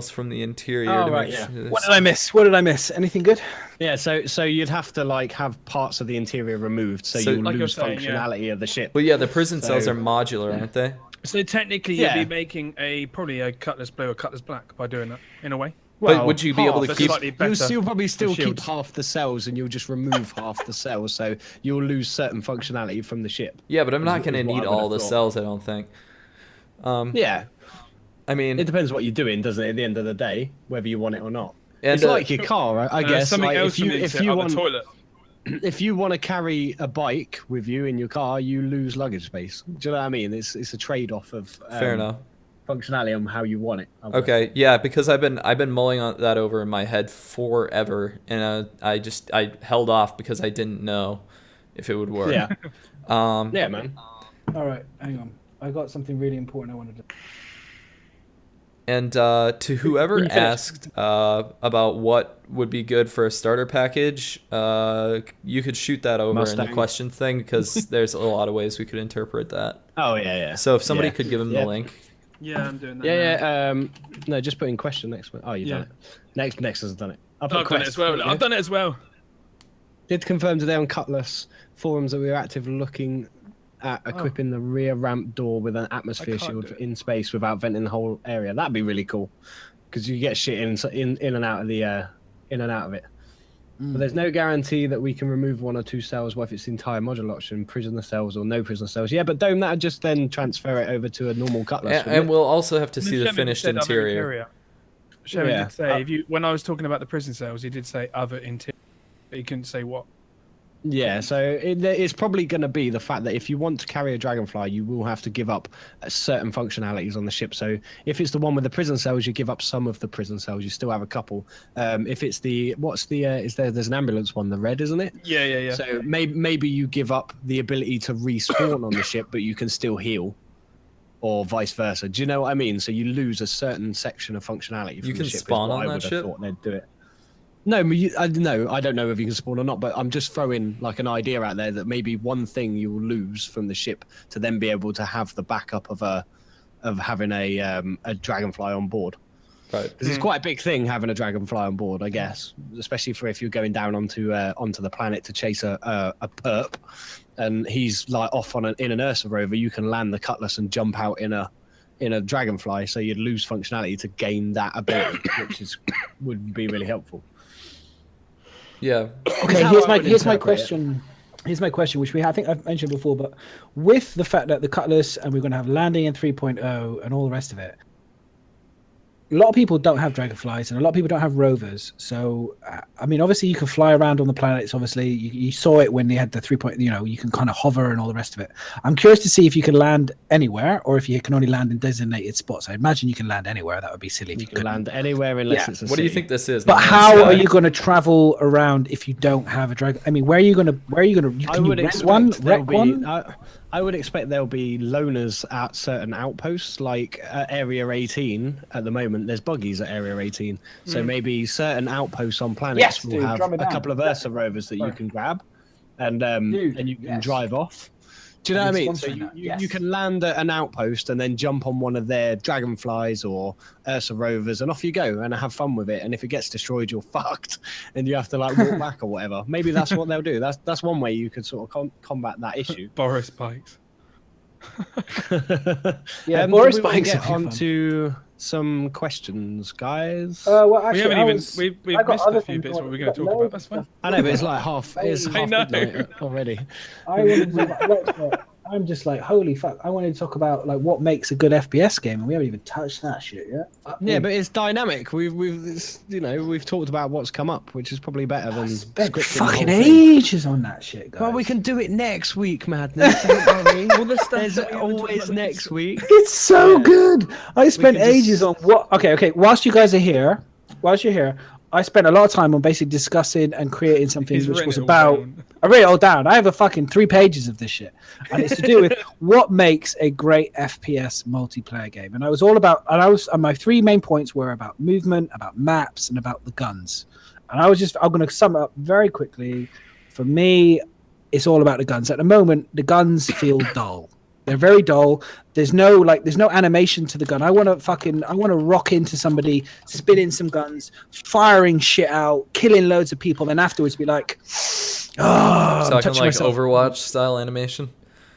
from the interior. Oh, to right, make yeah. sure What did I miss? What did I miss? Anything good? Yeah, so you'd have to like have parts of the interior removed, so So- you Like you're lose saying, yeah. functionality of the ship. Well, yeah, the prison cells So- are modular, aren't they? So technically, Yeah. you'd be making probably a Cutlass Blue or Cutlass Black by doing that, in a way. But would you be able to That's keep? slightly better. You'll probably still keep shields. half the cells, and you'll just remove half the cells, so you'll lose certain functionality from the ship. Yeah, but I'm not is going to what I need would all have the thought. cells. I don't think. Yeah, I mean, it depends what you're doing, doesn't it? At the end of the day, whether you want it or not. and It's like your car, I guess. Something Like, else if you for me if to you up want the toilet. if you want to carry a bike with you in your car, you lose luggage space. Do you know what I mean? It's a trade-off of fair enough. functionality on how you want it. I guess. Okay, yeah, because I've been mulling on that over in my head forever, and I held off because I didn't know if it would work. Yeah, Um, yeah, man. All right, hang on. I got something really important I wanted to. And to whoever You finished? asked about what would be good for a starter package, you could shoot that over in Mustang. the question thing because there's a lot of ways we could interpret that. Oh yeah, yeah. So if somebody Yeah. could give him Yeah. the link. Yeah, I'm doing that. Yeah, now. yeah. No, just put in question next one. Oh, you've done it. Next has done it. I've done it as well. I've done it as well. Did confirm today on Cutlass forums that we were actively looking at equipping the rear ramp door with an atmosphere can't shield do it. in space without venting the whole area. That'd be really cool, because you get shit in and out of the in and out of it. But there's no guarantee that we can remove one or two cells, whether it's the entire module option, prisoner cells or no prisoner cells. Yeah, but Dome, that would just then transfer it over to a normal Cutlass. And, wouldn't it? we'll also have to see the Sherman finished said other interior. Sherman Yeah. did say, if you, when I was talking about the prison cells, he did say other interior, but he couldn't say what. Yeah, so it's probably going to be the fact that if you want to carry a Dragonfly, you will have to give up certain functionalities on the ship. So if it's the one with the prison cells, you give up some of the prison cells. You still have a couple. If it's the there's an ambulance one, the red, isn't it? Yeah, yeah, yeah. So maybe you give up the ability to respawn on the ship, but you can still heal, or vice versa. Do you know what I mean? So you lose a certain section of functionality. From You the can ship, is spawn what on I that would have ship? thought they'd do it. No, I don't know if you can spawn or not, but I'm just throwing like an idea out there that maybe one thing you will lose from the ship to then be able to have the backup of having a Dragonfly on board. Right. Because it's quite a big thing having a Dragonfly on board, I guess, especially for if you're going down onto the planet to chase a perp, and he's like off in an Ursa rover. You can land the Cutlass and jump out in a Dragonfly, so you'd lose functionality to gain that ability, which would be really helpful. Yeah. Okay, how here's I my would here's my interpret it. question. Here's my question, which I think I've mentioned before, but with the fact that the Cutlass and we're going to have landing in 3.0 and all the rest of it, a lot of people don't have Dragonflies and a lot of people don't have rovers. So, I mean, obviously you can fly around on the planets. Obviously, you saw it when they had the 3. You can kind of hover and all the rest of it. I'm curious to see if you can land anywhere or if you can only land in designated spots. I imagine you can land anywhere. That would be silly if You you can couldn't. land anywhere unless Yeah. it's a What do you city. think this is? But No Man's how Sky? are you going to travel around if you don't have a dragon? I mean, where are you going to? Can you rent one? Wreck one? I would expect there'll be loners at certain outposts, like at Area 18. At the moment, there's buggies at Area 18, so maybe certain outposts on planets Yes, will dude, have drum it a down. couple of Ursa rovers that you can grab, and Dude, and you can yes. drive off. Do you know what I I've been mean? So sponsoring that, you yes. can land at an outpost and then jump on one of their Dragonflies or Ursa rovers, and off you go and have fun with it. And if it gets destroyed, you're fucked, and you have to like walk back or whatever. Maybe that's what they'll do. That's one way you could sort of combat that issue. Boris Bikes. Yeah, do Boris we wanna Bikes get would be fun. on to some questions, guys. Well, We actually, haven't I even. was- We've I got missed other a few things bits. I What we're wanted going to to talk about. That's fine. I know, but it's like half. It's I half know. midnight already. I wanted to, I'm just like, holy fuck! I wanted to talk about like what makes a good FPS game, and we haven't even touched that shit yet. Fuck Yeah, me. but it's dynamic. We've talked about what's come up, which is probably better than spent scripting the whole fucking thing. ages on that shit, guys. Well, we can do it next week, Madness. Don't worry. All the stuff There's that we haven't talked always about next week. It's so Yeah. good. I spent can just- ages on what? Okay. Whilst you guys are here, whilst you're here, I spent a lot of time on basically discussing and creating something He's which written was it all about. down. I wrote it all down. I have a fucking 3 pages of this shit, and it's to do with what makes a great FPS multiplayer game. And I was all about, and my 3 main points were about movement, about maps, and about the guns. And I'm going to sum it up very quickly. For me, it's all about the guns. At the moment, the guns feel dull. They're very dull. There's no animation to the gun. I want to rock into somebody, spin in some guns, firing shit out, killing loads of people, then afterwards be like, oh, I'm Talking touching like myself. Overwatch style animation.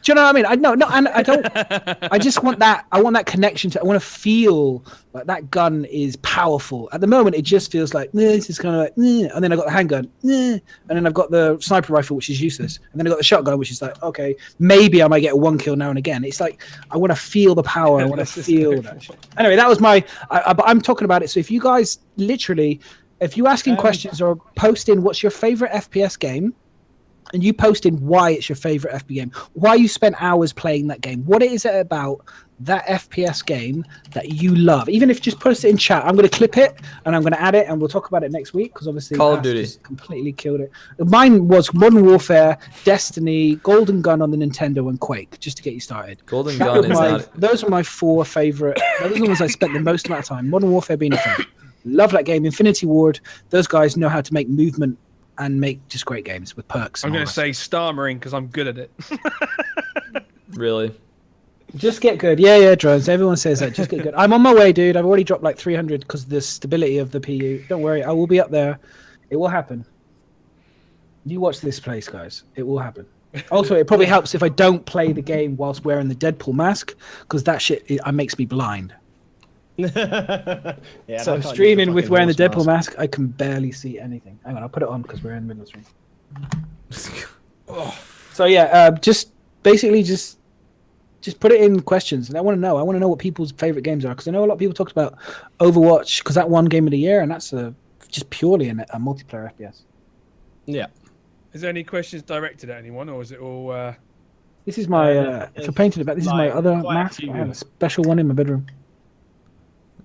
Do you know what I mean? I don't. I just want that. I want that connection to. I want to feel like that gun is powerful. At the moment, it just feels like this is kind of like, and then I got the handgun, and then I've got the sniper rifle, which is useless, and then I got the shotgun, which is like, okay, maybe I might get a 1 kill now and again. It's like I want to feel the power. I want to feel that. Anyway, that was my. But I'm talking about it. So if you guys literally, if you asking questions or posting, what's your favorite FPS game? And you post in why it's your favorite FPS game, why you spent hours playing that game, what is it about that FPS game that you love? Even if you just post it in chat, I'm going to clip it and I'm going to add it and we'll talk about it next week because obviously Call of Ash Duty just completely killed it. Mine was Modern Warfare, Destiny, Golden Gun on the Nintendo, and Quake, just to get you started. Golden Gun is not. Those are my 4 favorite. Those are the ones I spent the most amount of time. Modern Warfare being a favorite. Love that game. Infinity Ward. Those guys know how to make movement and make just great games with perks. I'm and going all to that. say Star Marine because I'm good at it. Really? Just get good. Yeah, drones. Everyone says that. Just get good. I'm on my way, dude. I've already dropped like 300 because of the stability of the PU. Don't worry. I will be up there. It will happen. You watch this place, guys. It will happen. Also, it probably helps if I don't play the game whilst wearing the Deadpool mask because that shit makes me blind. Yeah, So streaming with wearing the Deadpool mask, I can barely see anything. Hang on, I'll put it on because we're in the middle of stream. So yeah, just basically just put it in questions, and I want to know. I want to know what people's favorite games are because I know a lot of people talked about Overwatch because that won Game of the Year, and that's just purely a multiplayer FPS. Yeah. Is there any questions directed at anyone, or is it all? This is my if I painted it back. This is my like other quite a mask. few. I have a special one in my bedroom.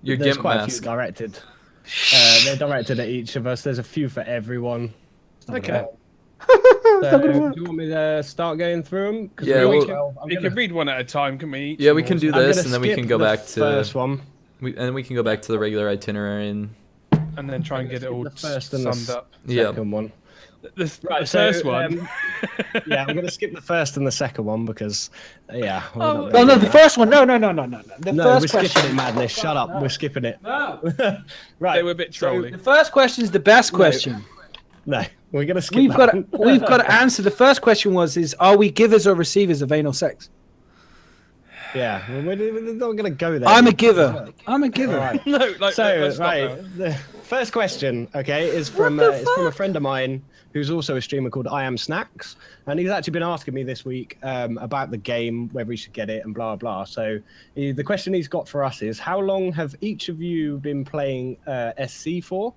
Your There's GIMP quite a few mask. directed. They're directed at each of us. There's a few for everyone. Okay. So, do you want me to start going through them? Yeah, we well- You could read one at a time, can we? Each Yeah, we or can do something? this, and then we can go back to first one. we can go back to the regular itinerary and and then try and get it all The first and the summed up. yeah. Second one. The Right, first so, one. Yeah, I'm gonna skip the first and the second one because, yeah. we're Oh, not Oh gonna no, do the that. first one. No. The No, we're first skipping question. it, Madness. Shut up. No. We're skipping it. No. Right. They were a bit trolly. The first question is the best question. No, we're gonna skip We've that got one. we've got to answer. The first question is are we givers or receivers of anal sex? Yeah, we're not gonna go there. I'm a giver. I'm a giver. Right. No, like So, let's stop right, now. the first question, okay, is from it's from a friend of mine who's also a streamer called I Am Snacks, and he's actually been asking me this week about the game, whether he should get it, and blah blah. So the question he's got for us is, how long have each of you been playing SC for,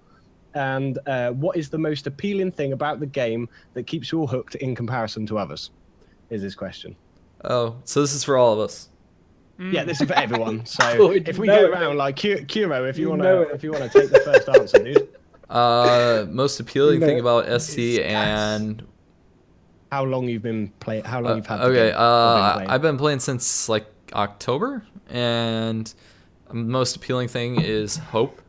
and what is the most appealing thing about the game that keeps you all hooked in comparison to others? Is his question. Oh, so this is for all of us. Yeah, this is for everyone. So Good, if we know go it. around like Kuro, if you You want know to, it. if you want to take the first answer, dude. Most appealing thing No. about SC and How long you've been playing? How long you've had? The okay, game, or been playing? I've been playing since like October, and the most appealing thing is hope.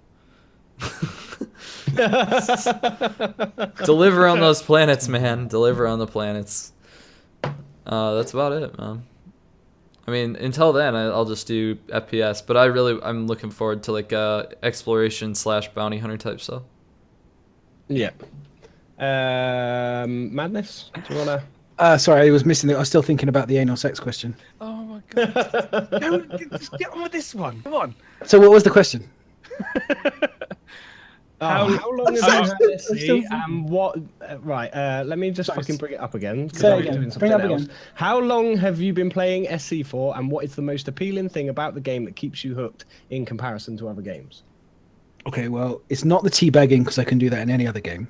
Deliver on those planets, man. Deliver on the planets. That's about it, man. I mean, until then, I'll just do FPS. But I'm looking forward to like exploration / bounty hunter type stuff. Yeah. Madness. Do you wanna? Sorry, I was missing it. I was still thinking about the anal sex question. Oh my god. Just get on with this one. Come on. So what was the question? How- How long have I'm you had SC and what? Right, let me just fucking bring it up again. 'Cause Say it I was again. doing Bring it something up else. again. How long have you been playing SC for, and what is the most appealing thing about the game that keeps you hooked in comparison to other games? Okay, well, it's not the teabagging because I can do that in any other game.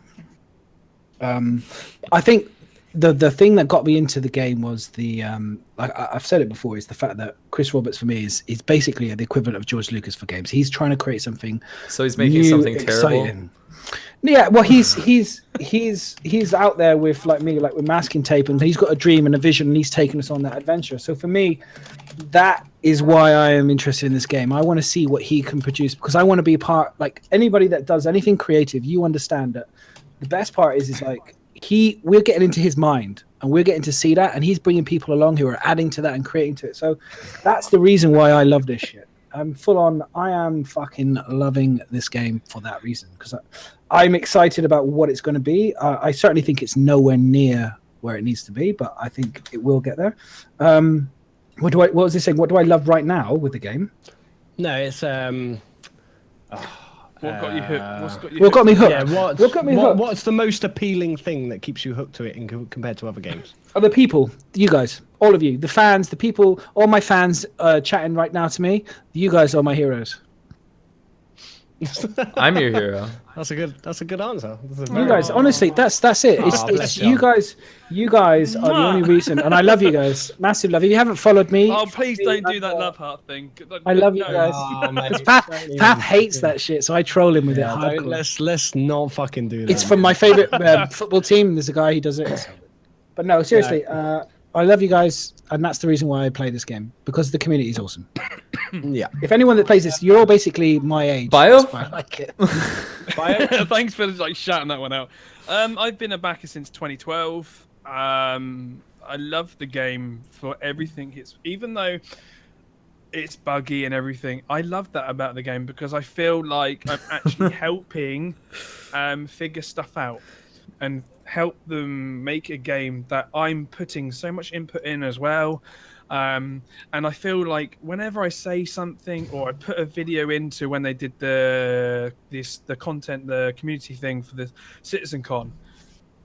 I think the thing that got me into the game was the like I've said it before, is the fact that Chris Roberts for me is basically the equivalent of George Lucas for games. He's trying to create something. So he's making new, something terrible. exciting. Yeah, well, he's out there with like me, like with masking tape, and he's got a dream and a vision, and he's taking us on that adventure. So for me, that is why I am interested in this game. I want to see what he can produce because I want to be part. Like anybody that does anything creative, you understand that the best part is like we're getting into his mind and we're getting to see that, and he's bringing people along who are adding to that and creating to it. So that's the reason why I love this shit. I'm full on. I am fucking loving this game for that reason because I'm excited about what it's going to be. I certainly think it's nowhere near where it needs to be, but I think it will get there. What was this saying? What do I love right now with the game? No, it's What got you hooked? What's got you What got me hooked? yeah. What got me hooked? What's the most appealing thing that keeps you hooked to it compared to other games? Are the people, you guys, all of you, the fans, the people, all my fans chatting right now to me. You guys are my heroes. I'm your hero. That's a good answer. That's a You guys, honestly, that's it. It's bless you you. guys. You guys are the only reason, and I love you guys. Massive love. If you haven't followed me, Oh, please don't do that love heart thing. I love you No. guys. Oh, mate, Because Path don't even hates fucking- that shit, so I troll him with it. Yeah, hardcore. let's not fucking do that. It's from my favorite football team. There's a guy who does it. But no, seriously, I love you guys, and that's the reason why I play this game because the community is awesome. Yeah. If anyone that plays this, you're all basically my age. Bio? That's why I like it. Thanks for like shouting that one out. I've been a backer since 2012. I love the game for everything. Even though it's buggy and everything, I love that about the game because I feel like I'm actually helping figure stuff out and help them make a game that I'm putting so much input in as well. And I feel like whenever I say something or I put a video into when they did the content, the community thing for the CitizenCon,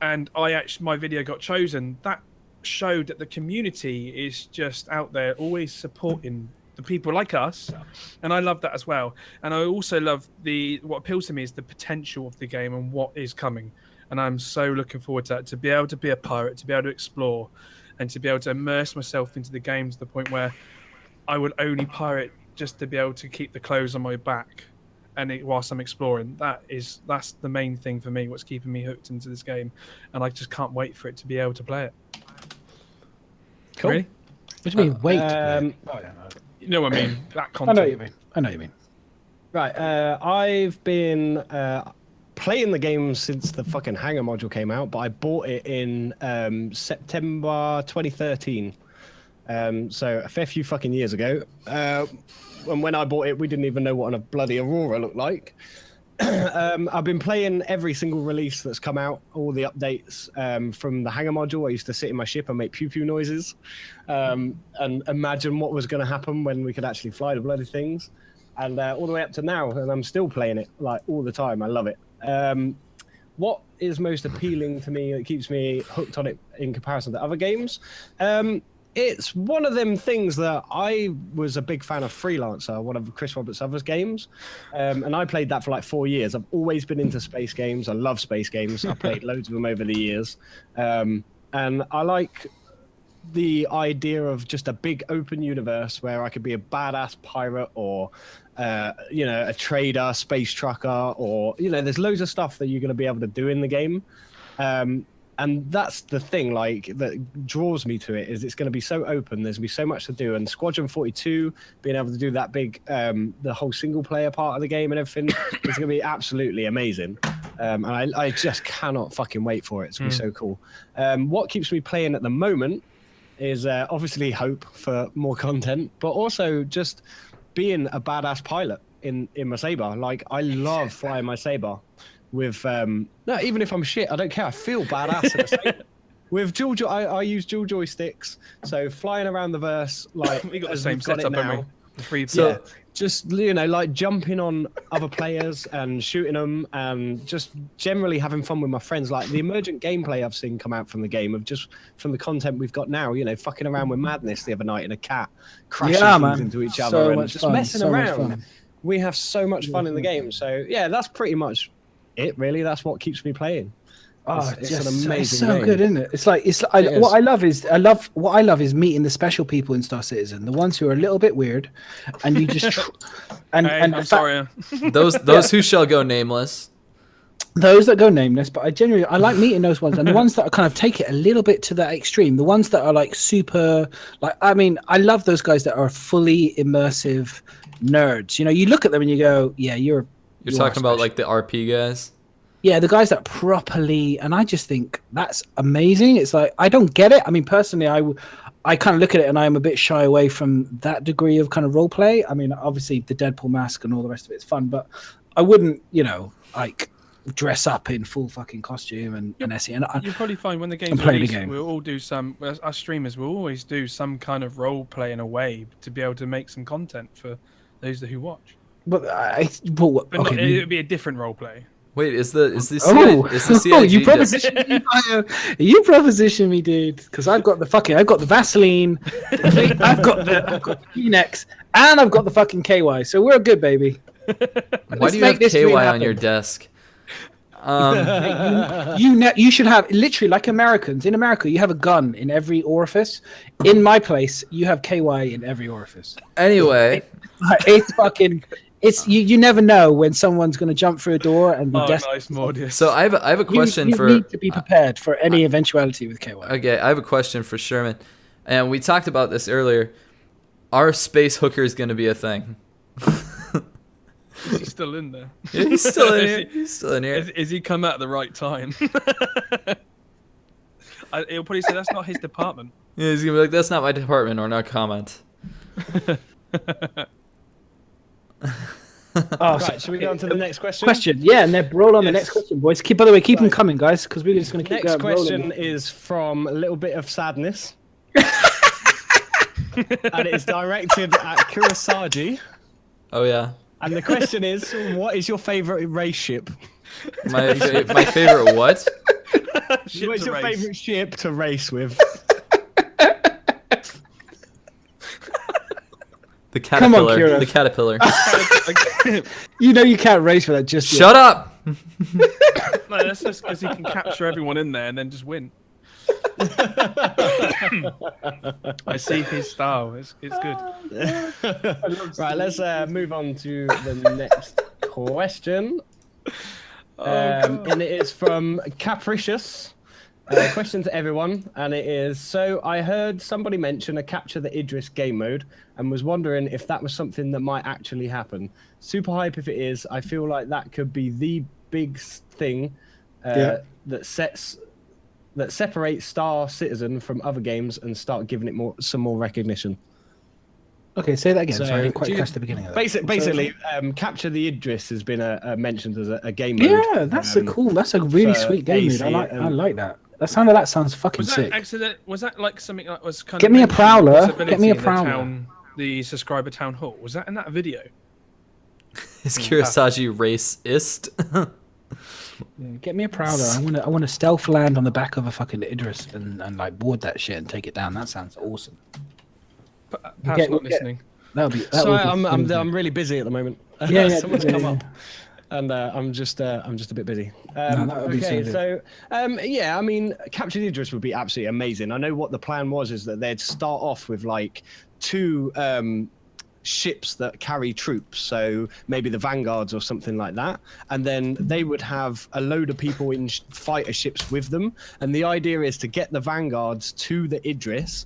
and my video got chosen, that showed that the community is just out there always supporting the people like us, and I love that as well. And I also love what appeals to me is the potential of the game and what is coming. And I'm so looking forward to that, to be able to be a pirate, to be able to explore, and to be able to immerse myself into the game to the point where I would only pirate just to be able to keep the clothes on my back whilst I'm exploring. That's the main thing for me, what's keeping me hooked into this game, and I just can't wait for it to be able to play it. Cool. Really? What do you mean? Wait. You know what I mean? That I content. know what you mean. I know what you mean. Right. I've been playing the game since the fucking Hangar module came out, but I bought it in September 2013. So a fair few fucking years ago. And when I bought it, we didn't even know what a bloody Aurora looked like. I've been playing every single release that's come out, all the updates from the Hangar module. I used to sit in my ship and make pew pew noises and imagine what was going to happen when we could actually fly the bloody things. And all the way up to now, and I'm still playing it like all the time. I love it. What is most appealing to me that keeps me hooked on it in comparison to other games? It's one of them things that I was a big fan of Freelancer, one of Chris Roberts' other games. And I played that for like 4 years. I've always been into space games. I love space games. I played loads of them over the years. And I like the idea of just a big open universe where I could be a badass pirate or, a trader, space trucker, or, there's loads of stuff that you're going to be able to do in the game. And that's the thing, like, that draws me to it, is it's going to be so open. There's going to be so much to do. And Squadron 42, being able to do that big, the whole single-player part of the game and everything, is going to be absolutely amazing. And I just cannot fucking wait for it. It's going to be so cool. What keeps me playing at the moment is obviously hope for more content, but also just being a badass pilot in my Sabre. Like, I love flying my Sabre. With no, even if I'm shit, I don't care. I feel badass in a Sabre. With dual, I use dual joysticks, so flying around the verse like We got the as same we've got it setup, now. haven't we? The free So- Yeah, just like jumping on other players and shooting them, and just generally having fun with my friends. Like the emergent gameplay I've seen come out from the game, of just from the content we've got now. Fucking around with madness the other night in a cat, crashing things into each other, So and much just fun, messing so much around. fun. We have so much fun in the game. So yeah, that's pretty much it. Really, that's what keeps me playing. Oh, It's just, an it's amazing so game. good, isn't it? It's like It what is. I love is meeting the special people in Star Citizen, the ones who are a little bit weird, and you just and Hey, and I'm the fact- sorry. Those who shall go nameless. those that go nameless, but I like meeting those ones, and the ones that kind of take it a little bit to that extreme, the ones that are like super, like, I mean, I love those guys that are fully immersive nerds. You look at them and you go, yeah, You're you are talking about special. like the RP guys. Yeah, the guys that properly, and I just think that's amazing. It's like, I don't get it. I mean, personally, I kind of look at it and I'm a bit shy away from that degree of kind of role play. I mean, obviously the Deadpool mask and all the rest of it's fun, but I wouldn't, like dress up in full fucking costume and SE. And You'll probably find when the game's play the released, game. we'll all do our streamers will always do some kind of role play in a way to be able to make some content for those who watch. but But not, okay. it'll be a different role play. Wait, is the Oh, CIG you just- proposition me, you proposition me, dude. Because I've got the Vaseline, I've got the Kleenex, and I've got the fucking KY. So we're good, baby. Why do you have make this KY dream on your happen. desk? You should have literally, like Americans. In America, you have a gun in every orifice. In my place, you have KY in every orifice. Anyway, It's fucking. It's you never know when someone's going to jump through a door and be Oh, desperate. nice, Mordius. so I have a You question for. need to be prepared for any eventuality with KY. Okay, I have a question for Sherman, and we talked about this earlier. Are space hookers going to be a thing? Is he still in there? Yeah, he's still in here. He's still in here. Is he come out at the right time? He'll probably say that's not his department. Yeah, he's gonna be like, "That's not my department," or not comment. Oh, Right, should we go on to the next question? question? Yeah, and then roll on the Yes. next question, boys. By the way, keep them Right. coming, guys, because we're just going to keep Next going. question rolling. is from a little bit of sadness. And it's directed at Kurosagi. Oh yeah, And the question is, what is your favorite race ship? my favorite what? Ship What's to your race. favorite ship to race with? The Come on, caterpillar. Kira. The caterpillar. You know you can't race for that just yet. Shut up. No, that's just because he can capture everyone in there and then just win. I see his style. It's good. Right, let's move on to the next question. And it is from Capricious. Question to everyone, and it is: so I heard somebody mention a Capture the Idris game mode, and was wondering if that was something that might actually happen. Super hype if it is. I feel like that could be the big thing that separates Star Citizen from other games and start giving it some more recognition. Okay, say that again. So, Sorry, I didn't quite do you- catch the beginning of that. Basically, Capture the Idris has been mentioned as a game mode. Yeah, that's a cool. That's a really for sweet game. AC, Dude. I like that. That sounds fucking Was that sick. accident? Was that like something that was kind Get of me a mentioned Prowler, possibility get me a in Prowler. the subscriber town hall? Was that in that video? Is Kurosagi racist? Yeah, get me a Prowler. I want to stealth land on the back of a fucking Idris and like board that shit and take it down. That sounds awesome. Perhaps get- not we'll get- listening. That would be. So would be I'm amazing. really busy at the moment. Yeah, Someone's yeah, come yeah. up, and I'm just a bit busy. No, that would be so Okay, good. so yeah, I mean, Capture the Idris would be absolutely amazing. I know what the plan was is that they'd start off with like 2 ships that carry troops, so maybe the Vanguards or something like that, and then they would have a load of people in fighter ships with them, and the idea is to get the Vanguards to the Idris,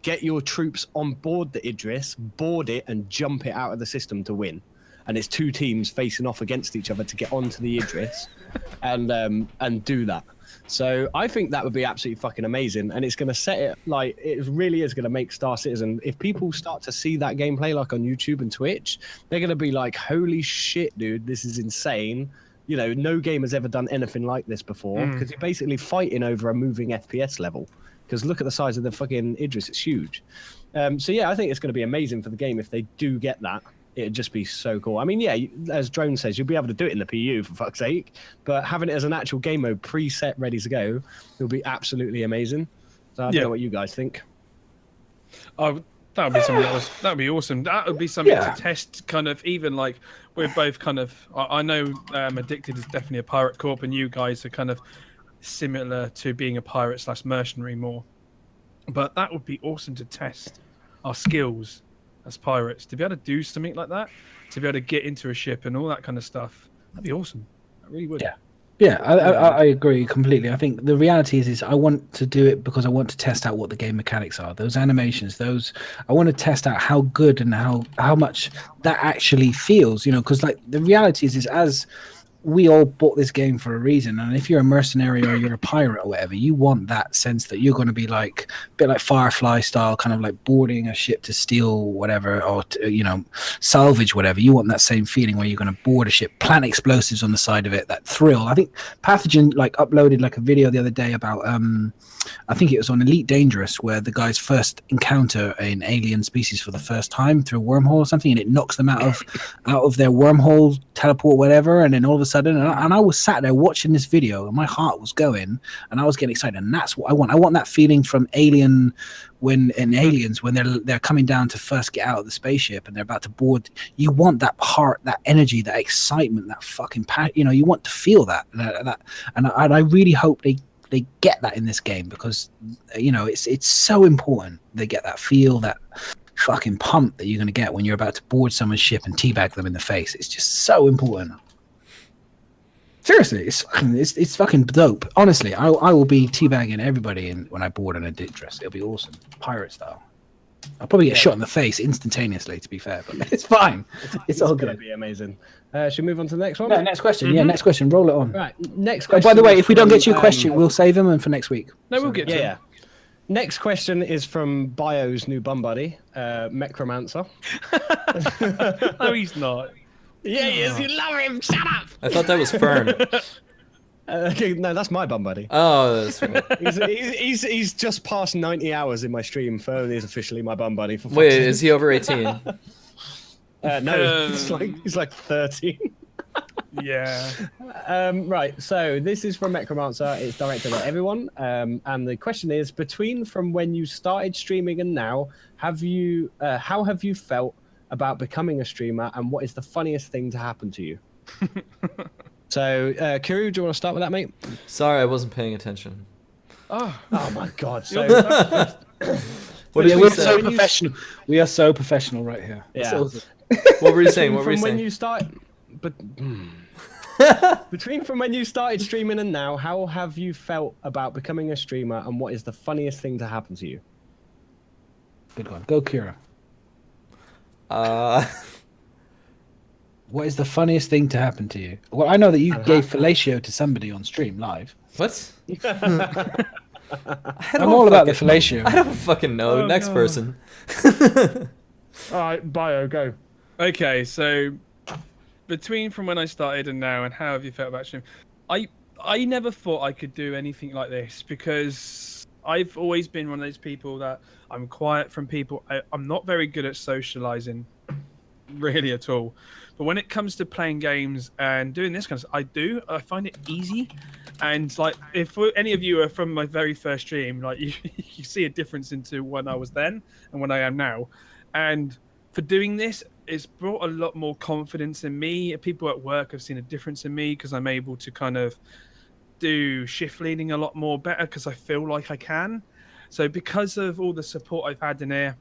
get your troops on board the Idris, board it, and jump it out of the system to win. And it's 2 teams facing off against each other to get onto the Idris, and do that. So I think that would be absolutely fucking amazing, and it's going to set it like it really is going to make Star Citizen. If people start to see that gameplay like on YouTube and Twitch, they're going to be like, "Holy shit, dude, this is insane!" You know, no game has ever done anything like this before because you're basically fighting over a moving FPS level. Because look at the size of the fucking Idris; it's huge. So yeah, I think it's going to be amazing for the game if they do get that it'd just be so cool. I mean, yeah, as Drone says, you'll be able to do it in the PU for fuck's sake, but having it as an actual game mode preset ready to go will be absolutely amazing. So I don't know what you guys think. Oh, that would be something that would be awesome. That would be something to test, kind of, even like we're both kind of. I know Addicted is definitely a pirate corp, and you guys are kind of similar to being a pirate / mercenary more. But that would be awesome to test our skills as pirates, to be able to do something like that, to be able to get into a ship and all that kind of stuff. That'd be awesome. That really would. Yeah, I agree completely. I think the reality is I want to do it because I want to test out what the game mechanics are. Those animations, I want to test out how good and how much that actually feels. You know, because like the reality is as we all bought this game for a reason, and if you're a mercenary or you're a pirate or whatever, you want that sense that you're going to be like a bit like Firefly style, kind of like boarding a ship to steal whatever, or to, salvage whatever. You want that same feeling where you're going to board a ship, plant explosives on the side of it, that thrill. I think Pathogen uploaded a video the other day about I think it was on Elite Dangerous, where the guys first encounter an alien species for the first time through a wormhole or something, and it knocks them out of their wormhole, teleport, whatever, and then all of a sudden, and I was sat there watching this video, and my heart was going, and I was getting excited, and that's what I want. I want that feeling from Aliens when they're coming down to first get out of the spaceship and they're about to board. You want that heart, that energy, that excitement, that fucking you want to feel that, and I really hope they get that in this game, because it's so important they get that feel, that fucking pump that you're going to get when you're about to board someone's ship and teabag them in the face. It's just so important. Seriously, it's fucking dope. Honestly, I will be teabagging everybody when I board an Addictress. It'll be awesome, pirate style. I'll probably get shot in the face instantaneously, to be fair, but it's fine. It's all good. It's gonna be amazing. Should we move on to the next one? No, next question. Yeah, next question. Roll it on. Right, next question. By the way, if we don't get you a question, we'll save them and for next week. No, we'll get to yeah. Next question is from Bio's new bum buddy, Mechromancer. No, he's not. Yeah, he is. You love him. Shut up. I thought that was Fern. No, that's my bum buddy. Oh, that's right. He's just passed 90 hours in my stream. Fern is officially my bum buddy. Wait, is he over 18? No, he's like 13. Yeah. Right, so this is from Mechromancer. It's directed at everyone. And the question is, from when you started streaming and now, how have you felt about becoming a streamer, and what is the funniest thing to happen to you? So, Kuru, do you want to start with that, mate? Sorry, I wasn't paying attention. Oh my God! So, we're so professional. We are so professional right here. Yeah. What were you saying? What were you saying? When you start, from when you started streaming and now, how have you felt about becoming a streamer, and what is the funniest thing to happen to you? Good one. Go, Kira. What is the funniest thing to happen to you? Well, I know that you gave fellatio to somebody on stream live. What? I'm all about the fellatio. I don't fucking know. Next person. All right, Bio, go. Okay, so from when I started and now, and how have you felt about stream? I never thought I could do anything like this, because I've always been one of those people that I'm quiet from people. I'm not very good at socializing, really, at all. But when it comes to playing games and doing this kind of stuff, I find it easy. And like, if any of you are from my very first stream, like you see a difference into when I was then and when I am now. And for doing this, it's brought a lot more confidence in me. People at work have seen a difference in me, because I'm able to kind of do shift leading a lot more better, because I feel like I can. So because of all the support I've had in here,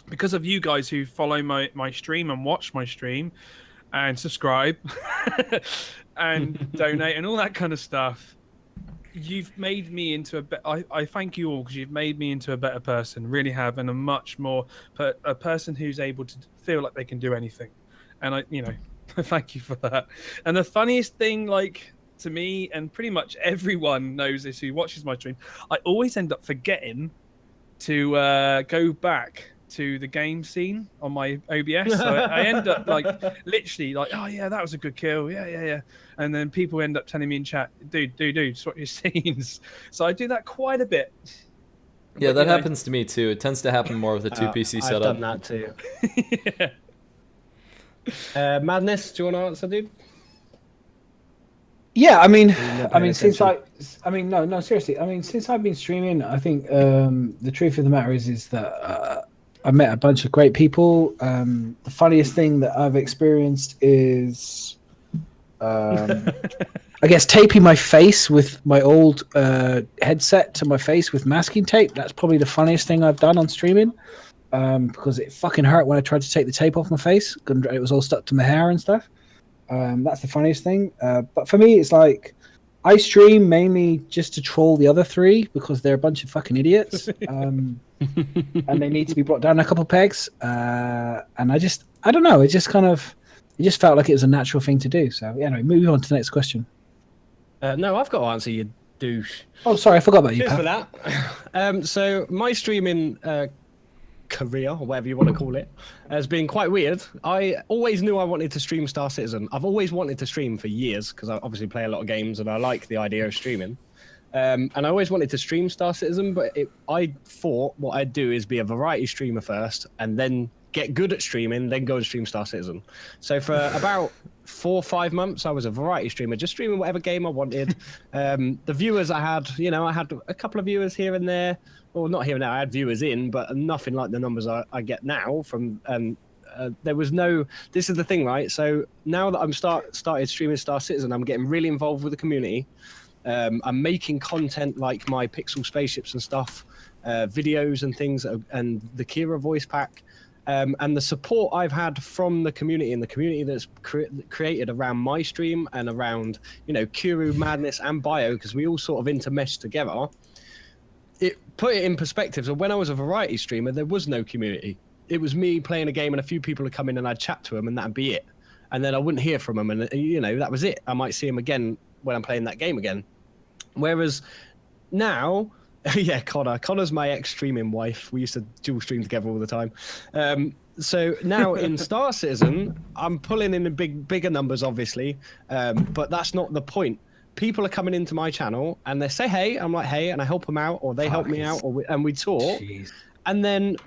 because of you guys who follow my stream and watch my stream and subscribe and donate and all that kind of stuff, you've made me into I thank you all, because you've made me into a better person, really have, and a much more a person who's able to feel like they can do anything. And I thank you for that. And the funniest thing, like, to me, and pretty much everyone knows this who watches my stream, I always end up forgetting to go back to the game scene on my OBS. So I end up literally oh yeah, that was a good kill, yeah, and then people end up telling me in chat, dude, swap your scenes. So I do that quite a bit. Yeah, that happens to me too. It tends to happen more with a 2 PC setup. I've done that too. Yeah. Madness, do you want to answer, dude? Yeah, I mean, not paying since attention. no, seriously. I mean, since I've been streaming, I think the truth of the matter is that I met a bunch of great people. The funniest thing that I've experienced is, I guess, taping my face with my old headset to my face with masking tape. That's probably the funniest thing I've done on streaming, because it fucking hurt when I tried to take the tape off my face. It was all stuck to my hair and stuff. That's the funniest thing. But for me, it's like I stream mainly just to troll the other three because they're a bunch of fucking idiots, and they need to be brought down a couple pegs. And I don't know. It just felt like it was a natural thing to do. So yeah, anyway, moving on to the next question. No, I've got to answer, you douche. Oh, sorry, I forgot about you. Cheers Pat. for that. So my streaming career, or whatever you want to call it, has been quite weird. I always knew I wanted to stream Star Citizen. I've always wanted to stream for years because I obviously play a lot of games and I like the idea of streaming. And I always wanted to stream Star Citizen, but I thought what I'd do is be a variety streamer first and then get good at streaming, then go and stream Star Citizen. So for about 4 or 5 months, I was a variety streamer, just streaming whatever game I wanted. The viewers I had a couple of viewers here and there. Well, not here and there. I had viewers in, but nothing like the numbers I get now from. There was no. This is the thing, right? So now that I'm started streaming Star Citizen, I'm getting really involved with the community. I'm making content like my Pixel spaceships and stuff, videos and things, and the Kira voice pack. And the support I've had from the community and the community that's created around my stream and around, Kuru, Madness, and Bio, because we all sort of intermesh together. It put it in perspective. So when I was a variety streamer, there was no community. It was me playing a game and a few people would come in and I'd chat to them and that'd be it. And then I wouldn't hear from them and, that was it. I might see them again when I'm playing that game again. Whereas now, yeah, Connor's my ex-streaming wife. We used to dual stream together all the time. So now in Star Citizen, I'm pulling in the bigger numbers, obviously, but that's not the point. People are coming into my channel and they say, hey, I'm like, hey, and I help them out, or they help me out, and we talk. Jeez. And then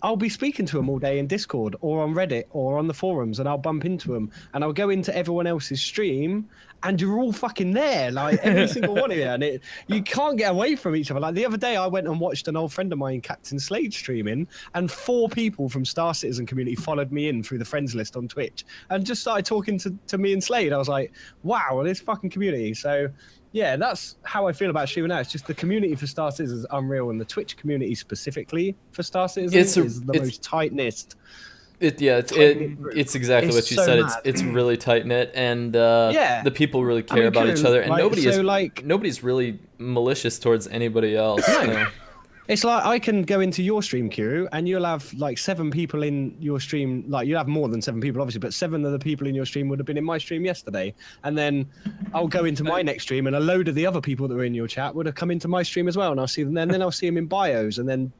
I'll be speaking to them all day in Discord or on Reddit or on the forums, and I'll bump into them and I'll go into everyone else's stream and you're all fucking there, like every single one of you. And you can't get away from each other. Like the other day, I went and watched an old friend of mine, Captain Slade, streaming, and 4 people from Star Citizen community followed me in through the friends list on Twitch and just started talking to me and Slade. I was like, wow, this fucking community. So yeah, that's how I feel about streaming now. It's just the community for Star Citizen is unreal, and the Twitch community specifically for Star Citizen is the most tight-knit. It's exactly what you said. Mad. It's really tight knit, and the people really care about each other, and nobody's really malicious towards anybody else. No. It's like I can go into your stream, Kuru, and you'll have like 7 people in your stream. Like you have more than 7 people, obviously, but 7 of the people in your stream would have been in my stream yesterday. And then I'll go into my next stream, and a load of the other people that were in your chat would have come into my stream as well, and I'll see them then. And then I'll see them in bios, and then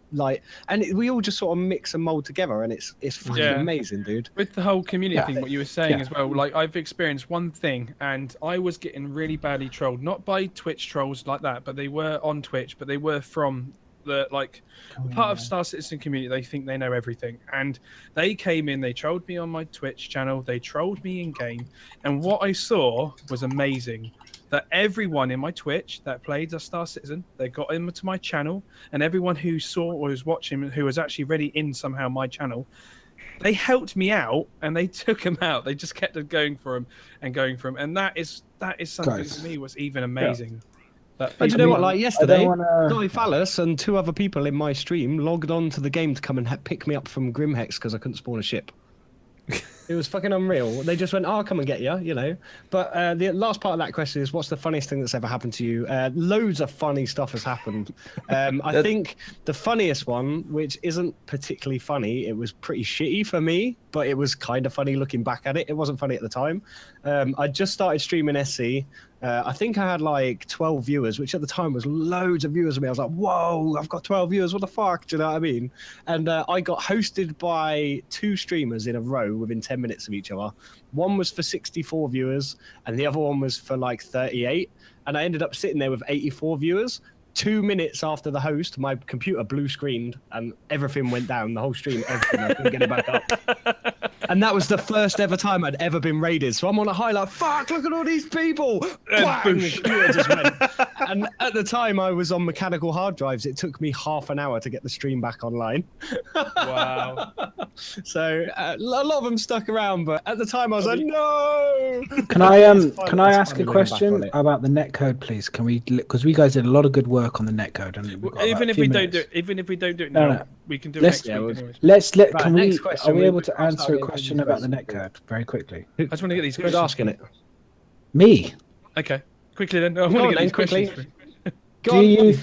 we all just sort of mix and mold together, and it's fucking amazing, dude. With the whole community thing, what you were saying as well, like I've experienced one thing, and I was getting really badly trolled, not by Twitch trolls like that, but they were on Twitch, but they were from the part of Star Citizen community. They think they know everything, and they came in, they trolled me on my Twitch channel, they trolled me in game, and what I saw was amazing. That everyone in my Twitch that played as Star Citizen, they got into my channel, and everyone who saw or was watching, who was actually already in somehow my channel, they helped me out and they took him out. They just kept going for him, and that is something for me was even amazing. Yeah. But you know what? Like yesterday, Guy Phallus and 2 other people in my stream logged on to the game to come and pick me up from Grimhex because I couldn't spawn a ship. It was fucking unreal. They just went, I'll come and get you, But the last part of that question is, what's the funniest thing that's ever happened to you? Loads of funny stuff has happened. I think the funniest one, which isn't particularly funny, it was pretty shitty for me, but it was kind of funny looking back at it. It wasn't funny at the time. I just started streaming SC. I think I had like 12 viewers, which at the time was loads of viewers of me. I was like, whoa, I've got 12 viewers. What the fuck? Do you know what I mean? And I got hosted by 2 streamers in a row within 10 minutes of each other. One was for 64 viewers and the other one was for like 38. And I ended up sitting there with 84 viewers. 2 minutes after the host, my computer blue screened and everything went down, the whole stream, everything. I couldn't get it back up. And that was the first ever time I'd ever been raided. So I'm on a high, like, fuck, look at all these people. Bang, the computer just went. And at the time I was on mechanical hard drives. It took me half an hour to get the stream back online. Wow. So a lot of them stuck around, but at the time I was like, no. Can I It's fun- can I it's ask funny a looking back question on it. about the netcode, please? Can we, because we guys did a lot of good work on the netcode, and we've got about Even a if few we don't minutes. do, even if we don't do it No, now, no. we can do it Let's- next Yeah, week. we'll- anyways. Let's let. Right, Can we? next question. Are we able We- to I'll answer start a getting question these about the questions. netcode very quickly? I just want to get these Who's questions. asking it? Me. Okay, quickly then. I Go want on to get then, these quickly. questions. Go Do on. you?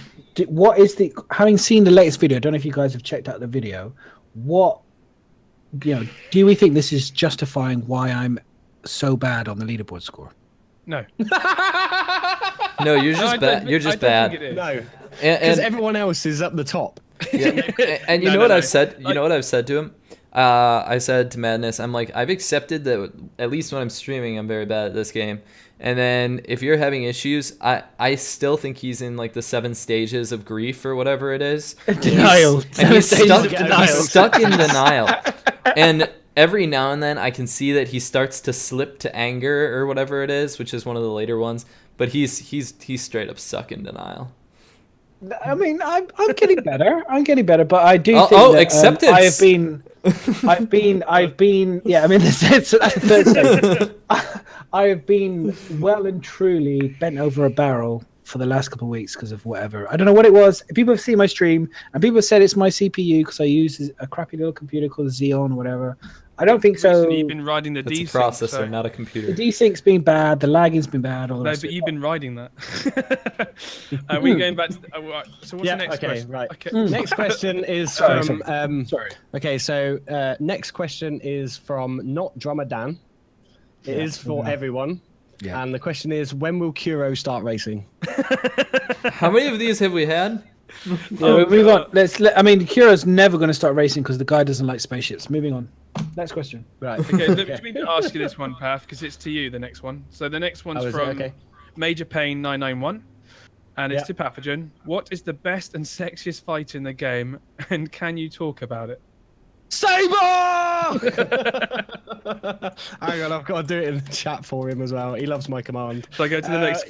What is the? Having seen the latest video, I don't know if you guys have checked out the video. What? Do we think this is justifying why I'm so bad on the leaderboard score? No. No, you're No, I just don't bad. think- You're I just don't bad. think it is. No, And, because everyone else is up the top. yeah, and you No, know no, what no. I've said. You Like- know what I've said to him. I said to Madness, I'm like, I've accepted that at least when I'm streaming, I'm very bad at this game. And then if you're having issues, I still think he's in like the 7 stages of grief or whatever it is. Denial. And he's 7 stages stuck, of denial. he's stuck in denial. And every now and then I can see that he starts to slip to anger or whatever it is, which is one of the later ones. But he's straight up stuck in denial. I mean, I'm getting better. I'm getting better, but I do think that, acceptance. I've been. Yeah, I mean, that's the third stage. I have been well and truly bent over a barrel for the last couple of weeks because of whatever. I don't know what it was. People have seen my stream, and people have said it's my CPU because I use a crappy little computer called Xeon or whatever. I don't think so. Recently you've been riding the That's a desync, processor, so- not a The computer. desync's been bad. The lagging's been bad. All the No, rest but of you've it. been riding that. We're going back to. Right. So what's Yeah, the next okay, question? right. Okay. Next question is Sorry, from. Sorry. Okay, so next question is from Not Drummer Dan. It Yeah, is for yeah. everyone. Yeah. And the question is, when will Kuro start racing? How many of these have we had? Yeah, we'll move on. I mean, Kira's never going to start racing because the guy doesn't like spaceships. Moving on. Next question. Right. Okay, let me ask you this one, Path, because it's to you, the next one. So the next one's Oh, is it? from Okay. Major Pain 991, and it's Yeah. to Pathogen. What is the best and sexiest fight in the game, and can you talk about it? Saber! Hang on, I've got to do it in the chat for him as well. He loves my command. So I go to the next.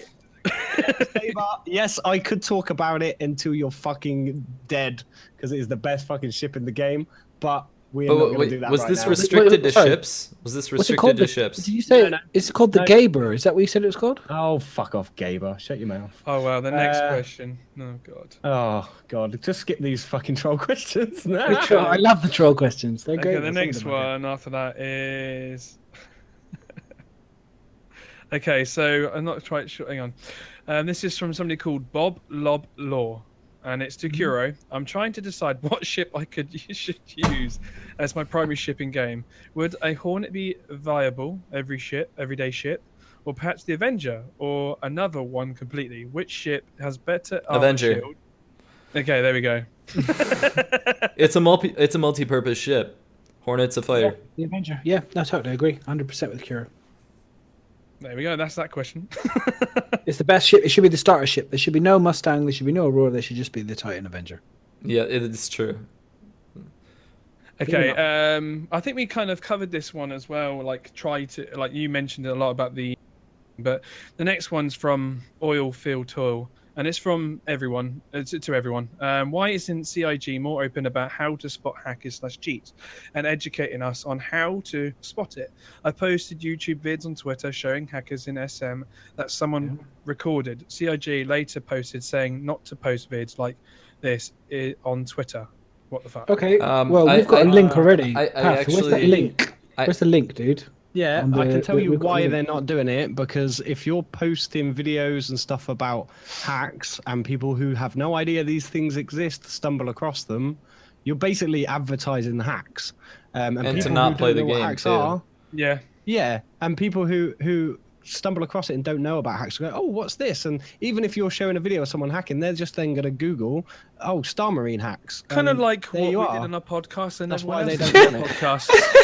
Saber, yes, I could talk about it until you're fucking dead because it is the best fucking ship in the game. But we're not But going to wait, do that was right this now. restricted to sorry. ships? Was this What's it called? restricted to ships? Did you say No, no. it's called the No. Gaber? Is that what you said it was called? Oh, fuck off, Gaber. Shut your mouth. Oh well, the next Uh, question. Oh god. Oh, God. Just skip these fucking troll questions. I love the troll questions. They're great. Okay, the There's next something about one after that is. Okay, so I'm not quite sure. Hang on. This is from somebody called Bob Lob Law, and it's to Kuro. I'm trying to decide what ship I should use as my primary ship in game. Would a Hornet be viable everyday ship, or perhaps the Avenger, or another one completely? Which ship has better armor Avenger. shield? Okay, there we go. It's a multi-purpose ship. Hornet's a fighter. it. The Avenger. Yeah, no, totally agree. 100% with Kira. There we go. That's that question. It's the best ship. It should be the starter ship. There should be no Mustang. There should be no Aurora. There should just be the Titan Avenger. Yeah, it's true. Okay, I think we kind of covered this one as well. Like, you mentioned a lot about but the next one's from Oil Field Toil, and it's from everyone, to everyone. Why isn't CIG more open about how to spot hackers/cheats and educating us on how to spot it? I posted YouTube vids on Twitter showing hackers in SM that someone recorded. CIG later posted saying not to post vids like this on Twitter. What the fuck? Okay. Um, well, we've got a link already. I Path, where's that actually- link? I- Where's the link, dude? Yeah, On I the- can tell you we've got why the- they're not doing it, because if you're posting videos and stuff about hacks and people who have no idea these things exist stumble across them, you're basically advertising the hacks. And to people not who play don't the know what game, hacks too. are, Yeah. yeah, and people who stumble across it and don't know about hacks go, oh, what's this? And even if you're showing a video of someone hacking, they're just then going to Google, oh, Star Marine hacks. Kind of And like there what you we are. did on our podcast and That's everyone why they else don't did on want it. podcast.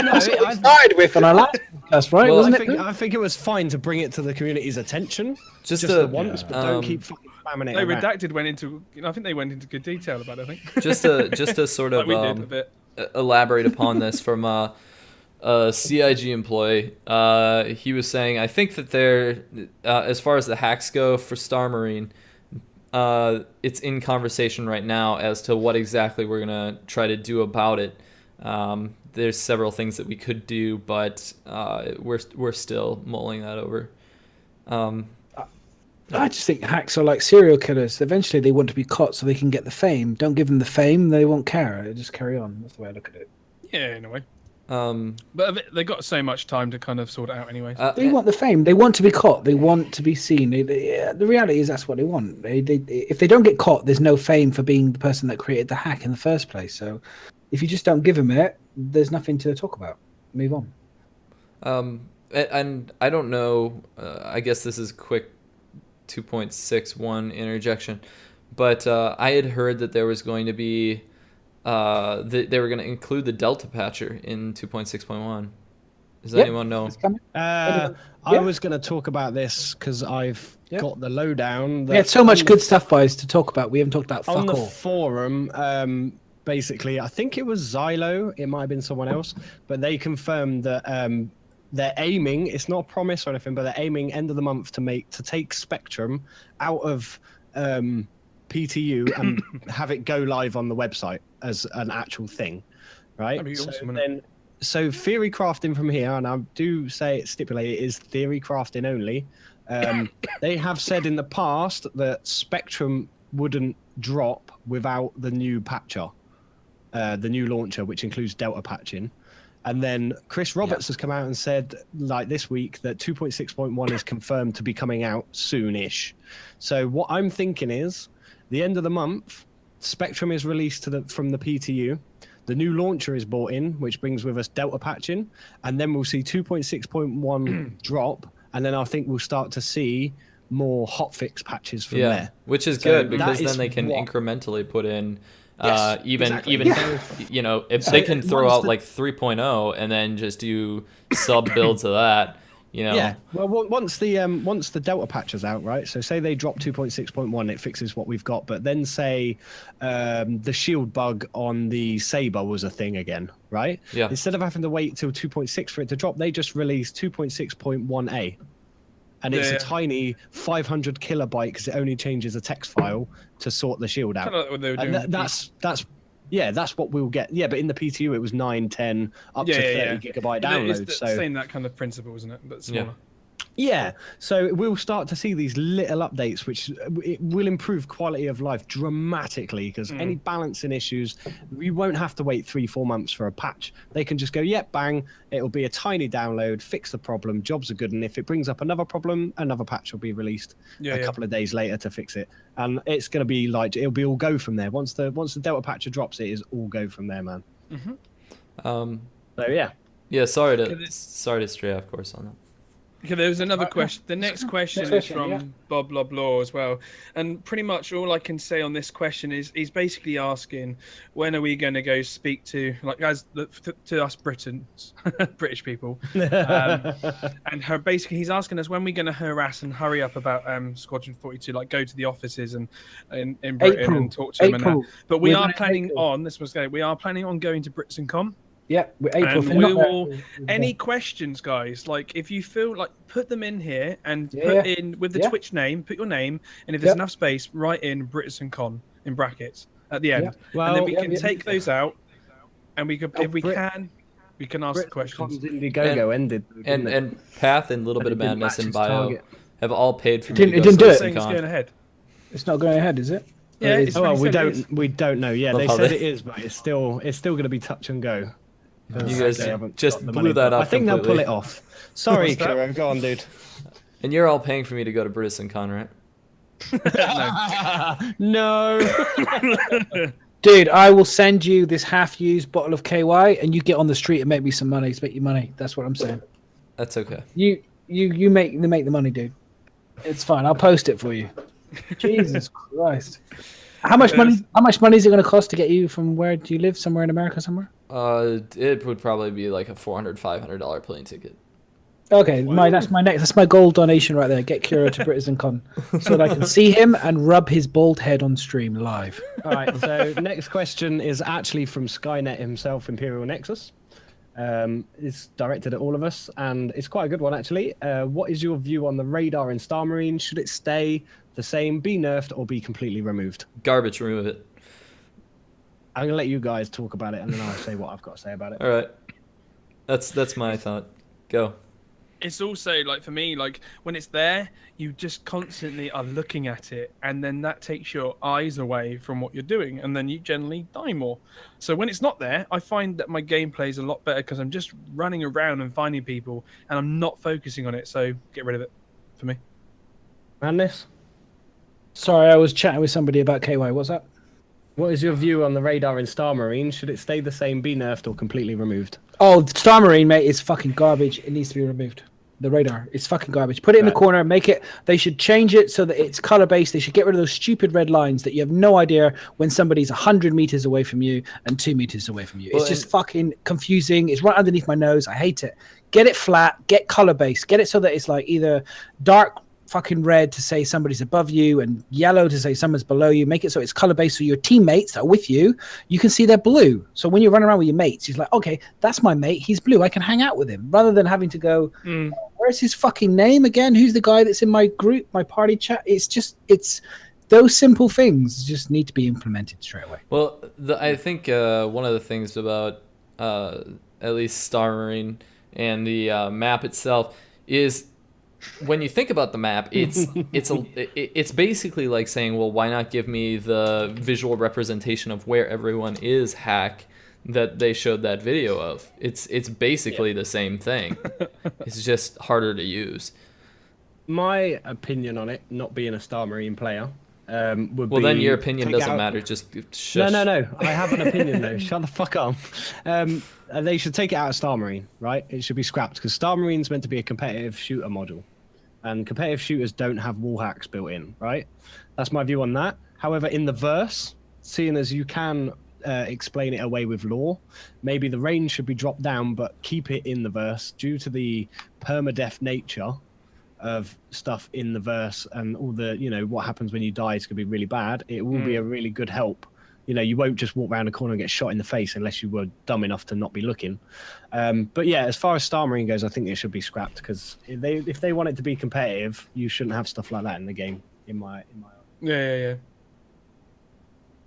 No, That's what we I- started with on our last podcast, right? Well, Wasn't I it? think, I think it was fine to bring it to the community's attention Just just to the once, but don't keep fucking spamming it. They around. redacted went into. I think they went into good detail about it. I think. just to sort like of we did a bit. elaborate upon this from a CIG employee. He was saying, I think that they're, as far as the hacks go for Star Marine, it's in conversation right now as to what exactly we're gonna try to do about it. There's several things that we could do, but we're still mulling that over. I just think hacks are like serial killers. Eventually, they want to be caught so they can get the fame. Don't give them the fame; they won't care. They just carry on. That's the way I look at it. Yeah, in a way. But they got so much time to kind of sort it out anyway. They want the fame. They want to be caught. They want to be seen. The reality is that's what they want. If they don't get caught, there's no fame for being the person that created the hack in the first place. So, if you just don't give them it, there's nothing to talk about. Move on. And I don't know. I guess this is quick 2.61 interjection, but I had heard that there was going to be they were going to include the Delta Patcher in 2.6.1. Does anyone know? I was going to talk about this because I've got the lowdown. We had so much good stuff, boys, to talk about. We haven't talked about fuck on the all. forum. Basically, I think it was Xylo. It might have been someone else, but they confirmed that they're aiming. It's not a promise or anything, but they're aiming end of the month to take Spectrum out of PTU and have it go live on the website as an actual thing, right? That'd be awesome, So theory crafting from here, and I do say it stipulated, is theory crafting only. They have said in the past that Spectrum wouldn't drop without the new patcher, the new launcher, which includes Delta patching. And then Chris Roberts has come out and said, like this week, that 2.6.1 is confirmed to be coming out soon-ish. So what I'm thinking is, the end of the month, Spectrum is released from the PTU. The new launcher is bought in, which brings with us Delta patching, and then we'll see 2.6.1 drop, and then I think we'll start to see more hotfix patches from there. Which is good because then they can incrementally put in even you know, if they can throw out like 3.0 and then just do sub builds of that, you know. Yeah. Well, once the Delta patch is out, right? So say they drop 2.6.1, it fixes what we've got, but then say the shield bug on the Saber was a thing again, right? Yeah. Instead of having to wait till 2.6 for it to drop, they just released 2.6.1a. And it's a tiny 500 kilobyte because it only changes a text file to sort the shield out. Like what they were doing that's what we'll get. Yeah, but in the PTU it was 9, 10, up to 30 gigabyte downloads. It's so same that kind of principle, isn't it? But smaller. Yeah, so we'll start to see these little updates, which it will improve quality of life dramatically because any balancing issues, we won't have to wait 3-4 months for a patch. They can just go, yep, bang, it'll be a tiny download, fix the problem, jobs are good, and if it brings up another problem, another patch will be released a couple of days later to fix it. And it's going to be like, it'll be all go from there. Once the Delta patcher drops, it is all go from there, man. So yeah. Yeah, sorry to stray off course on that. Okay, there was another question. The next question is from Bob Loblaw as well. And pretty much all I can say on this question is he's basically asking, when are we going to go speak to, like, guys, to us Britons, British people. And basically he's asking us when we're going to harass and hurry up about Squadron 42, like go to the offices and in Britain and talk to them. And that. But we are planning on, we are planning on going to BritsonCon. Yeah, April. Any questions, guys? Like, if you feel like, put them in here and put in with the Twitch name, put your name, and if there's enough space, write in BritsonCon in brackets at the end, and then we can take those out, and we could, if we can ask the questions. Indiegogo ended, and Path and Little Bit of Madness and Bio have all paid for. It didn't do it. It's going ahead. It's not going ahead, is it? Yeah. We don't know. Yeah, they said it is, but it's still going to be touch and go. You guys just blew that up. I think they'll completely. pull it off. Sorry, Kiro. Go on, dude. And you're all paying for me to go to BritsonCon, right? No. Dude, I will send you this half-used bottle of KY, and you get on the street and make me some money. Make you money. That's what I'm saying. That's okay. You make the money, dude. It's fine. I'll post it for you. Jesus Christ. How much money is it going to cost to get you from where do you live? Somewhere in America, somewhere? It would probably be like a $400-$500 plane ticket. Okay, that's my gold donation right there. Get Kira to BritsonCon so that I can see him and rub his bald head on stream live. All right. So next question is actually from Skynet himself, Imperial Nexus. It's directed at all of us, and it's quite a good one actually. What is your view on the radar in Star Marine? Should it stay the same, be nerfed, or be completely removed? Garbage, remove it. I'm gonna let you guys talk about it, and then I'll say what I've got to say about it. All right. That's my thought. Go. It's also like for me, like when it's there, you just constantly are looking at it, and then that takes your eyes away from what you're doing, and then you generally die more. So when it's not there, I find that my gameplay is a lot better because I'm just running around and finding people, and I'm not focusing on it. So get rid of it for me. Madness. Sorry, I was chatting with somebody about KY. What's that? What is your view on the radar in Star Marine? Should it stay the same, be nerfed, or completely removed? Oh, Star Marine, mate, is fucking garbage. It needs to be removed. The radar is fucking garbage. Put it in the corner, make it. They should change it so that it's color based. They should get rid of those stupid red lines that you have no idea when somebody's 100 meters away from you and 2 meters away from you. Well, it's just fucking confusing. It's right underneath my nose. I hate it. Get it flat. Get color based. Get it so that it's like either dark fucking red to say somebody's above you and yellow to say someone's below you. Make it so it's color based so your teammates that are with you, you can see they're blue. So when you run around with your mates, he's like, okay, that's my mate, he's blue, I can hang out with him, rather than having to go, where's his fucking name again, who's the guy that's in my group, my party chat. It's those simple things just need to be implemented straight away. Well, I think one of the things about at least Star Marine and the map itself is, when you think about the map, it's basically like saying, well, why not give me the visual representation of where everyone is hack that they showed that video of. It's basically the same thing. It's just harder to use. My opinion on it, not being a Star Marine player, would well, be... then your opinion doesn't out... matter. Just shush. No. I have an opinion, though. Shut the fuck up. They should take it out of Star Marine, right? It should be scrapped, because Star Marine's meant to be a competitive shooter module. And competitive shooters don't have wall hacks built in, right? That's my view on that. However, in the verse, seeing as you can explain it away with lore, maybe the range should be dropped down, but keep it in the verse due to the permadeath nature of stuff in the verse and all the, what happens when you die is going to be really bad. It will be a really good help. You won't just walk around a corner and get shot in the face unless you were dumb enough to not be looking. But yeah, as far as Star Marine goes, I think it should be scrapped, because if they want it to be competitive, you shouldn't have stuff like that in the game. In my Yeah.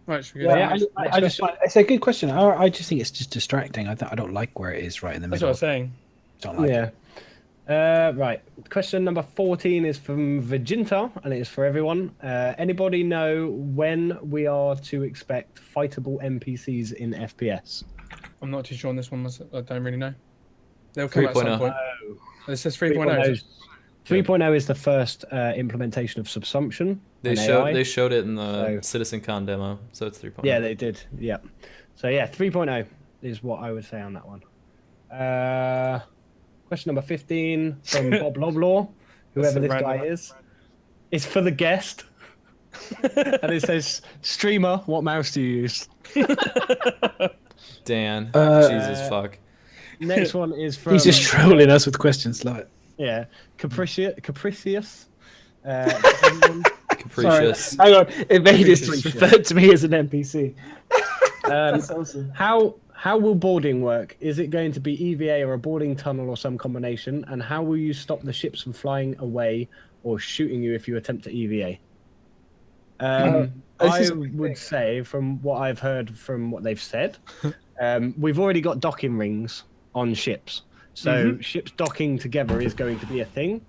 Right, should we go Yeah, next? I just it's a good question. I just think it's just distracting. I don't like where it is right in the That's middle. what I was saying. Don't like it. Right. Question number 14 is from Vegeta, and it is for everyone. Anybody know when we are to expect fightable NPCs in FPS? I'm not too sure on this one. I don't really know. They'll come at some 3.0. point. It says 3.0. 3.0 is the first implementation of subsumption. They and showed AI. they showed it in the CitizenCon demo, so it's 3.0. Yeah, they did. Yeah. So yeah, 3.0 is what I would say on that one. Question number 15 from Bob Loblaw, whoever this guy is. It's for the guest. And it says, streamer, what mouse do you use? Dan, Jesus fuck. Next one is from... He's just trolling us with questions. Love it. Yeah. Capricious. Capricious. Sorry, hang on. Evadus referred to me as an NPC. That's awesome. How will boarding work? Is it going to be EVA or a boarding tunnel or some combination? And how will you stop the ships from flying away or shooting you if you attempt to EVA? I would say, from what I've heard from what they've said, we've already got docking rings on ships. So ships docking together is going to be a thing.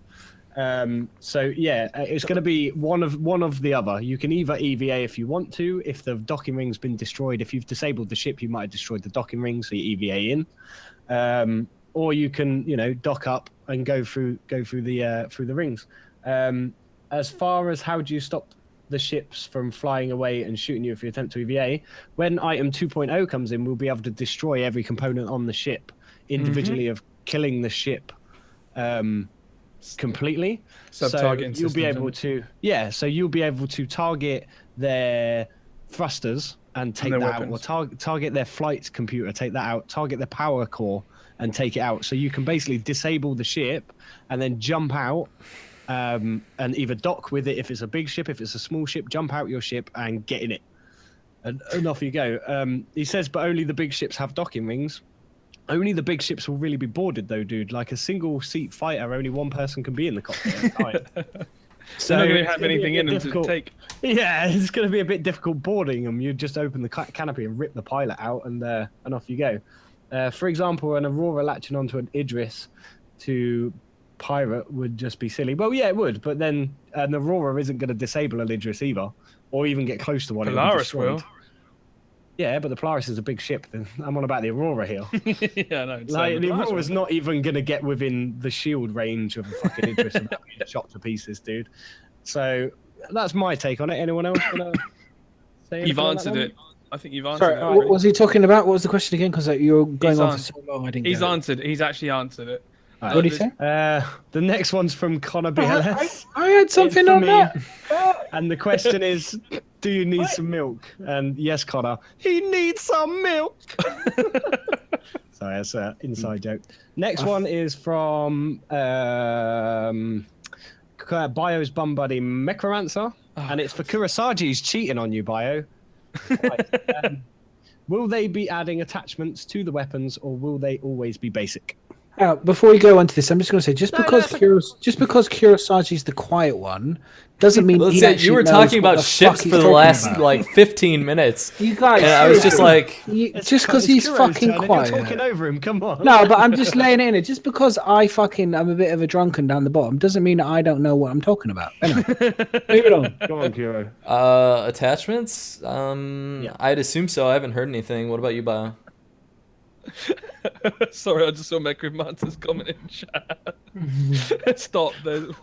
So yeah, it's going to be one of the other. You can either EVA if you want to. If the docking ring's been destroyed, if you've disabled the ship, you might have destroyed the docking ring, so you EVA in. Or you can, dock up and go through the rings. As far as how do you stop the ships from flying away and shooting you if you attempt to EVA, when item 2.0 comes in, we'll be able to destroy every component on the ship individually of killing the ship completely. So you'll be able to you'll be able to target their thrusters and take that out, or target their flight computer, take that out, target their power core and take it out. So you can basically disable the ship and then jump out and either dock with it if it's a big ship, if it's a small ship, jump out your ship and get in it. And off you go. He says, but only the big ships have docking rings. Only the big ships will really be boarded, though, dude. Like a single-seat fighter, only one person can be in the cockpit at a time. So they're not going it's to have gonna be a anything bit in them to difficult. take. Yeah, it's going to be a bit difficult boarding them. You just open the canopy and rip the pilot out, and off you go. For example, an Aurora latching onto an Idris to pirate would just be silly. Well, yeah, it would, but then an Aurora isn't going to disable an Idris either, or even get close to one. It would be Polaris will. destroyed. Yeah, but the Polaris is a big ship. Then I'm on about the Aurora here. Yeah, no. Like, the Polaris Aurora's will. not even going to get within the shield range of a fucking Idris without being shot to pieces, dude. So that's my take on it. Anyone else want to say You've anything on that answered one? it. I think you've answered Sorry, it. what already. was he talking about? What was the question again? Because you're going He's on on. for so long. I didn't. He's get it. answered. He's actually answered it. Alright. What did he say? The next one's from Connor Oh, BLS. I had something for on me. that. And the question is, do you need some milk? And yes, Connor, he needs some milk. Sorry, that's an inside joke. Next one is from Bio's bum buddy Mechromancer, and it's for Kurosagi's cheating on you, Bio. Right, will they be adding attachments to the weapons, or will they always be basic? Before we go on to this, I'm just going to say, just No, because Kurosagi's the quiet one, doesn't mean Let's he say actually you were knows talking what about the ships fuck he's for the talking last about. like 15 minutes. You guys, And I was just like, just because he's Kuro's fucking turn and quiet. You're talking over him. Come on. No, but I'm just laying it in it. Just because I'm a bit of a drunken down the bottom doesn't mean that I don't know what I'm talking about. Anyway, leave it on. Come on, Kuro. attachments? I'd assume so. I haven't heard anything. What about you, Bio? Sorry, I just saw Mechromancer's comment in chat. Stop. There's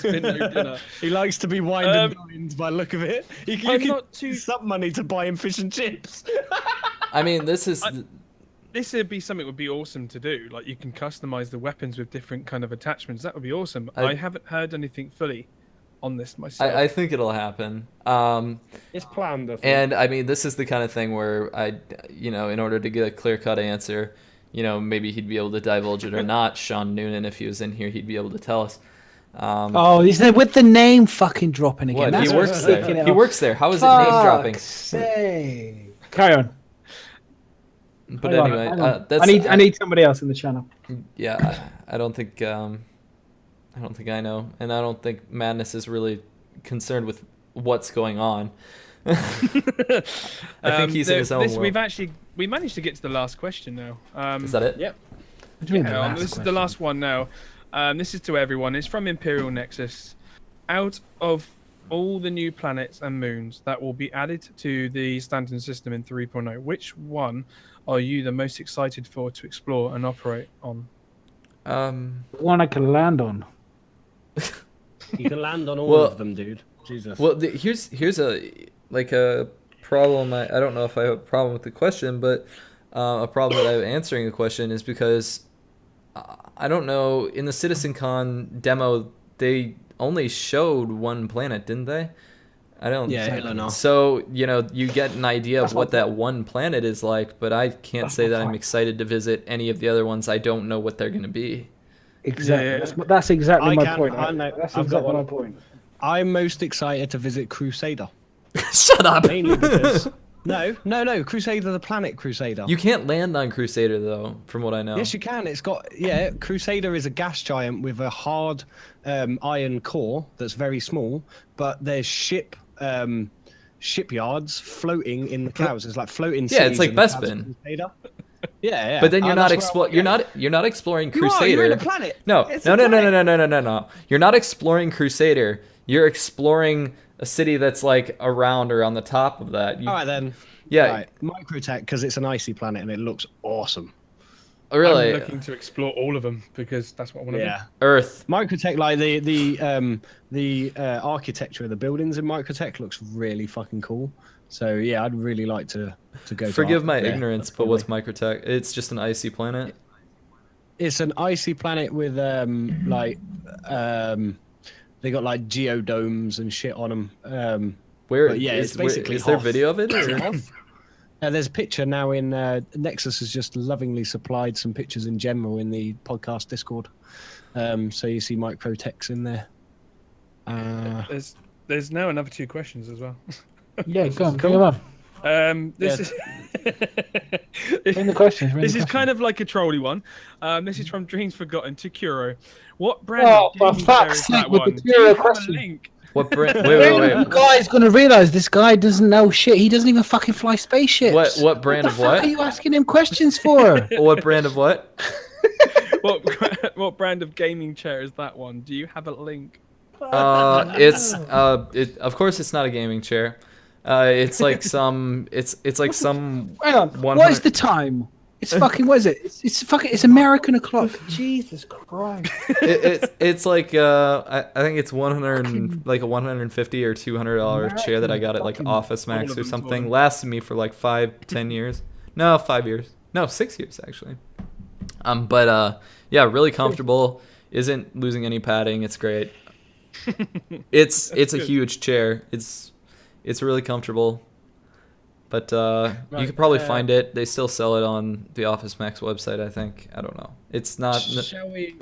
been no dinner. He likes to be wined and dined by the look of it. You I'm can not too- use some money to buy him fish and chips. I mean, this is. This would be something would be awesome to do. Like you can customize the weapons with different kind of attachments. That would be awesome. I haven't heard anything fully on this myself. I think it'll happen. It's planned, I think. And I mean, this is the kind of thing where in order to get a clear-cut answer, maybe he'd be able to divulge it or not. Sean Noonan, if he was in here, he'd be able to tell us. He's there with the name fucking dropping again. What? That's He works what's there. taking it He off. works there. How is it name dropping? Fuck's sake. Carry on. But Hang on, anyway, hang on. that's. I need somebody else in the channel. Yeah, I don't think. I don't think I know, and I don't think Madness is really concerned with what's going on. I think he's in his own world. We managed to get to the last question now. Is that it? Yep. What do you mean the last This is the question? last one now. This is to everyone. It's from Imperial Nexus. Out of all the new planets and moons that will be added to the standard system in 3.0, which one are you the most excited for to explore and operate on? One I can land on. You can land on all Well- of them, dude. Jesus. Well, here's a problem. I don't know if I have a problem with the question, but a problem that I have answering the question is because I don't know. In the CitizenCon demo, they only showed one planet, didn't they? I don't. Yeah, Eleanor. So you get an idea of what that one planet is like, but I can't say that I'm excited to visit any of the other ones. I don't know what they're going to be. Exactly. Yeah. That's exactly I my can- point. I know. That's I've got exactly my one. point. I'm most excited to visit Crusader. Shut up. Mainly because... No, Crusader, the planet Crusader. You can't land on Crusader though, from what I know. Yes, you can. It's got Crusader is a gas giant with a hard iron core that's very small, but there's shipyards floating in the clouds. It's like floating. Yeah, it's cities like in the clouds of Bespin. Crusader. Yeah. But then you're not that's where I wanna You're not exploring go. Crusader. You're in a planet. No, It's no, a no, no, planet. no, no, no, no, no. You're not exploring Crusader. You're exploring a city that's like around or on the top of that. All right then. Yeah. Right. Microtech, because it's an icy planet and it looks awesome. Really, I'm looking to explore all of them because that's what I want to Yeah. Earth. Microtech, like the architecture of the buildings in Microtech looks really fucking cool. So yeah, I'd really like to go. Forgive my there. ignorance, That's but what's probably- Microtech? It's just an icy planet. It's an icy planet with they got like geodomes and shit on them. Where But yeah, it's basically is there Hoth. video of it? Or? There's a picture now in Nexus has just lovingly supplied some pictures in general in the podcast Discord. So you see Microtechs in there. There's now another 2 questions as well. Yeah, go on. Bring him on. This is Bring the questions. this is kind of like a trolly one. This is from Dreams Forgotten to Kuro. What brand Oh, of for gaming chair fuck's is sake, that with the one? Do Kuro you have a question. link? What brand? Wait. The guy's gonna realize this guy doesn't know shit. He doesn't even fucking fly spaceships. What brand the of fuck what? are you asking him questions for? What brand of what? What brand of gaming chair is that one? Do you have a link? Of course it's not a gaming chair. It's like some. It's like some. Hang on. What is the time? It's fucking. What is it? It's American o'clock. Jesus Christ. It's like I think it's 100 like a $150 or $200 chair that I got at like Office Max of or them something. told. Lasted me for like 5-10 years. No, 5 years. No, 6 years actually. But yeah, really comfortable. Isn't losing any padding. It's great. It's a good. huge chair. It's really comfortable. But you could probably find it. They still sell it on the Office Max website, I think. I don't know. It's not. Shall we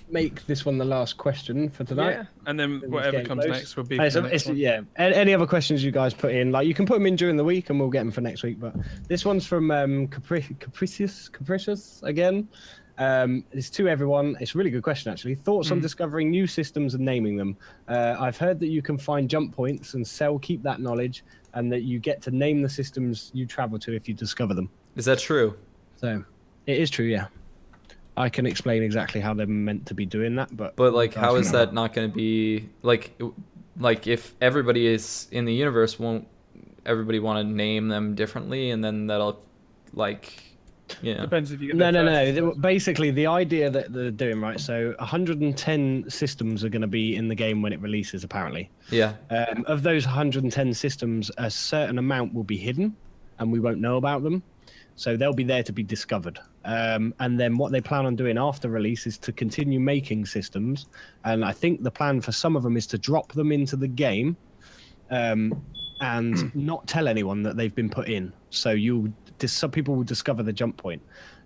make this one the last question for tonight? Yeah, and then Then whatever let's get comes close. next will be. Hey, For so the next one. yeah. Any other questions you guys put in? Like you can put them in during the week, and we'll get them for next week. But this one's from Capricious again. It's to everyone. It's a really good question, actually. Thoughts on discovering new systems and naming them? I've heard that you can find jump points and keep that knowledge, and that you get to name the systems you travel to if you discover them. Is that true? So it is true, yeah. I can explain exactly how they're meant to be doing that, but Like, how is that not going to be like if everybody is in the universe, won't everybody want to name them differently, and then that'll Depends if you get No. there first. Basically, the idea that they're doing, right? So 110 systems are going to be in the game when it releases, apparently. Yeah. Of those 110 systems, a certain amount will be hidden, and we won't know about them. So they'll be there to be discovered. And then what they plan on doing after release is to continue making systems. And I think the plan for some of them is to drop them into the game and not tell anyone that they've been put in. So some people will discover the jump point.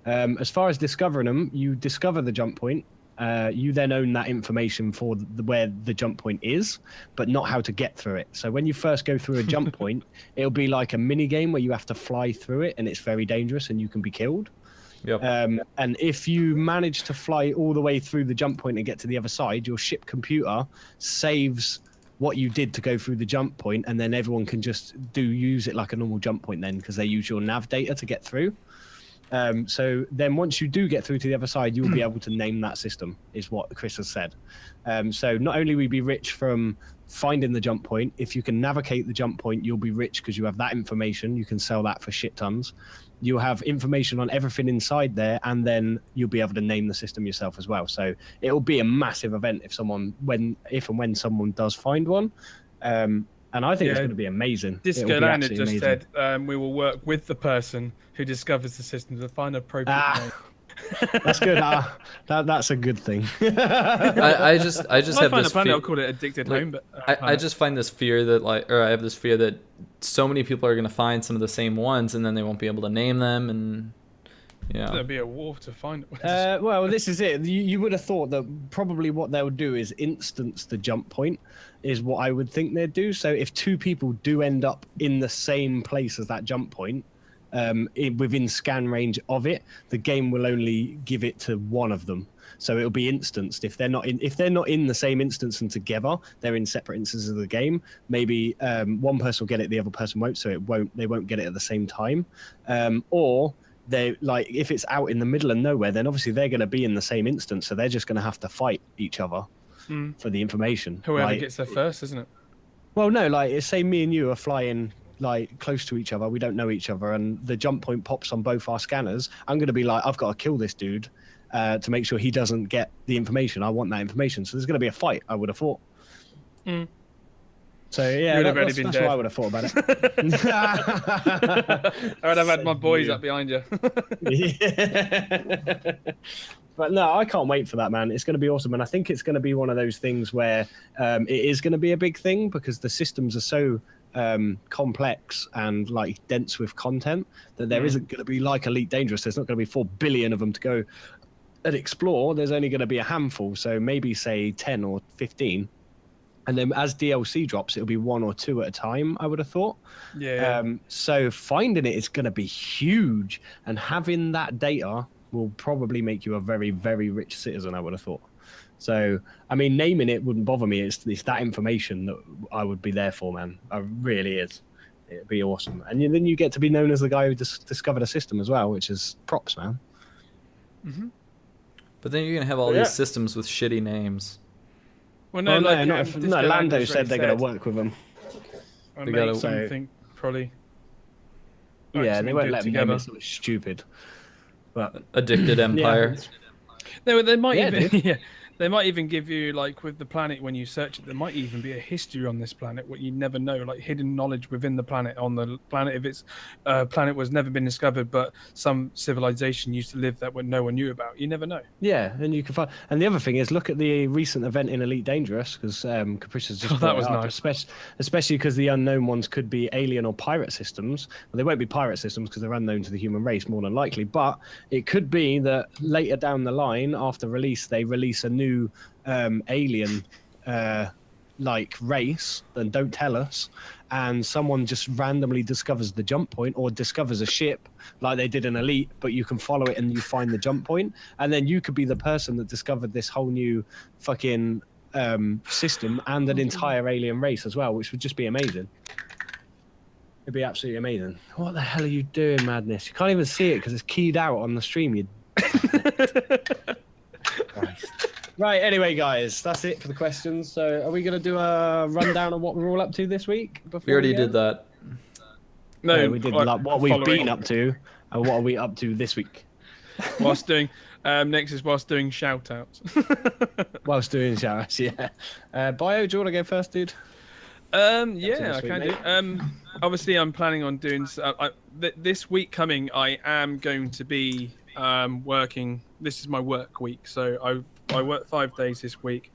As far as discovering them, you discover the jump point. You then own that information for where the jump point is, but not how to get through it. So when you first go through a jump point, it'll be like a mini game where you have to fly through it, and it's very dangerous, and you can be killed. Yep. And if you manage to fly all the way through the jump point and get to the other side, your ship computer saves what you did to go through the jump point, and then everyone can just use it like a normal jump point then, because they use your nav data to get through. So then once you do get through to the other side, you'll be able to name that system, is what Chris has said. So not only will you be rich from finding the jump point, if you can navigate the jump point, you'll be rich because you have that information. You can sell that for shit tons. You'll have information on everything inside there, and then you'll be able to name the system yourself as well. So it'll be a massive event if and when someone does find one. And I think it's going to be amazing. Disco It'll be Land had absolutely just amazing. said we will work with the person who discovers the system to find an appropriate name. That's good. That's a good thing. I just I have find this it funny. fear. I'll call it Addicted like, Home, but I just find this fear that I have this fear that so many people are going to find some of the same ones, and then they won't be able to name them, and there'd be a war to find it. Well, this is it. You would have thought that probably what they'll do is instance the jump point, is what I would think they'd do. So if two people do end up in the same place as that jump point, within scan range of it, the game will only give it to one of them. So it'll be instanced. If they're not in the same instance and together, they're in separate instances of the game. Maybe one person will get it, the other person won't. So they won't get it at the same time. Or if it's out in the middle of nowhere, then obviously they're going to be in the same instance. So they're just going to have to fight each other for the information. Whoever gets there first, isn't it? Well, no, say me and you are flying close to each other, we don't know each other, and the jump point pops on both our scanners. I'm going to be like, I've got to kill this dude to make sure he doesn't get the information. I want that information. So there's going to be a fight, I would have thought. So yeah, that's what I would have thought about it. I would have had my boys up behind you. But no, I can't wait for that, man. It's going to be awesome, and I think it's going to be one of those things where it is going to be a big thing because the systems are so complex and dense with content that there isn't going to be like Elite Dangerous. There's not going to be 4 billion of them to go and explore. There's only going to be a handful, so maybe say 10 or 15. And then as DLC drops, it'll be 1 or 2 at a time, I would have thought. Yeah. So finding it is going to be huge. And having that data will probably make you a very, very rich citizen, I would have thought. So, I mean, naming it wouldn't bother me. It's that information that I would be there for, man. It really is. It'd be awesome. And then you get to be known as the guy who discovered a system as well, which is props, man. Mm-hmm. But then you're gonna have all these systems with shitty names. Well, No, no, like, no, Lando said they're going to work with them. I They make gotta- something probably. Yeah, something they won't good let me together. name it something stupid. But Addicted Empire. They might Yeah, even dude. yeah, they might even give you, like, with the planet, when you search it, there might even be a history on this planet, what you never know, like hidden knowledge within the planet, on the planet, if it's planet was never been discovered, but some civilization used to live that what no one knew about. You never know. yeah, and you can find. And the other thing is, look at the recent event in Elite Dangerous, because Capricious just Oh, that brought it was up, nice. especially because the unknown ones could be alien or pirate systems. Well, they won't be pirate systems because they're unknown to the human race, more than likely. But it could be that later down the line, after release, they release a new alien like race and don't tell us, and someone just randomly discovers the jump point or discovers a ship like they did in Elite, but you can follow it and you find the jump point, and then you could be the person that discovered this whole new fucking system and an entire alien race as well, which would just be amazing. It'd be absolutely amazing. What the hell are you doing, Madness? You can't even see it because it's keyed out on the stream. You Christ. Right, anyway, guys, that's it for the questions. So are we going to do a rundown of what we're all up to this week? We already did that. No, We did like, like, what we've following- been up to and what are we up to this week. whilst doing next is whilst doing shout outs. Whilst doing showers, yeah. Bio, do you want to go first, dude? Yeah, this I week, can do. Obviously, I'm planning on doing. This week coming, I am going to be working. This is my work week, so I work 5 days this week.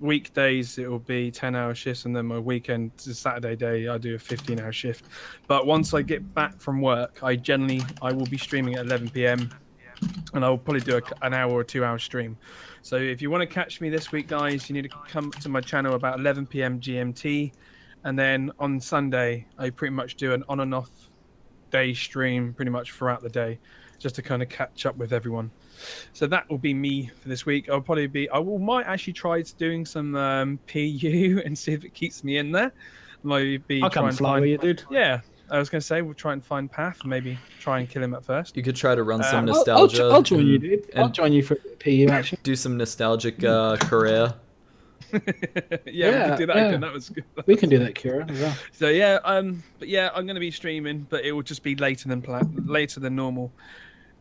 Weekdays it will be 10-hour shifts, and then my weekend, Saturday day, I do a 15-hour shift. But once I get back from work, I will be streaming at 11 p.m. and I'll probably do an hour or 2 hour stream. So if you want to catch me this week, guys, you need to come to my channel about 11 p.m. GMT, and then on Sunday I pretty much do an on and off day stream pretty much throughout the day, just to kind of catch up with everyone. So that will be me for this week. Might actually try doing some PU and see if it keeps me in there. Might be I'll try come and fly find. with you, dude. Yeah, I was gonna say we'll try and find Path, maybe try and kill him at first. You could try to run some I'll nostalgia. I'll join you, dude. I'll and join you for PU actually. do some nostalgic Korea. Yeah, we Yeah, could do that yeah. again. That was good. We can do that, Kira, as well. So yeah, but yeah, I'm gonna be streaming, but it will just be later than normal.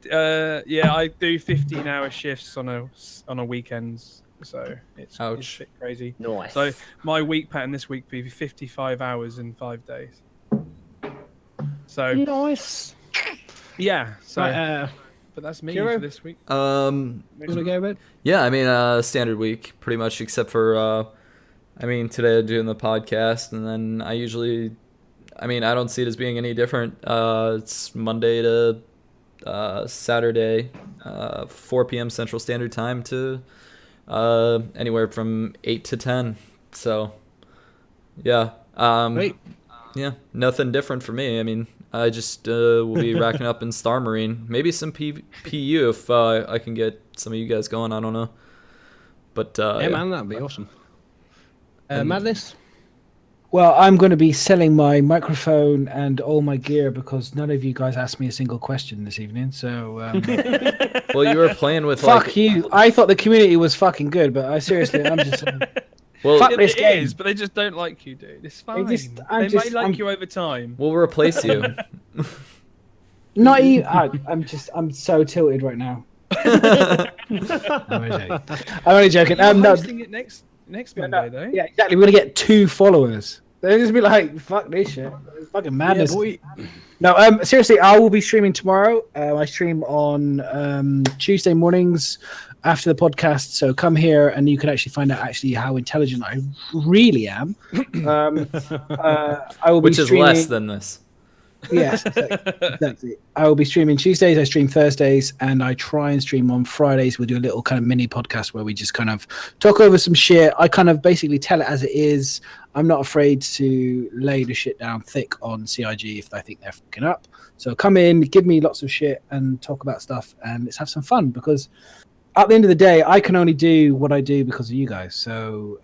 Yeah, I do 15-hour shifts on a weekends, so it's a Ouch. bit crazy. Nice. So my week pattern this week will be 55 hours in 5 days. So nice. yeah, so Right, but that's me Kiro? for this week. you want to go, bud? Yeah, I mean, standard week, pretty much, except for, I mean, today I'm doing the podcast, and then I don't see it as being any different. It's Monday to Saturday, 4 p.m. Central Standard Time to anywhere from 8 to 10. So, yeah. Wait. Yeah, nothing different for me. I mean, I just will be racking up in Star Marine. Maybe some PU if I can get some of you guys going. I don't know. But Yeah, man, that'd be awesome. Madness? Well, I'm going to be selling my microphone and all my gear because none of you guys asked me a single question this evening. So, Well, you were playing with fuck like, you. I thought the community was fucking good, but I'm just. well, Fuck It this game. is, but they just don't like you, dude. It's fine. I'm They just- might like I'm- you over time. we'll replace you. Not even. I'm so tilted right now. I'm only joking. You're No, hosting it next Monday, though. yeah, exactly. We're gonna get 2 followers. They'll just be like, "Fuck this shit." It's fucking madness. No, seriously, I will be streaming tomorrow. I stream on Tuesday mornings after the podcast. So come here and you can actually find out how intelligent I really am. I will Which be is streaming. less than this. Yes, exactly. I will be streaming Tuesdays, I stream Thursdays, and I try and stream on Fridays. We'll do a little kind of mini podcast where we just kind of talk over some shit. I kind of basically tell it as it is. I'm not afraid to lay the shit down thick on CIG if I think they're fucking up. So come in, give me lots of shit and talk about stuff, and let's have some fun, because at the end of the day, I can only do what I do because of you guys. So,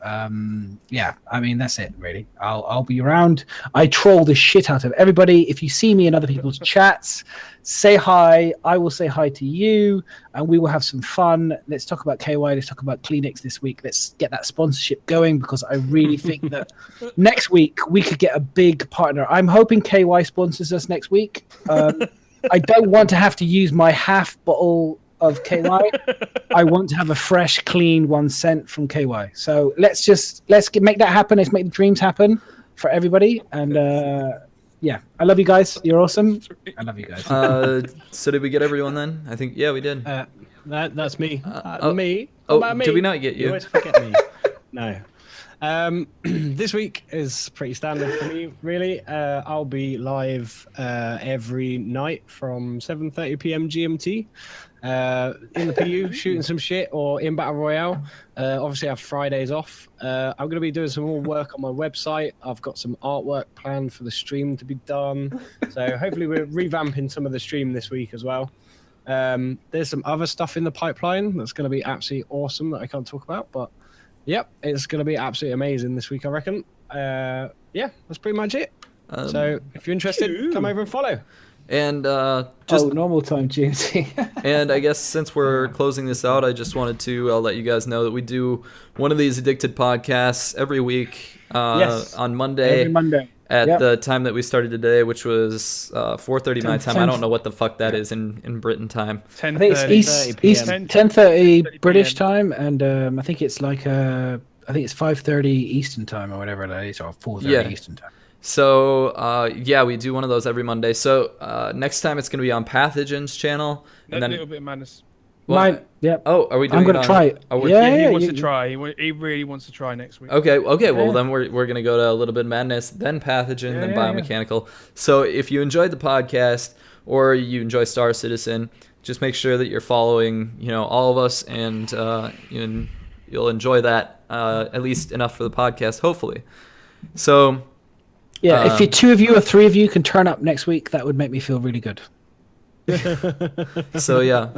yeah, I mean, that's it, really. I'll be around. I troll the shit out of everybody. If you see me in other people's chats, say hi. I will say hi to you, and we will have some fun. Let's talk about KY. Let's talk about Kleenex this week. Let's get that sponsorship going, because I really think that next week we could get a big partner. I'm hoping KY sponsors us next week. I don't want to have to use my half bottle of KY. I want to have a fresh, clean 1 cent from KY. So let's make that happen. Let's make the dreams happen for everybody. And yeah, I love you guys. You're awesome. I love you guys. So did we get everyone then? I think, yeah, we did. That's me. oh, Me. oh, What about me? did we not get you? You always forget me. No. This week is pretty standard for me, really. I'll be live every night from 7:30 p.m. GMT in the PU, shooting some shit, or in Battle Royale. Obviously, I have Fridays off. I'm going to be doing some more work on my website. I've got some artwork planned for the stream to be done. So hopefully we're revamping some of the stream this week as well. There's some other stuff in the pipeline that's going to be absolutely awesome that I can't talk about, but yep, it's going to be absolutely amazing this week, I reckon. Yeah, that's pretty much it. So if you're interested, come over and follow. And just normal time, GMT. and I guess since we're closing this out, I just wanted to let you guys know that we do one of these Addicted podcasts every week on Monday. Every Monday. At the time that we started today, which was 4:30 my time. I don't know what the fuck that is in Britain time. I think it's East 10:30 British time, and I think it's like I think it's 5:30 Eastern time or whatever that is, or 4:30 Eastern time. So yeah, we do one of those every Monday. So next time it's going to be on Pathogen's channel, and then a little bit of madness. Mine, yeah. Oh, are we doing I'm going to try it. He wants to try. He really wants to try next week. Okay. Well, then we're gonna go to a little bit of Madness, then Pathogen, then Biomechanical. So if you enjoyed the podcast or you enjoy Star Citizen, just make sure that you're following, all of us, and you'll enjoy that at least enough for the podcast, hopefully. So yeah, if you 2 of you or 3 of you can turn up next week, that would make me feel really good. So yeah.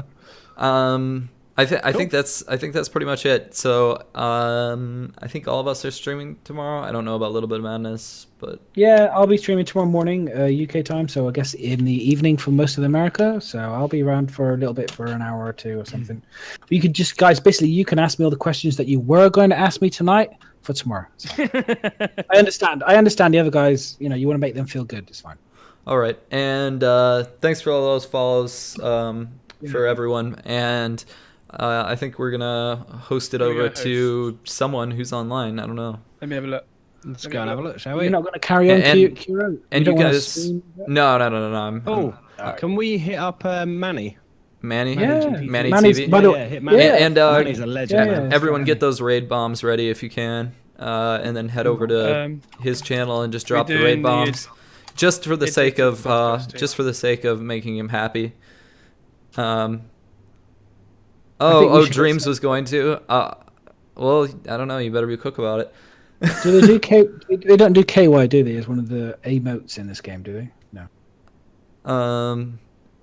I think that's pretty much it. So I think all of us are streaming tomorrow. I don't know about a little bit of Madness, but yeah, I'll be streaming tomorrow morning UK time, so I guess in the evening for most of America. So I'll be around for a little bit, for an hour or 2 or something. But you could just, guys, basically you can ask me all the questions that you were going to ask me tonight for tomorrow. So. I understand the other guys, you want to make them feel good. It's fine. All right, and thanks for all those follows for everyone, and I think we're gonna host it over to someone who's online. I don't know. Let me have a look. Let's go and have a look, shall we? You're not going to carry on, Kiro? And you guys, no. Can we hit up Manny? Manny? Yeah. Manny Manny's, TV? Hit Manny. And Manny's a legend. Yeah. everyone get those raid bombs ready if you can, and then head over to his channel and just drop the raid bombs, just for the sake of making him happy. Dreams was going to. Well, I don't know. You better be quick about it. Do they do They don't do KY, do they? As one of the emotes in this game, do they? No.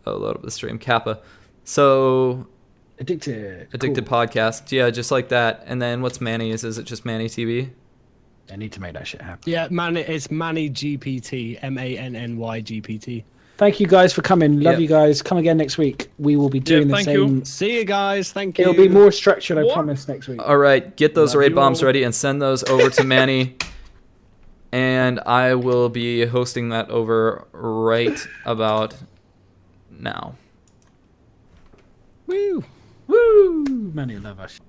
Load up the stream. Kappa. So. Addicted podcast. Yeah, just like that. And then what's Manny's? Is it just Manny TV? I need to make that shit happen. Yeah, it's Manny GPT. MANNY GPT. Thank you guys for coming. Love you guys. Come again next week. We will be doing the same. See you guys. Thank you. It'll be more structured, I promise, next week. All right. Get those raid bombs ready and send those over to Manny. And I will be hosting that over right about now. Woo! Woo! Manny, love us.